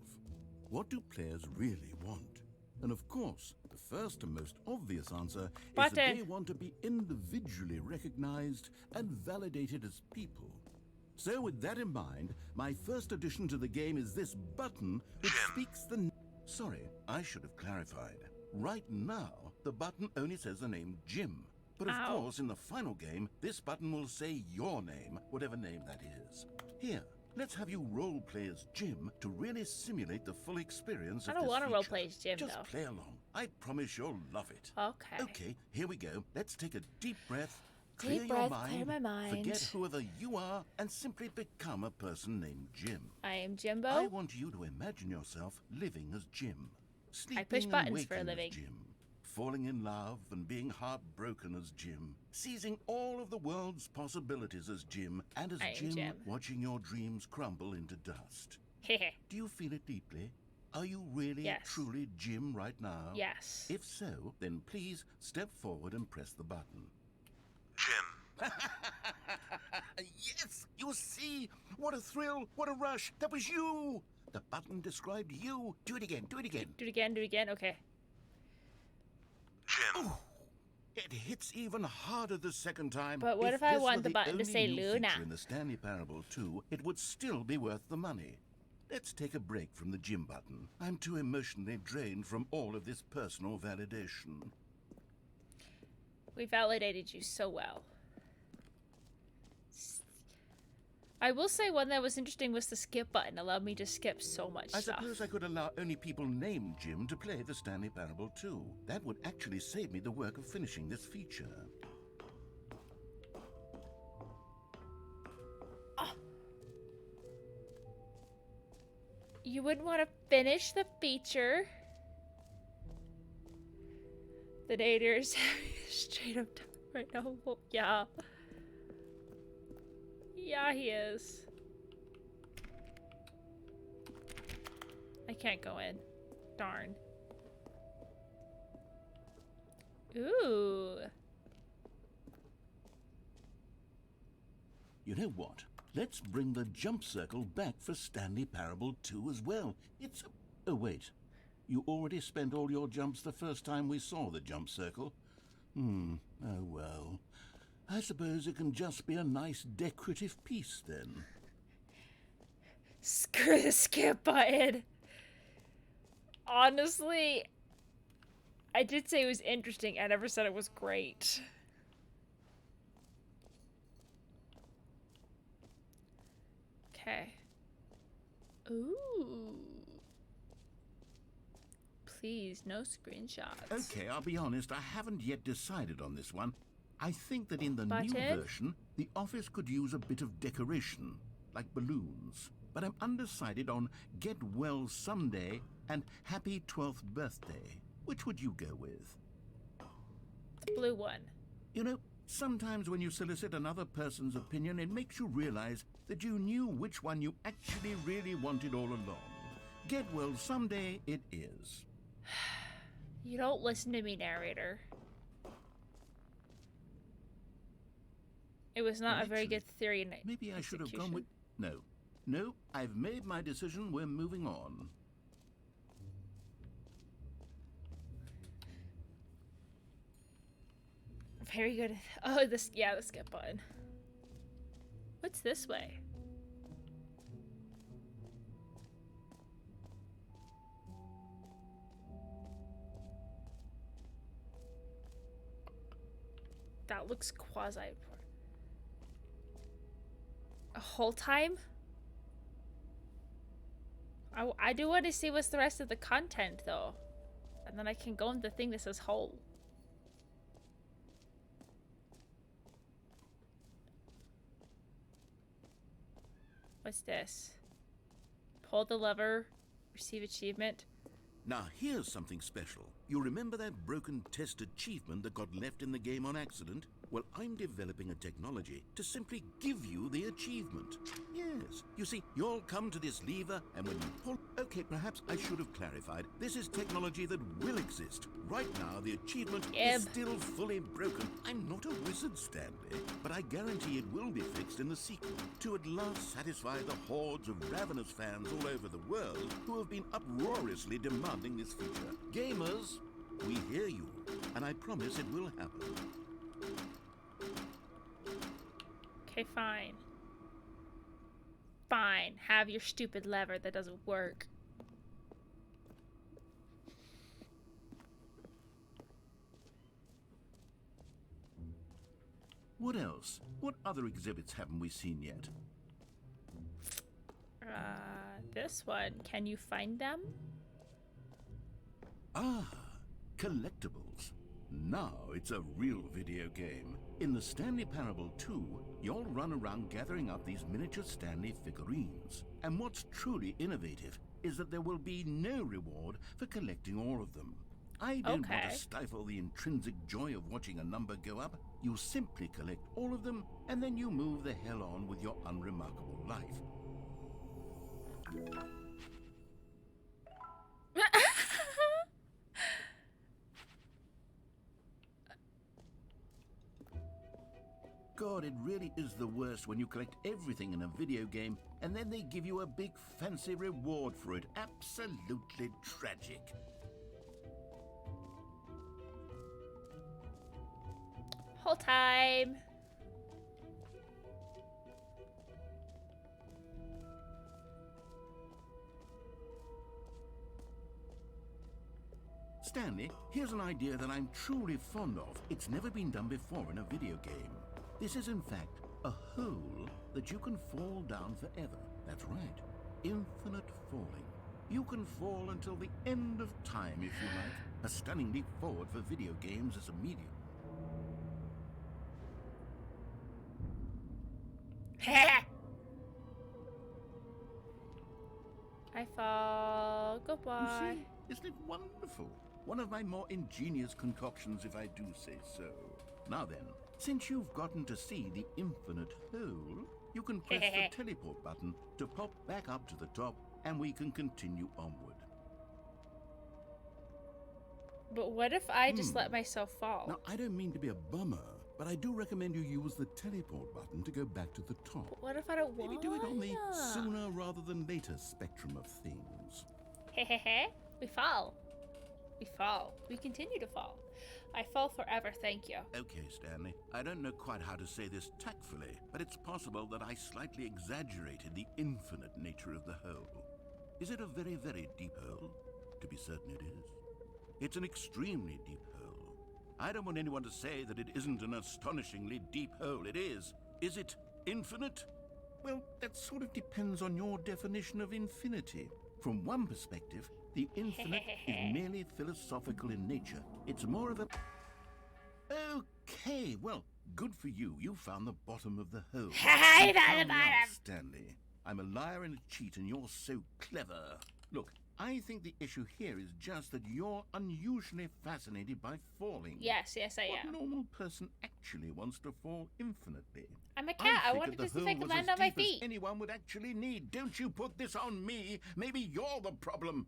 what do players really want? And of course, the first and most obvious answer is that they want to be individually recognized and validated as people. So with that in mind, my first addition to the game is this button which speaks the... Sorry, I should have clarified. Right now, the button only says the name Jim. But of course, in the final game, this button will say your name, whatever name that is. Here, let's have you roleplay as Jim to really simulate the full experience of this I don't want to feature. roleplay as Jim, Just though. play along. I promise you'll love it. Okay. Okay, here we go. Let's take a deep breath. Deep Clear your breath, mind, clear my mind. forget whoever you are, and simply become a person named Jim. I am Jimbo. I want you to imagine yourself living as Jim. Sleeping I push and buttons for a waking living. as Jim. Falling in love and being heartbroken as Jim. Seizing all of the world's possibilities as Jim. And as Jim, watching your dreams crumble into dust. Do you feel it deeply? Are you really, truly Jim right now? Yes. If so, then please step forward and press the button. Jim. Yes! You see? What a thrill! What a rush! That was you! The button described you. Do it again. Do it again. Do it again. Do it again. Okay. Jim. Ooh, it hits even harder the second time. But what if I want the button to say Luna? In the Stanley Parable 2, it would still be worth the money. Let's take a break from the Jim button. I'm too emotionally drained from all of this personal validation. We validated you so well. I will say one that was interesting was the skip button. Allowed me to skip so much stuff. I suppose I could allow only people named Jim to play the Stanley Parable 2. That would actually save me the work of finishing this feature. Oh. You wouldn't want to finish the feature. The nader's straight up right now. Yeah. Yeah, he is. I can't go in. Darn. Ooh. You know what? Let's bring the jump circle back for Stanley Parable 2 as well. It's a... Oh, wait. You already spent all your jumps the first time we saw the jump circle? Oh, well. I suppose it can just be a nice decorative piece, then. Screw the skip button. Honestly, I did say it was interesting. I never said it was great. Okay. Ooh. Please, no screenshots. Okay, I'll be honest, I haven't yet decided on this one. I think that in the new version, the office could use a bit of decoration, like balloons. But I'm undecided on Get Well Someday and Happy 12th Birthday. Which would you go with? The blue one. You know, sometimes when you solicit another person's opinion, it makes you realize that you knew which one you actually really wanted all along. Get Well Someday it is. You don't listen to me, narrator. It was not Well, a very good actually, theory. Maybe I should have gone with... No. No, I've made my decision. We're moving on. Very good. Oh, the skip button. What's this way? That looks quasi. A whole time? I do want to see what's the rest of the content though. And then I can go in the thing that says whole. What's this? Pull the lever, receive achievement. Now, here's something special. You remember that broken test achievement that got left in the game on accident? Well, I'm developing a technology to simply give you the achievement. Yes. You see, you'll come to this lever, and when you pull... Okay, perhaps I should have clarified. This is technology that will exist. Right now, the achievement is still fully broken. I'm not a wizard, Stanley, but I guarantee it will be fixed in the sequel to at last satisfy the hordes of ravenous fans all over the world who have been uproariously demanding this feature. Gamers, we hear you, and I promise it will happen. Okay, fine. Fine. Have your stupid lever that doesn't work. What else? What other exhibits haven't we seen yet? This one. Can you find them? Ah, collectibles. Now it's a real video game. In the Stanley Parable 2, you'll run around gathering up these miniature Stanley figurines. And what's truly innovative is that there will be no reward for collecting all of them. I don't want to stifle the intrinsic joy of watching a number go up. You simply collect all of them, and then you move the hell on with your unremarkable life. God, it really is the worst when you collect everything in a video game and then they give you a big fancy reward for it. Absolutely tragic. Whole time. Stanley, here's an idea that I'm truly fond of. It's never been done before in a video game. This is, in fact, a hole that you can fall down forever. That's right. Infinite falling. You can fall until the end of time, if you like. A stunning leap forward for video games as a medium. I fall. Goodbye. You see, isn't it wonderful? One of my more ingenious concoctions, if I do say so. Now then, since you've gotten to see the infinite hole, you can press the teleport button to pop back up to the top, and we can continue onward. But what if I just let myself fall? Now, I don't mean to be a bummer, but I do recommend you use the teleport button to go back to the top. But what if I don't want? Maybe do it on the sooner rather than later spectrum of things. We fall. We fall. We continue to fall. I fall forever, thank you. Okay, Stanley. I don't know quite how to say this tactfully, but it's possible that I slightly exaggerated the infinite nature of the hole. Is it a very, very deep hole? To be certain it is. It's an extremely deep hole. I don't want anyone to say that it isn't an astonishingly deep hole. It is. Is it infinite? Well, that sort of depends on your definition of infinity. From one perspective, the infinite is merely philosophical in nature. It's more of a... Okay, well, good for you. You found the bottom of the hole. I found the bottom! Stanley, I'm a liar and a cheat, and you're so clever. Look, I think the issue here is just that you're unusually fascinated by falling. Yes, I am. What normal person actually wants to fall infinitely? I'm a cat. I wanted to see if I could land on my feet. Anyone would actually need. Don't you put this on me. Maybe you're the problem.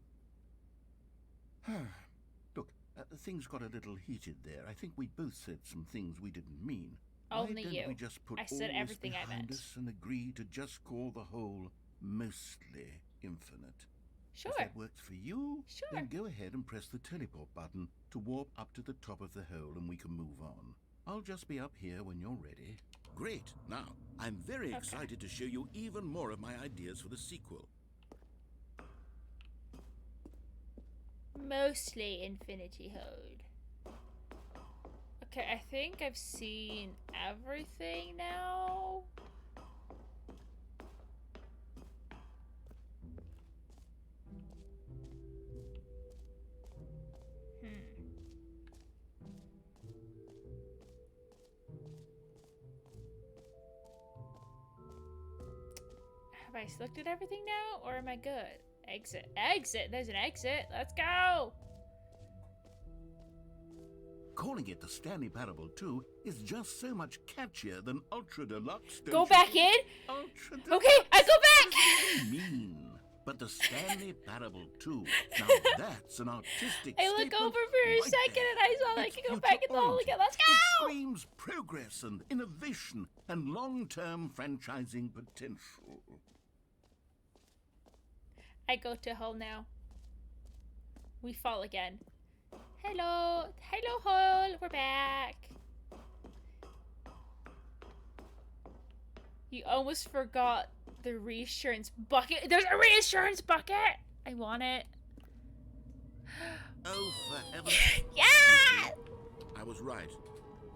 Look, things got a little heated there. I think we both said some things we didn't mean. Only Why don't you. we just put I said all everything this I behind meant. us and agree to just call the hole mostly infinite? Sure. If that works for you, Sure. then go ahead and press the teleport button to warp up to the top of the hole and we can move on. I'll just be up here when you're ready. Great. Now, I'm very excited to show you even more of my ideas for the sequel. Mostly Infinity Hode. Okay, I think I've seen everything now. Have I looked at everything now, or am I good? Exit. Exit! There's an exit! Let's go! Calling it the Stanley Parable 2 is just so much catchier than Ultra Deluxe. Go back in? Ultra Deluxe. Okay, I go What back! does it mean? But the Stanley Parable 2, now that's an artistic I look statement over for a right second there. and I saw that I It's could go back in the hole future-oriented. again. Let's It go! screams progress and innovation and long-term franchising potential. I go to hole now. We fall again. Hello. Hello, hole. We're back. You almost forgot the reassurance bucket. There's a reassurance bucket! I want it. Oh, for heaven's sake. Yeah! I was right.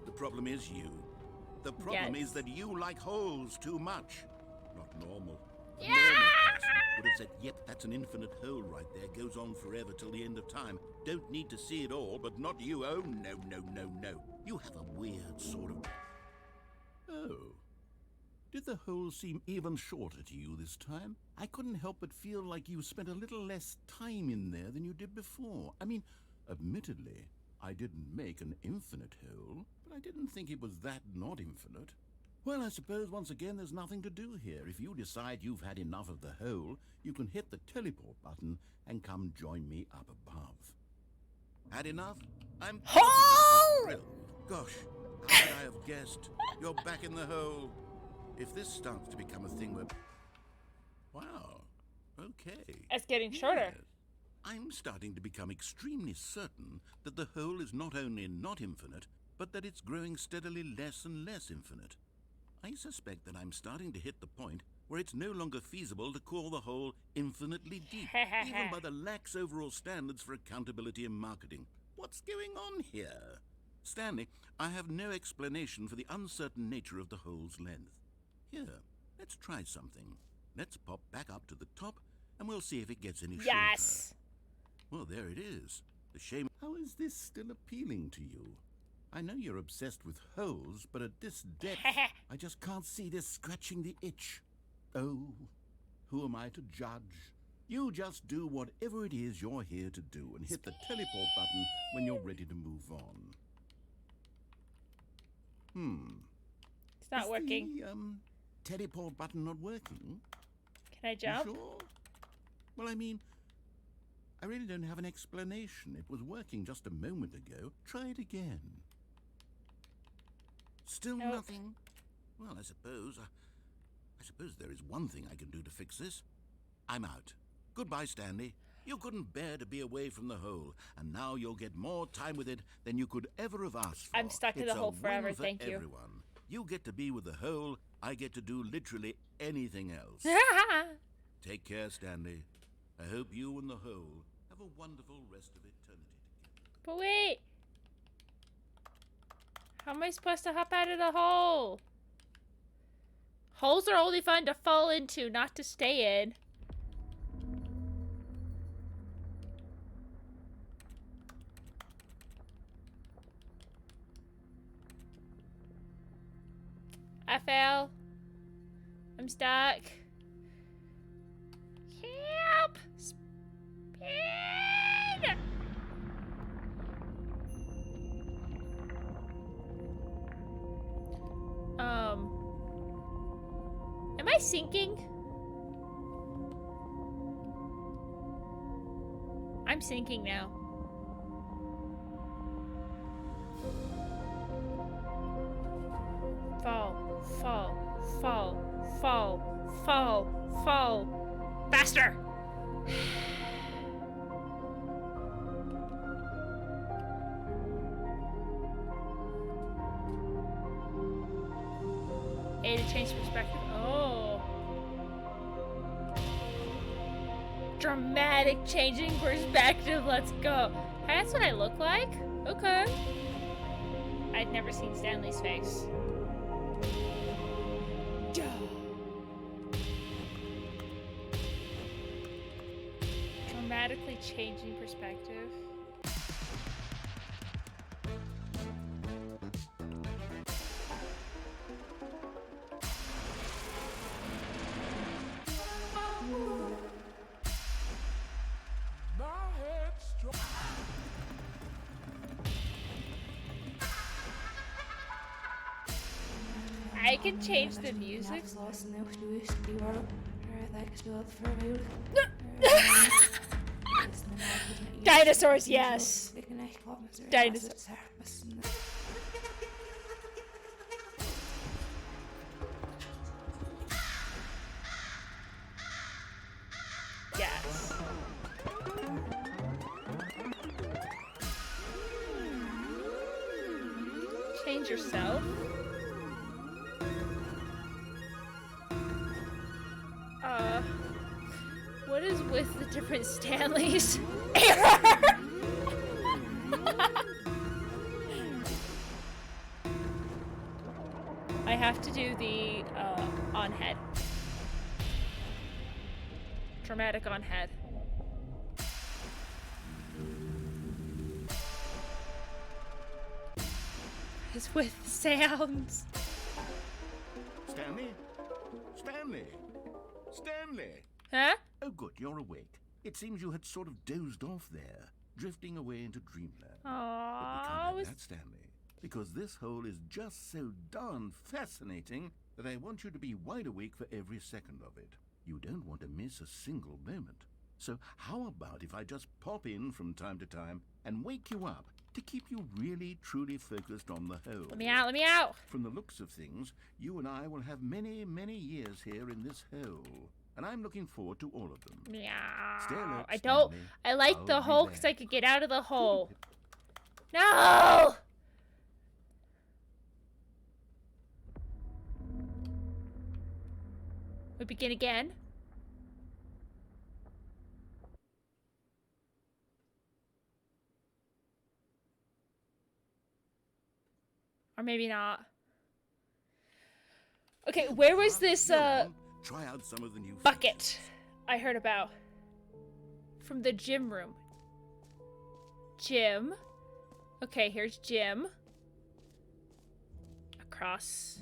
The problem is you. The problem Yes. is that you like holes too much. Not normal. A Yeah! normal person would have said, yep, that's an infinite hole right there. Goes on forever till the end of time. Don't need to see it all, but not you. Oh, no, no, no, no. You have a weird sort of... Oh. Did the hole seem even shorter to you this time? I couldn't help but feel like you spent a little less time in there than you did before. I mean, admittedly, I didn't make an infinite hole, but I didn't think it was that not infinite. Well, I suppose once again there's nothing to do here. If you decide you've had enough of the hole, you can hit the teleport button and come join me up above. Had enough? I'm Hole! thrilled. Gosh, how could I have guessed? You're back in the hole. If this starts to become a thing where... Wow. Okay. It's getting shorter. Yes. I'm starting to become extremely certain that the hole is not only not infinite, but that it's growing steadily less and less infinite. I suspect that I'm starting to hit the point where it's no longer feasible to call the hole infinitely deep, even by the lax overall standards for accountability and marketing. What's going on here? Stanley, I have no explanation for the uncertain nature of the hole's length. Here, let's try something. Let's pop back up to the top, and we'll see if it gets any shorter. Yes! Well, there it is. The shame. How is this still appealing to you? I know you're obsessed with holes, but at this depth, I just can't see this scratching the itch. Oh, who am I to judge? You just do whatever it is you're here to do and hit the teleport button when you're ready to move on. It's not working. The, teleport button not working? Can I jump? You sure? Well, I mean, I really don't have an explanation. It was working just a moment ago. Try it again. Still Nope. nothing? Well, I suppose there is one thing I can do to fix this. I'm out. Goodbye, Stanley. You couldn't bear to be away from the hole, and now you'll get more time with it than you could ever have asked for. I'm stuck in It's the hole a win forever, for thank you. everyone. You get to be with the hole, I get to do literally anything else. Take care, Stanley. I hope you and the hole have a wonderful rest of eternity together. But wait! How am I supposed to hop out of the hole? Holes are only fun to fall into, not to stay in. I fell. I'm stuck. Help! Speed! Am I sinking? I'm sinking now. Fall. Fall. Fall. Fall. Faster! A to change perspective. Oh. Dramatic changing perspective. Let's go. Hey, that's what I look like? Okay. I'd never seen Stanley's face. Dramatically changing perspective. I can change the music. Dinosaurs, yes. Dinosaurs. Yes. Change yourself. What is with the different Stanleys? Error! I have to do the on head. Dramatic on head. It's with sounds. Stanley? Stanley? Stanley! Huh? Oh, good, you're awake. It seems you had sort of dozed off there, drifting away into dreamland. But we can't have that, Stanley, because this hole is just so darn fascinating that I want you to be wide awake for every second of it. You don't want to miss a single moment. So how about if I just pop in from time to time and wake you up to keep you really, truly focused on the hole? Let me out, let me out! From the looks of things, you and I will have many, many years here in this hole. And I'm looking forward to all of them. Meow. Alert, I don't. Stanley. I like I'll the be hole because back. I could get out of the hole. No! We begin again. Or maybe not. Okay, where was this Try out some of the new bucket features. I heard about? From the gym room. Gym. Okay, here's gym. Across.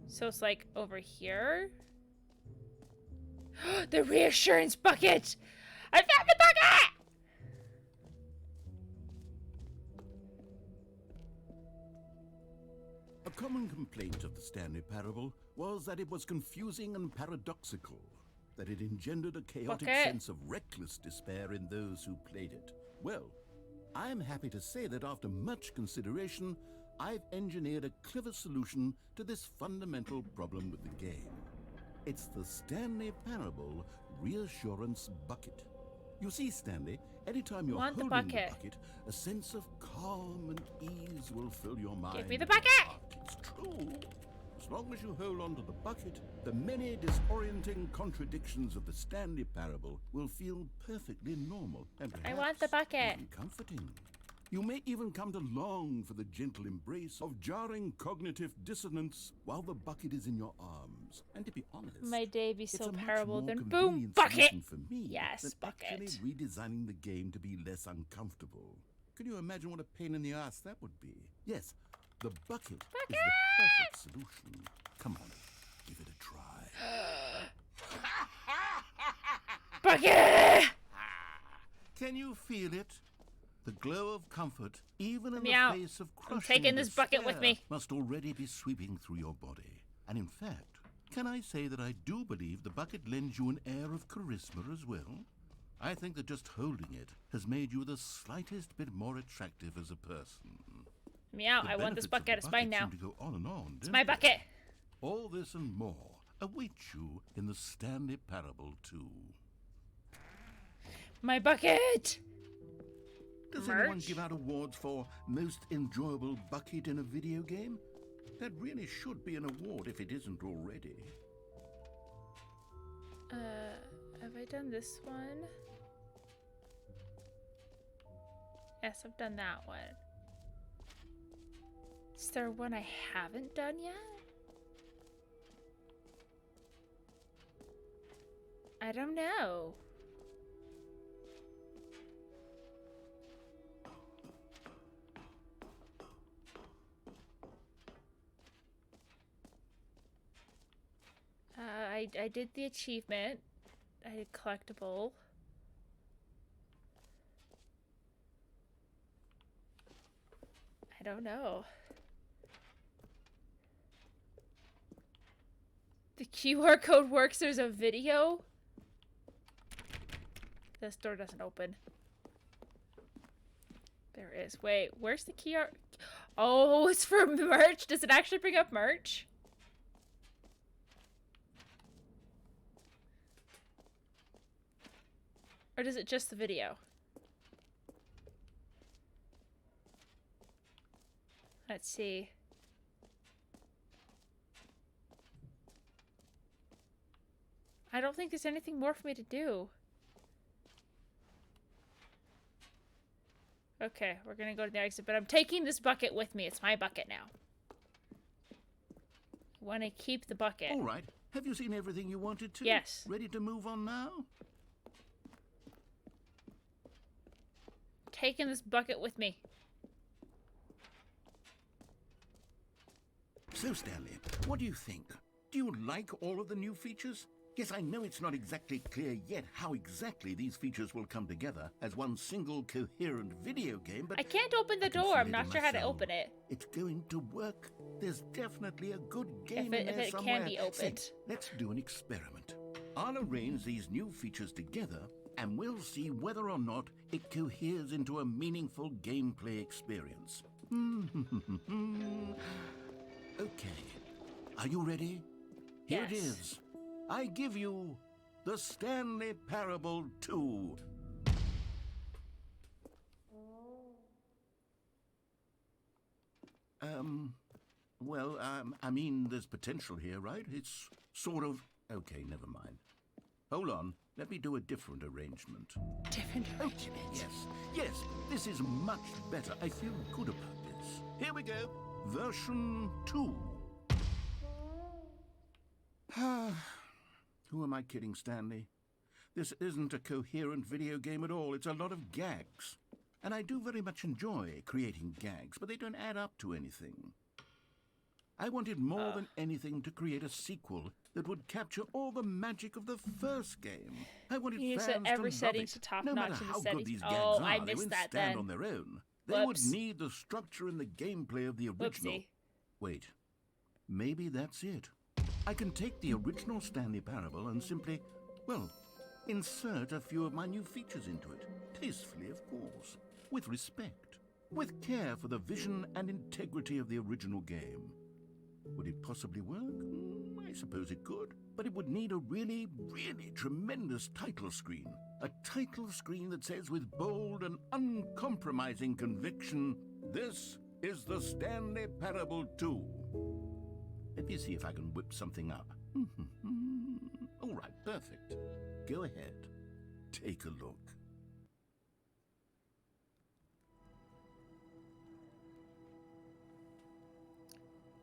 So it's like over here. The reassurance bucket! I found the bucket! A common complaint of the Stanley Parable was that it was confusing and paradoxical, that it engendered a chaotic Okay. sense of reckless despair in those who played it. Well, I'm happy to say that after much consideration, I've engineered a clever solution to this fundamental problem with the game. It's the Stanley Parable Reassurance Bucket. You see, Stanley, anytime you're Want the holding bucket. the bucket, a sense of calm and ease will fill your mind. Give me the and your bucket! heart. It's true. As long as you hold on to the bucket, the many disorienting contradictions of the Stanley Parable will feel perfectly normal and I want the perhaps bucket. even comforting. You may even come to long for the gentle embrace of jarring cognitive dissonance while the bucket is in your arms. And to be honest, My day be it's so a much parable more then boom convenient bucket. solution for me Yes, than bucket. actually redesigning the game to be less uncomfortable. Can you imagine what a pain in the ass that would be? Yes, the bucket is the perfect solution. Come on, give it a try. Bucket! Can you feel it? The glow of comfort, even in me the out. face of I'm crushing taking this bucket with despair, me. must already be sweeping through your body. And in fact, can I say that I do believe the bucket lends you an air of charisma as well? I think that just holding it has made you the slightest bit more attractive as a person. Meow, I want this bucket. It's mine now. To go on and on, it's my bucket. All this and more await you in the Stanley Parable 2. My bucket! Does Merch? anyone give out awards for most enjoyable bucket in a video game? That really should be an award if it isn't already. Have I done this one? Yes, I've done that one. Is there one I haven't done yet? I don't know. I did the achievement. I did collectible. I don't know. The QR code works. There's a video. This door doesn't open. There is. Wait, where's the QR? Oh, it's for merch. Does it actually bring up merch? Or does it just the video? Let's see. I don't think there's anything more for me to do. Okay, we're gonna go to the exit, but I'm taking this bucket with me. It's my bucket now. I want to keep the bucket. All right. Have you seen everything you wanted to? Yes. Ready to move on now? Taking this bucket with me. So, Stanley, what do you think? Do you like all of the new features? Yes, I know it's not exactly clear yet how exactly these features will come together as one single coherent video game, but I can't open the door. I'm not sure how to open it. It's going to work. There's definitely a good game in there if it somewhere. can be opened. Say, let's do an experiment. I'll arrange these new features together, and we'll see whether or not it coheres into a meaningful gameplay experience. Okay. Are you ready? Here it Yes. is. I give you the Stanley Parable 2. I mean, there's potential here, right? It's sort of... Okay, never mind. Hold on. Let me do a different arrangement. Different arrangement. Yes, this is much better. I feel good about this. Here we go. Version 2. Who am I kidding, Stanley? This isn't a coherent video game at all. It's a lot of gags. And I do very much enjoy creating gags, but they don't add up to anything. I wanted more than anything to create a sequel that would capture all the magic of the first game. I wanted You fans set every to setting love it. to top No notch matter in the how settings. good these gags Oh, are, I they missed wouldn't that stand then. on their own. They would Whoops. need the structure and the gameplay of the original. Whoopsie. Wait, maybe that's it. I can take the original Stanley Parable and simply, well, insert a few of my new features into it. Tastefully, of course. With respect. With care for the vision and integrity of the original game. Would it possibly work? I suppose it could. But it would need a really, really tremendous title screen. A title screen that says with bold and uncompromising conviction, "This is the Stanley Parable 2. Let me see if I can whip something up. All right, perfect. Go ahead. Take a look.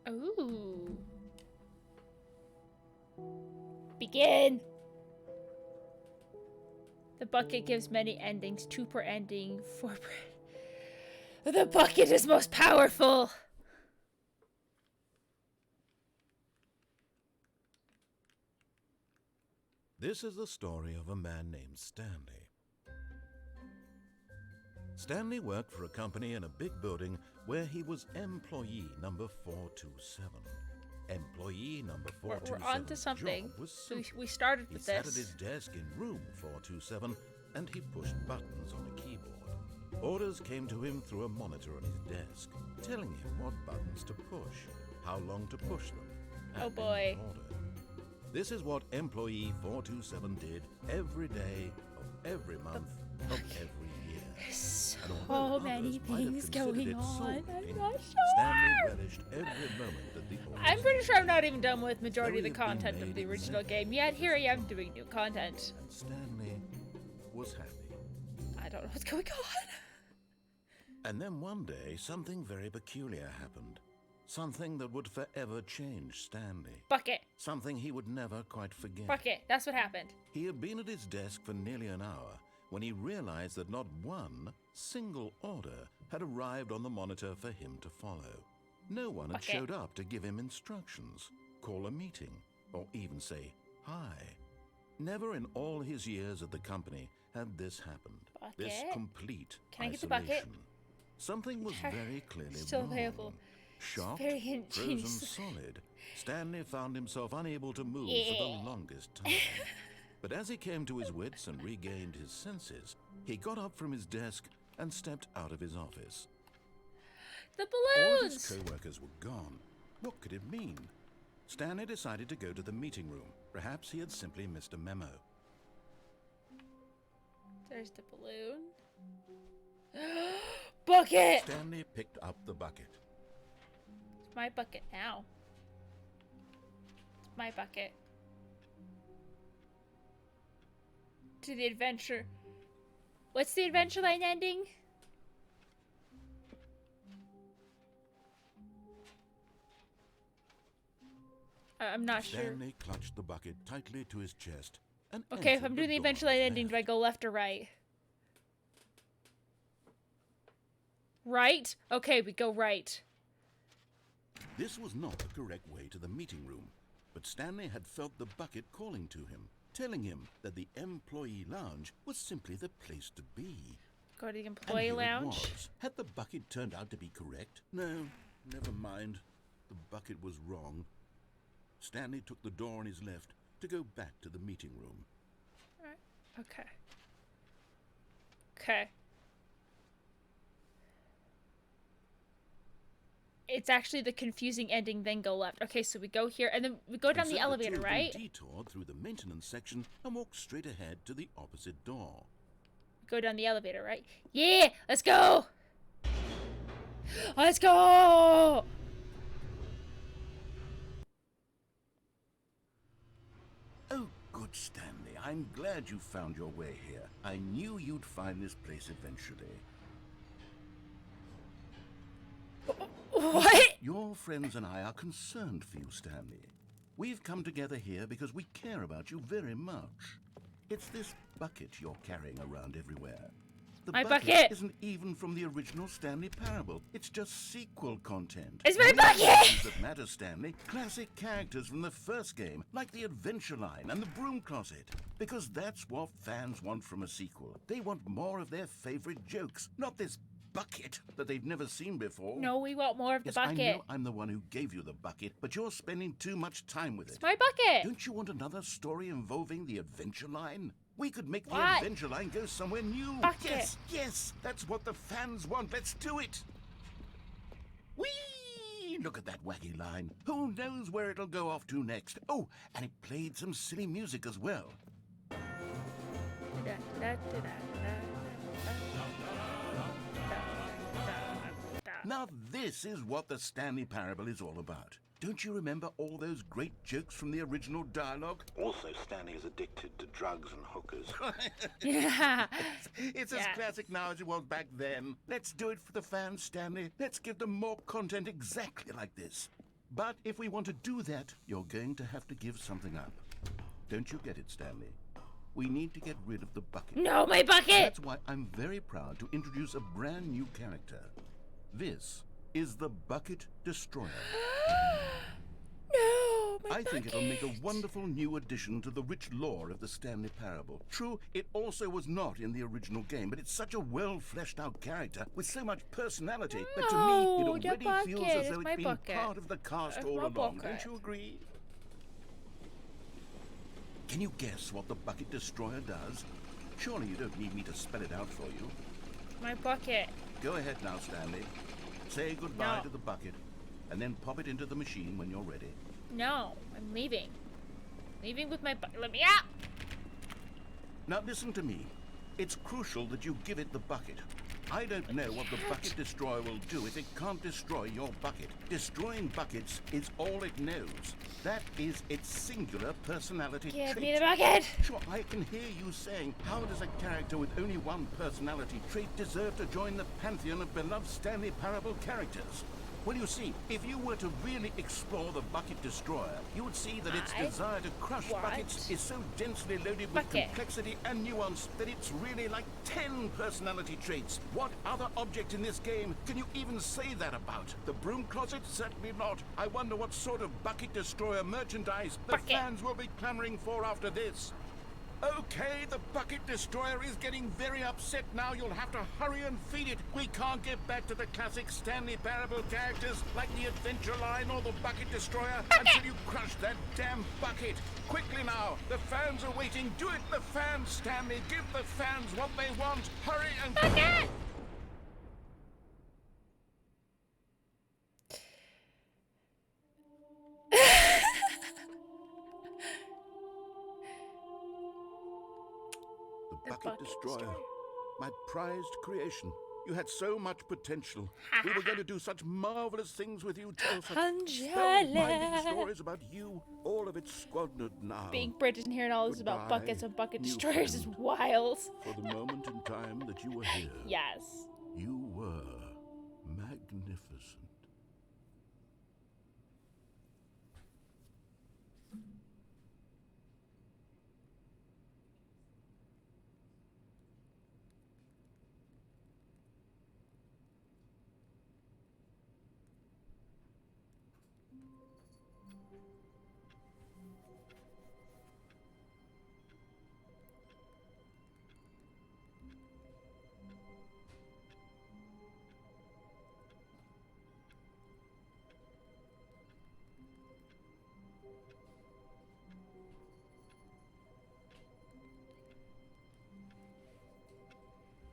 Ooh. Begin! The bucket gives many endings, 2 per ending, 4 per... The bucket is most powerful! This is the story of a man named Stanley. Stanley worked for a company in a big building where he was employee number 427. Employee number 427. We're on to something. Was So simple. we started He with sat this. at his desk in room 427, and he pushed buttons on a keyboard. Orders came to him through a monitor on his desk, telling him what buttons to push, how long to push them, and oh boy. in what order. This is what employee 427 did every day of every month of every year. So many things going on. I'm not Stanley sure. relished every moment that the orders I'm pretty sure I'm not even done with majority of the Though he had been content of made the original executive game, yet here I am doing new content. and Stanley was happy. I don't know what's going on. And then one day, something very peculiar happened. Something that would forever change Stanley. Bucket. Something he would never quite forget. Bucket. That's what happened. He had been at his desk for nearly an hour when he realized that not one single order had arrived on the monitor for him to follow. No one had Bucket. showed up to give him instructions, call a meeting, or even say hi. Never in all his years at the company had this happened. This Bucket. complete Can I get the isolation. bucket? Something was very clearly Still wrong. available. Shocked, very frozen ingenious. solid, Stanley found himself unable to move for the longest time. But as he came to his wits and regained his senses, he got up from his desk and stepped out of his office. The All of balloons. his co-workers were gone. What could it mean? Stanley decided to go to the meeting room. Perhaps he had simply missed a memo. There's the balloon. Bucket. Stanley picked up the bucket. It's my bucket now. It's my bucket. To the adventure. What's the adventure line ending? I'm not sure. Stanley clutched the bucket tightly to his chest and Okay, if entered I'm doing the door adventure line there. ending, do I go left or right? Right? Okay, we go right. This was not the correct way to the meeting room, but Stanley had felt the bucket calling to him, telling him that the employee lounge was simply the place to be. Go to the And employee here it lounge. was. Had the bucket turned out to be correct? No, never mind. The bucket was wrong. Stanley took the door on his left to go back to the meeting room. Alright. Okay. Okay. It's actually the confusing ending, then go left. Okay, so we go here, and then we go down And the so elevator, two right? detoured through the maintenance section and walked straight ahead to the opposite door. Go down the elevator, right? Yeah! Let's go! Let's go! Oh, good Stanley. I'm glad you found your way here. I knew you'd find this place eventually. What? Your friends and I are concerned for you, Stanley. We've come together here because we care about you very much. It's this bucket you're carrying around everywhere. The My bucket! isn't even from the original Stanley Parable. It's just sequel content. It's my These are the bucket! things that matter, Stanley. Classic characters from the first game, like the Adventure Line and the Broom Closet. Because that's what fans want from a sequel. They want more of their favorite jokes, not this bucket that they've never seen before. No, we want more of the Yes, I bucket. know I'm the one who gave you the bucket, but you're spending too much time with it. It's my bucket! Don't you want another story involving the Adventure Line? We could make the What? Adventure Line go somewhere new. Bucket. Yes, yes, that's what the fans want. Let's do it. Whee! Look at that wacky line. Who knows where it'll go off to next? Oh, and it played some silly music as well. Now this is what the Stanley Parable is all about. Don't you remember all those great jokes from the original dialogue? Also, Stanley is addicted to drugs and hookers. Yeah. It's as Yes. classic now as it was back then. Let's do it for the fans, Stanley. Let's give them more content exactly like this. But if we want to do that, you're going to have to give something up. Don't you get it, Stanley? We need to get rid of the bucket. No, my bucket! That's why I'm very proud to introduce a brand new character. This is the Bucket Destroyer. No, my I think it'll make a bucket. wonderful new addition to the rich lore of the Stanley Parable. True, it also was not in the original game, but it's such a well-fleshed-out character with so much personality that to me No, it the already feels bucket as is though my it's been bucket. part of the cast It's all my along. bucket. Don't you agree? Can you guess what the Bucket Destroyer does? Surely you don't need me to spell it out for you. My bucket. Go ahead now, Stanley. Say goodbye No. to the bucket, and then pop it into the machine when you're ready. No, I'm leaving. Leaving with my bucket. Let me out! Now listen to me. It's crucial that you give it the bucket. I don't know what the bucket destroyer will do if it can't destroy your bucket. Destroying buckets is all it knows. That is its singular personality trait. Give me the bucket! Sure, I can hear you saying, how does a character with only one personality trait deserve to join the pantheon of beloved Stanley Parable characters? Well, you see, if you were to really explore the bucket destroyer, you would see that its desire to crush buckets is so densely loaded with complexity and nuance that it's really like 10 personality traits. What other object in this game can you even say that about? The broom closet? Certainly not. I wonder what sort of bucket destroyer merchandise the fans will be clamoring for after this. Okay, the bucket destroyer is getting very upset now. You'll have to hurry and feed it. We can't get back to the classic Stanley Parable characters like the Adventure Line or the bucket destroyer until you crush that damn bucket. Quickly now, the fans are waiting. Do it, the fans, Stanley. Give the fans what they want. Hurry and... Bucket! The bucket destroyer. My prized creation. You had so much potential. We were going to do such marvelous things with you, tell such spellbinding stories about you. All of it squandered now. Being British and hearing all this about buckets and bucket destroyers is wild. For the moment in time that you were here. Yes. You were magnificent.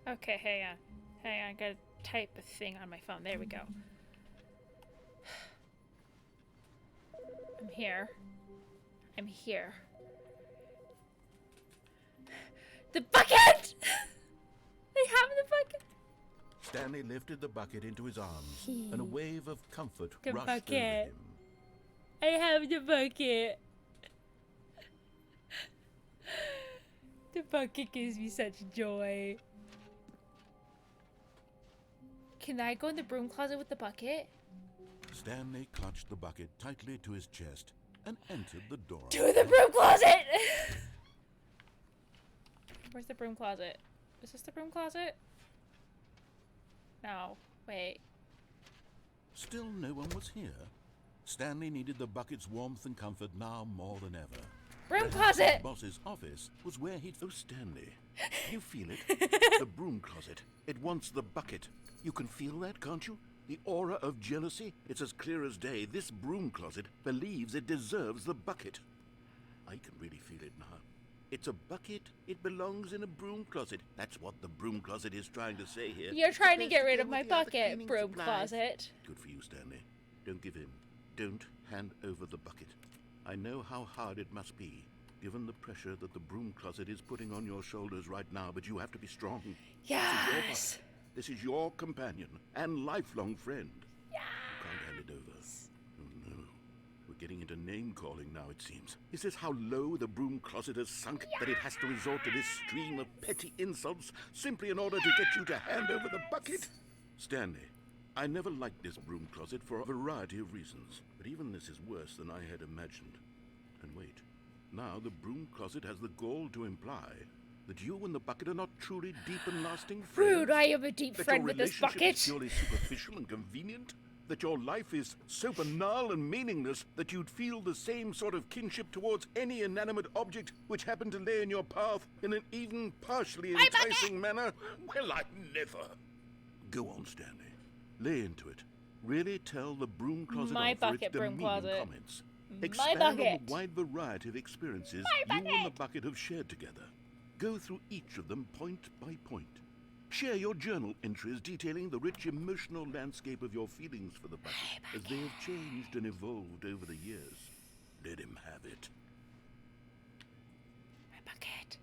Okay, hang on. Hang on, I gotta type a thing on my phone. There we go. I'm here. I'm here. The bucket! I have the bucket! Stanley lifted the bucket into his arms, and a wave of comfort The rushed bucket. over him. I have the bucket. The bucket gives me such joy. Can I go in the broom closet with the bucket? Stanley clutched the bucket tightly to his chest and entered the door. To the broom closet! Where's the broom closet? Is this the broom closet? No. Wait. Still no one was here. Stanley needed the bucket's warmth and comfort now more than ever. Broom The closet! boss's office was where he'd... Oh, Stanley. Can you feel it? The broom closet. It wants the bucket. You can feel that, can't you? The aura of jealousy? It's as clear as day. This broom closet believes it deserves the bucket. I can really feel it now. It's a bucket. It belongs in a broom closet. That's what the broom closet is trying to say here. You're trying to It's get rid go of my with the other bucket, cleaning broom supplies. closet. Good for you, Stanley. Don't give in. Don't hand over the bucket. I know how hard it must be, given the pressure that the broom closet is putting on your shoulders right now, but you have to be strong. Yes! This is your companion and lifelong friend. Yes! You can't hand it over. Oh no. We're getting into name-calling now, it seems. Is this how low the broom closet has sunk, that it has to resort to this stream of petty insults simply in order to get you to hand over the bucket? Stanley, I never liked this broom closet for a variety of reasons, but even this is worse than I had imagined. And wait, now the broom closet has the gall to imply that you and the bucket are not truly deep and lasting friends. Rude, I am a deep That friend your with this relationship bucket. is purely superficial and convenient. That your life is so banal and meaningless that you'd feel the same sort of kinship towards any inanimate object which happened to lay in your path in an even partially enticing manner. Well, I never. Go on, Stanley. Lay into it. Really tell the broom closet My off for bucket, its broom demeaning closet. comments. My Expand on bucket. the wide variety of experiences My you and the bucket. bucket have shared together. Go through each of them point by point. Share your journal entries detailing the rich emotional landscape of your feelings for the bucket as they have changed and evolved over the years. Let him have it. My bucket.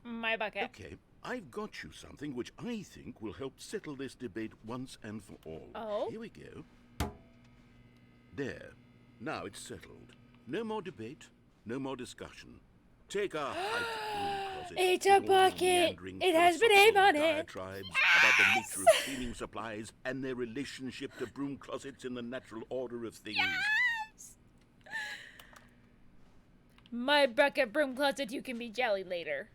My bucket. Okay, I've got you something which I think will help settle this debate once and for all. Oh? Here we go. There. Now it's settled. No more debate, no more discussion. Take our hike broom closet. It's a bucket. It has my name on it. Diatribes about the nature of cleaning supplies and their relationship to broom closets in the natural order of things. Yes! My bucket broom closet, you can be jelly later.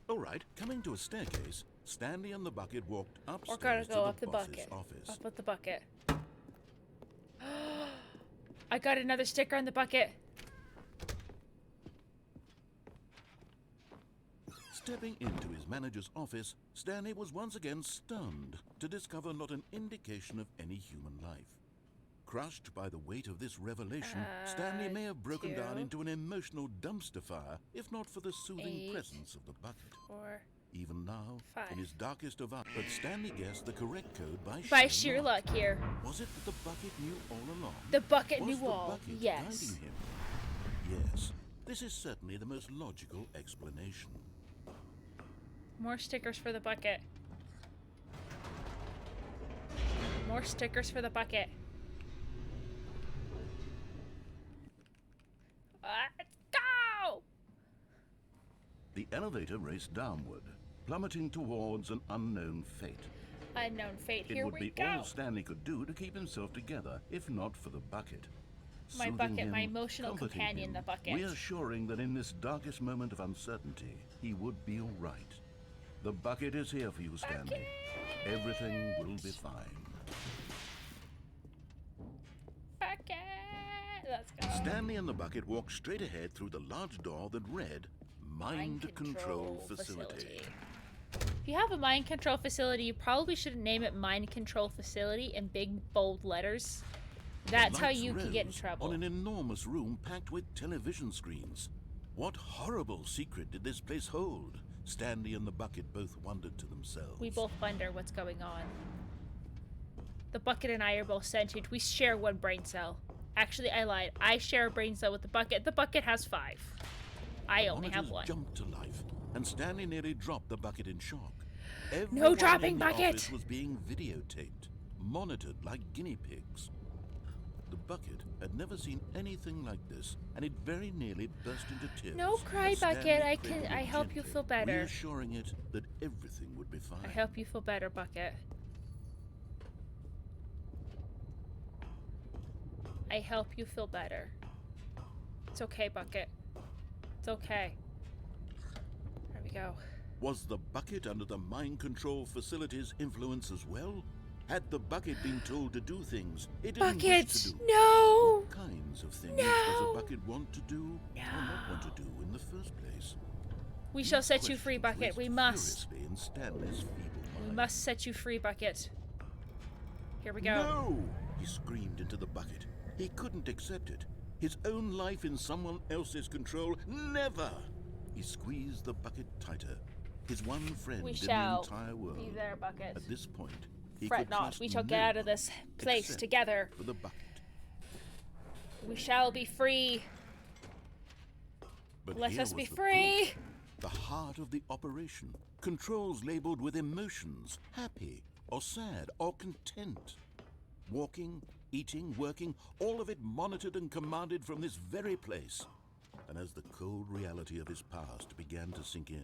All right, coming to a staircase, Stanley and the bucket walked upstairs We're gonna go to up the the boss's bucket. office. Up with the bucket. I got another sticker on the bucket. Stepping into his manager's office, Stanley was once again stunned to discover not an indication of any human life. Crushed by the weight of this revelation, Stanley may have broken down into an emotional dumpster fire, if not for the soothing presence of the bucket. 4. Even now, 5. in his darkest of hours, but Stanley guessed the correct code By sheer luck here. Was it that the bucket knew all along? The bucket Was knew the all. bucket Yes. guiding him? Yes, this is certainly the most logical explanation. More stickers for the bucket. More stickers for the bucket. Let's go! The elevator raced downward, plummeting towards an unknown fate. Unknown fate. It Here would we be go. all Stanley could do to keep himself together, if not for the bucket. My Soothing bucket, him, my emotional comforting companion, him, the bucket. reassuring that in this darkest moment of uncertainty, he would be all right. The bucket is here for you, Stanley. Everything will be fine. Bucket! Let's go. Stanley and the bucket walked straight ahead through the large door that read, Mind Control Facility. If you have a mind control facility, you probably shouldn't name it Mind Control Facility in big, bold letters. That's how you can get in trouble. On an enormous room packed with television screens. What horrible secret did this place hold? Stanley and the bucket both wondered to themselves. We both wonder what's going on. The bucket and I are both sentient. We share one brain cell. Actually, I lied. I share a brain cell with the bucket. The bucket has 5. I only have 1. Jumped to life, and Stanley nearly dropped the bucket in shock. No dropping, in the bucket! office was being videotaped, monitored like guinea pigs. The bucket had never seen anything like this, and it very nearly burst into tears. No cry, as Stanley bucket. cradled it I help you gently, feel better. reassuring it that everything would be fine. I help you feel better, bucket. I help you feel better. It's okay, bucket. It's okay. There we go. Was the bucket under the mind control facility's influence as well? Had the bucket been told to do things it didn't wish Bucket! to do? No! What kinds of things No! does a bucket want to do or not want to do in the first place? We shall set you free, bucket. We must. In Stanley's feeble We mind. must set you free, bucket. Here we go. No! He screamed into the bucket. He couldn't accept it. His own life in someone else's control. Never! He squeezed the bucket tighter. His one friend We in the shall entire world. be there, bucket. At this point, he Fret could not. trust We shall no get out of one this place except together. for the bucket. We shall be free. But Let here us be was the free. proof. The heart of the operation. Controls labeled with emotions, happy or sad or content. Walking, eating, working, all of it monitored and commanded from this very place. And as the cold reality of his past began to sink in,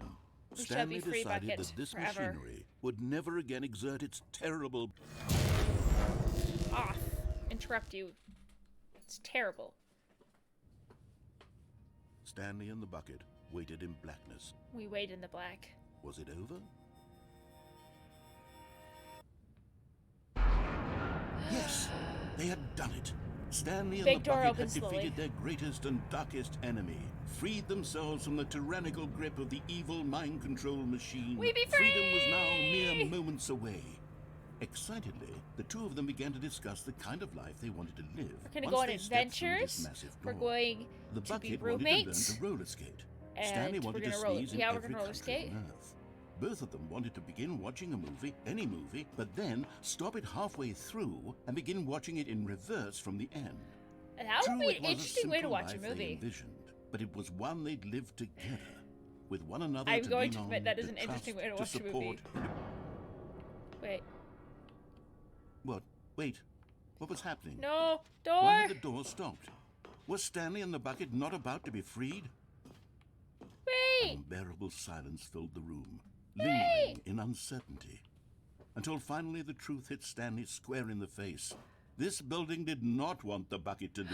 We shall Stanley be free, decided bucket, that this forever. machinery would never again exert its terrible... Off. Interrupt you. It's terrible. Stanley and the bucket waited in blackness. We wait in the black. Was it over? Yes, they had done it. Stanley and Big the door bucket opens had defeated slowly. their greatest and darkest enemy, freed themselves from the tyrannical grip of the evil mind control machine. We be Freedom was now free! mere moments away. Excitedly, the two of them began to discuss the kind of life they wanted to live. We're gonna go on adventures. We're going the to be bucket roommates. wanted to learn to roller skate. And Stanley wanted to sneeze in we're every gonna roller country skate. on Earth. Both of them wanted to begin watching a movie, any movie, but then stop it halfway through and begin watching it in reverse from the end. And that would True, be it an was a interesting way to simple watch a life they movie. envisioned, but it was one they'd live together, with one another I'm to going lean to on, admit that is to an interesting trust, way to watch a movie. support. Wait. What? Wait. What was happening? No, door! Why had the door stopped? Was Stanley and the bucket not about to be freed? Wait! Unbearable silence filled the room, lingering in uncertainty. Until finally the truth hit Stanley square in the face. This building did not want the bucket to leave.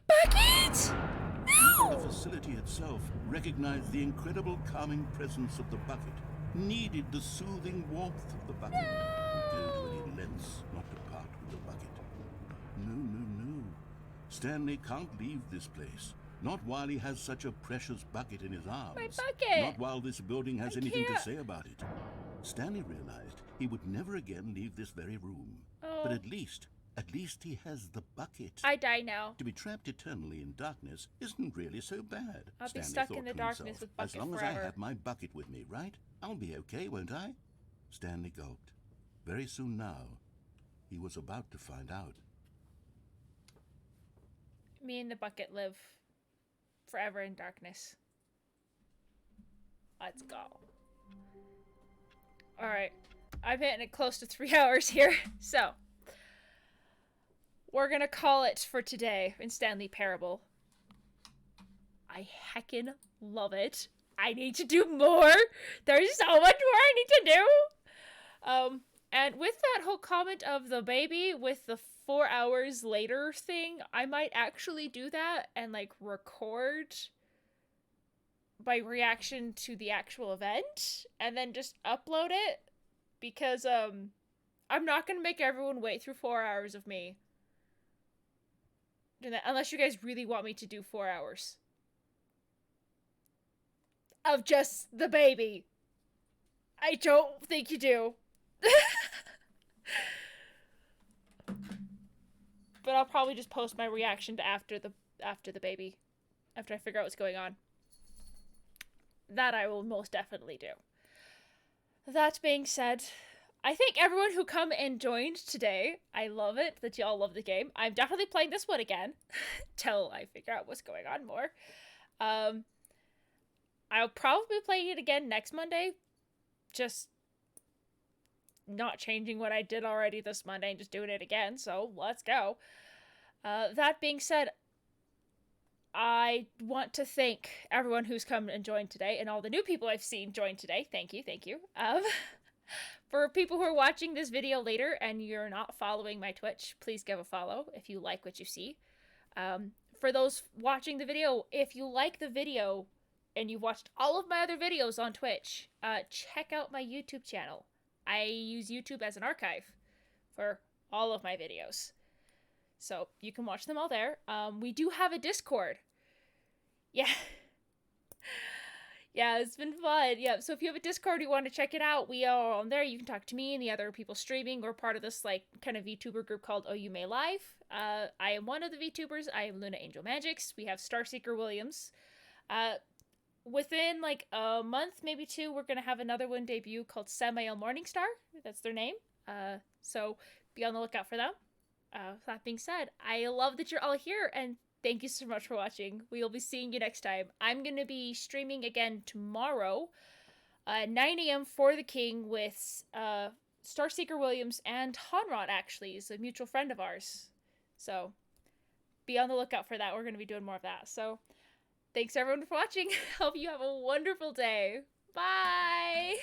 Bucket! Even the facility itself recognized the incredible calming presence of the bucket, needed the soothing warmth of the bucket, and go to any lengths not to part with the bucket. No. Stanley can't leave this place. Not while he has such a precious bucket in his arms. My bucket! Not while this building has anything to can't. say about it. Stanley realized he would never again leave this very room. Oh. But at least he has the bucket. I die now. To be trapped eternally in darkness isn't really so bad. I'll be Stanley stuck thought in the to darkness himself. with bucket As long as forever. I have my bucket with me, right? I'll be okay, won't I? Stanley gulped. Very soon now, he was about to find out. Me and the bucket live forever in darkness. Let's go. Alright. I'm hitting it close to 3 hours here. So, we're gonna call it for today in Stanley Parable. I heckin' love it. I need to do more. There's so much more I need to do. And with that whole comment of the baby with the 4 hours later thing, I might actually do that and like record my reaction to the actual event and then just upload it, because I'm not gonna make everyone wait through 4 hours of me doing that, unless you guys really want me to do 4 hours of just the baby. I don't think you do. But I'll probably just post my reaction to after the baby, after I figure out what's going on. That I will most definitely do. That being said, I thank everyone who come and joined today. I love it that y'all love the game. I'm definitely playing this one again till I figure out what's going on more. I'll probably be playing it again next Monday. Just not changing what I did already this Monday and just doing it again, so let's go. That being said, I want to thank everyone who's come and joined today, and all the new people I've seen join today. Thank you. For people who are watching this video later and you're not following my Twitch, please give a follow if you like what you see. For those watching the video, if you like the video and you've watched all of my other videos on Twitch, check out my YouTube channel. I use YouTube as an archive for all of my videos, so you can watch them all there. We do have a Discord. Yeah. Yeah, it's been fun. Yeah, so if you have a Discord, you want to check it out, we are on there. You can talk to me and the other people streaming. We're part of this like kind of VTuber group called Oh You May Live. I am one of the VTubers. I am Luna Angel Magics. We have Starseeker Williams. Within like a month, maybe 2, we're going to have another one debut called Samael Morningstar. That's their name. So be on the lookout for them. That being said, I love that you're all here, and thank you so much for watching. We will be seeing you next time. I'm going to be streaming again tomorrow, 9 a.m. for the King with Starseeker Williams and Honrod, actually. He's a mutual friend of ours. So be on the lookout for that. We're going to be doing more of that. So thanks everyone for watching. Hope you have a wonderful day. Bye!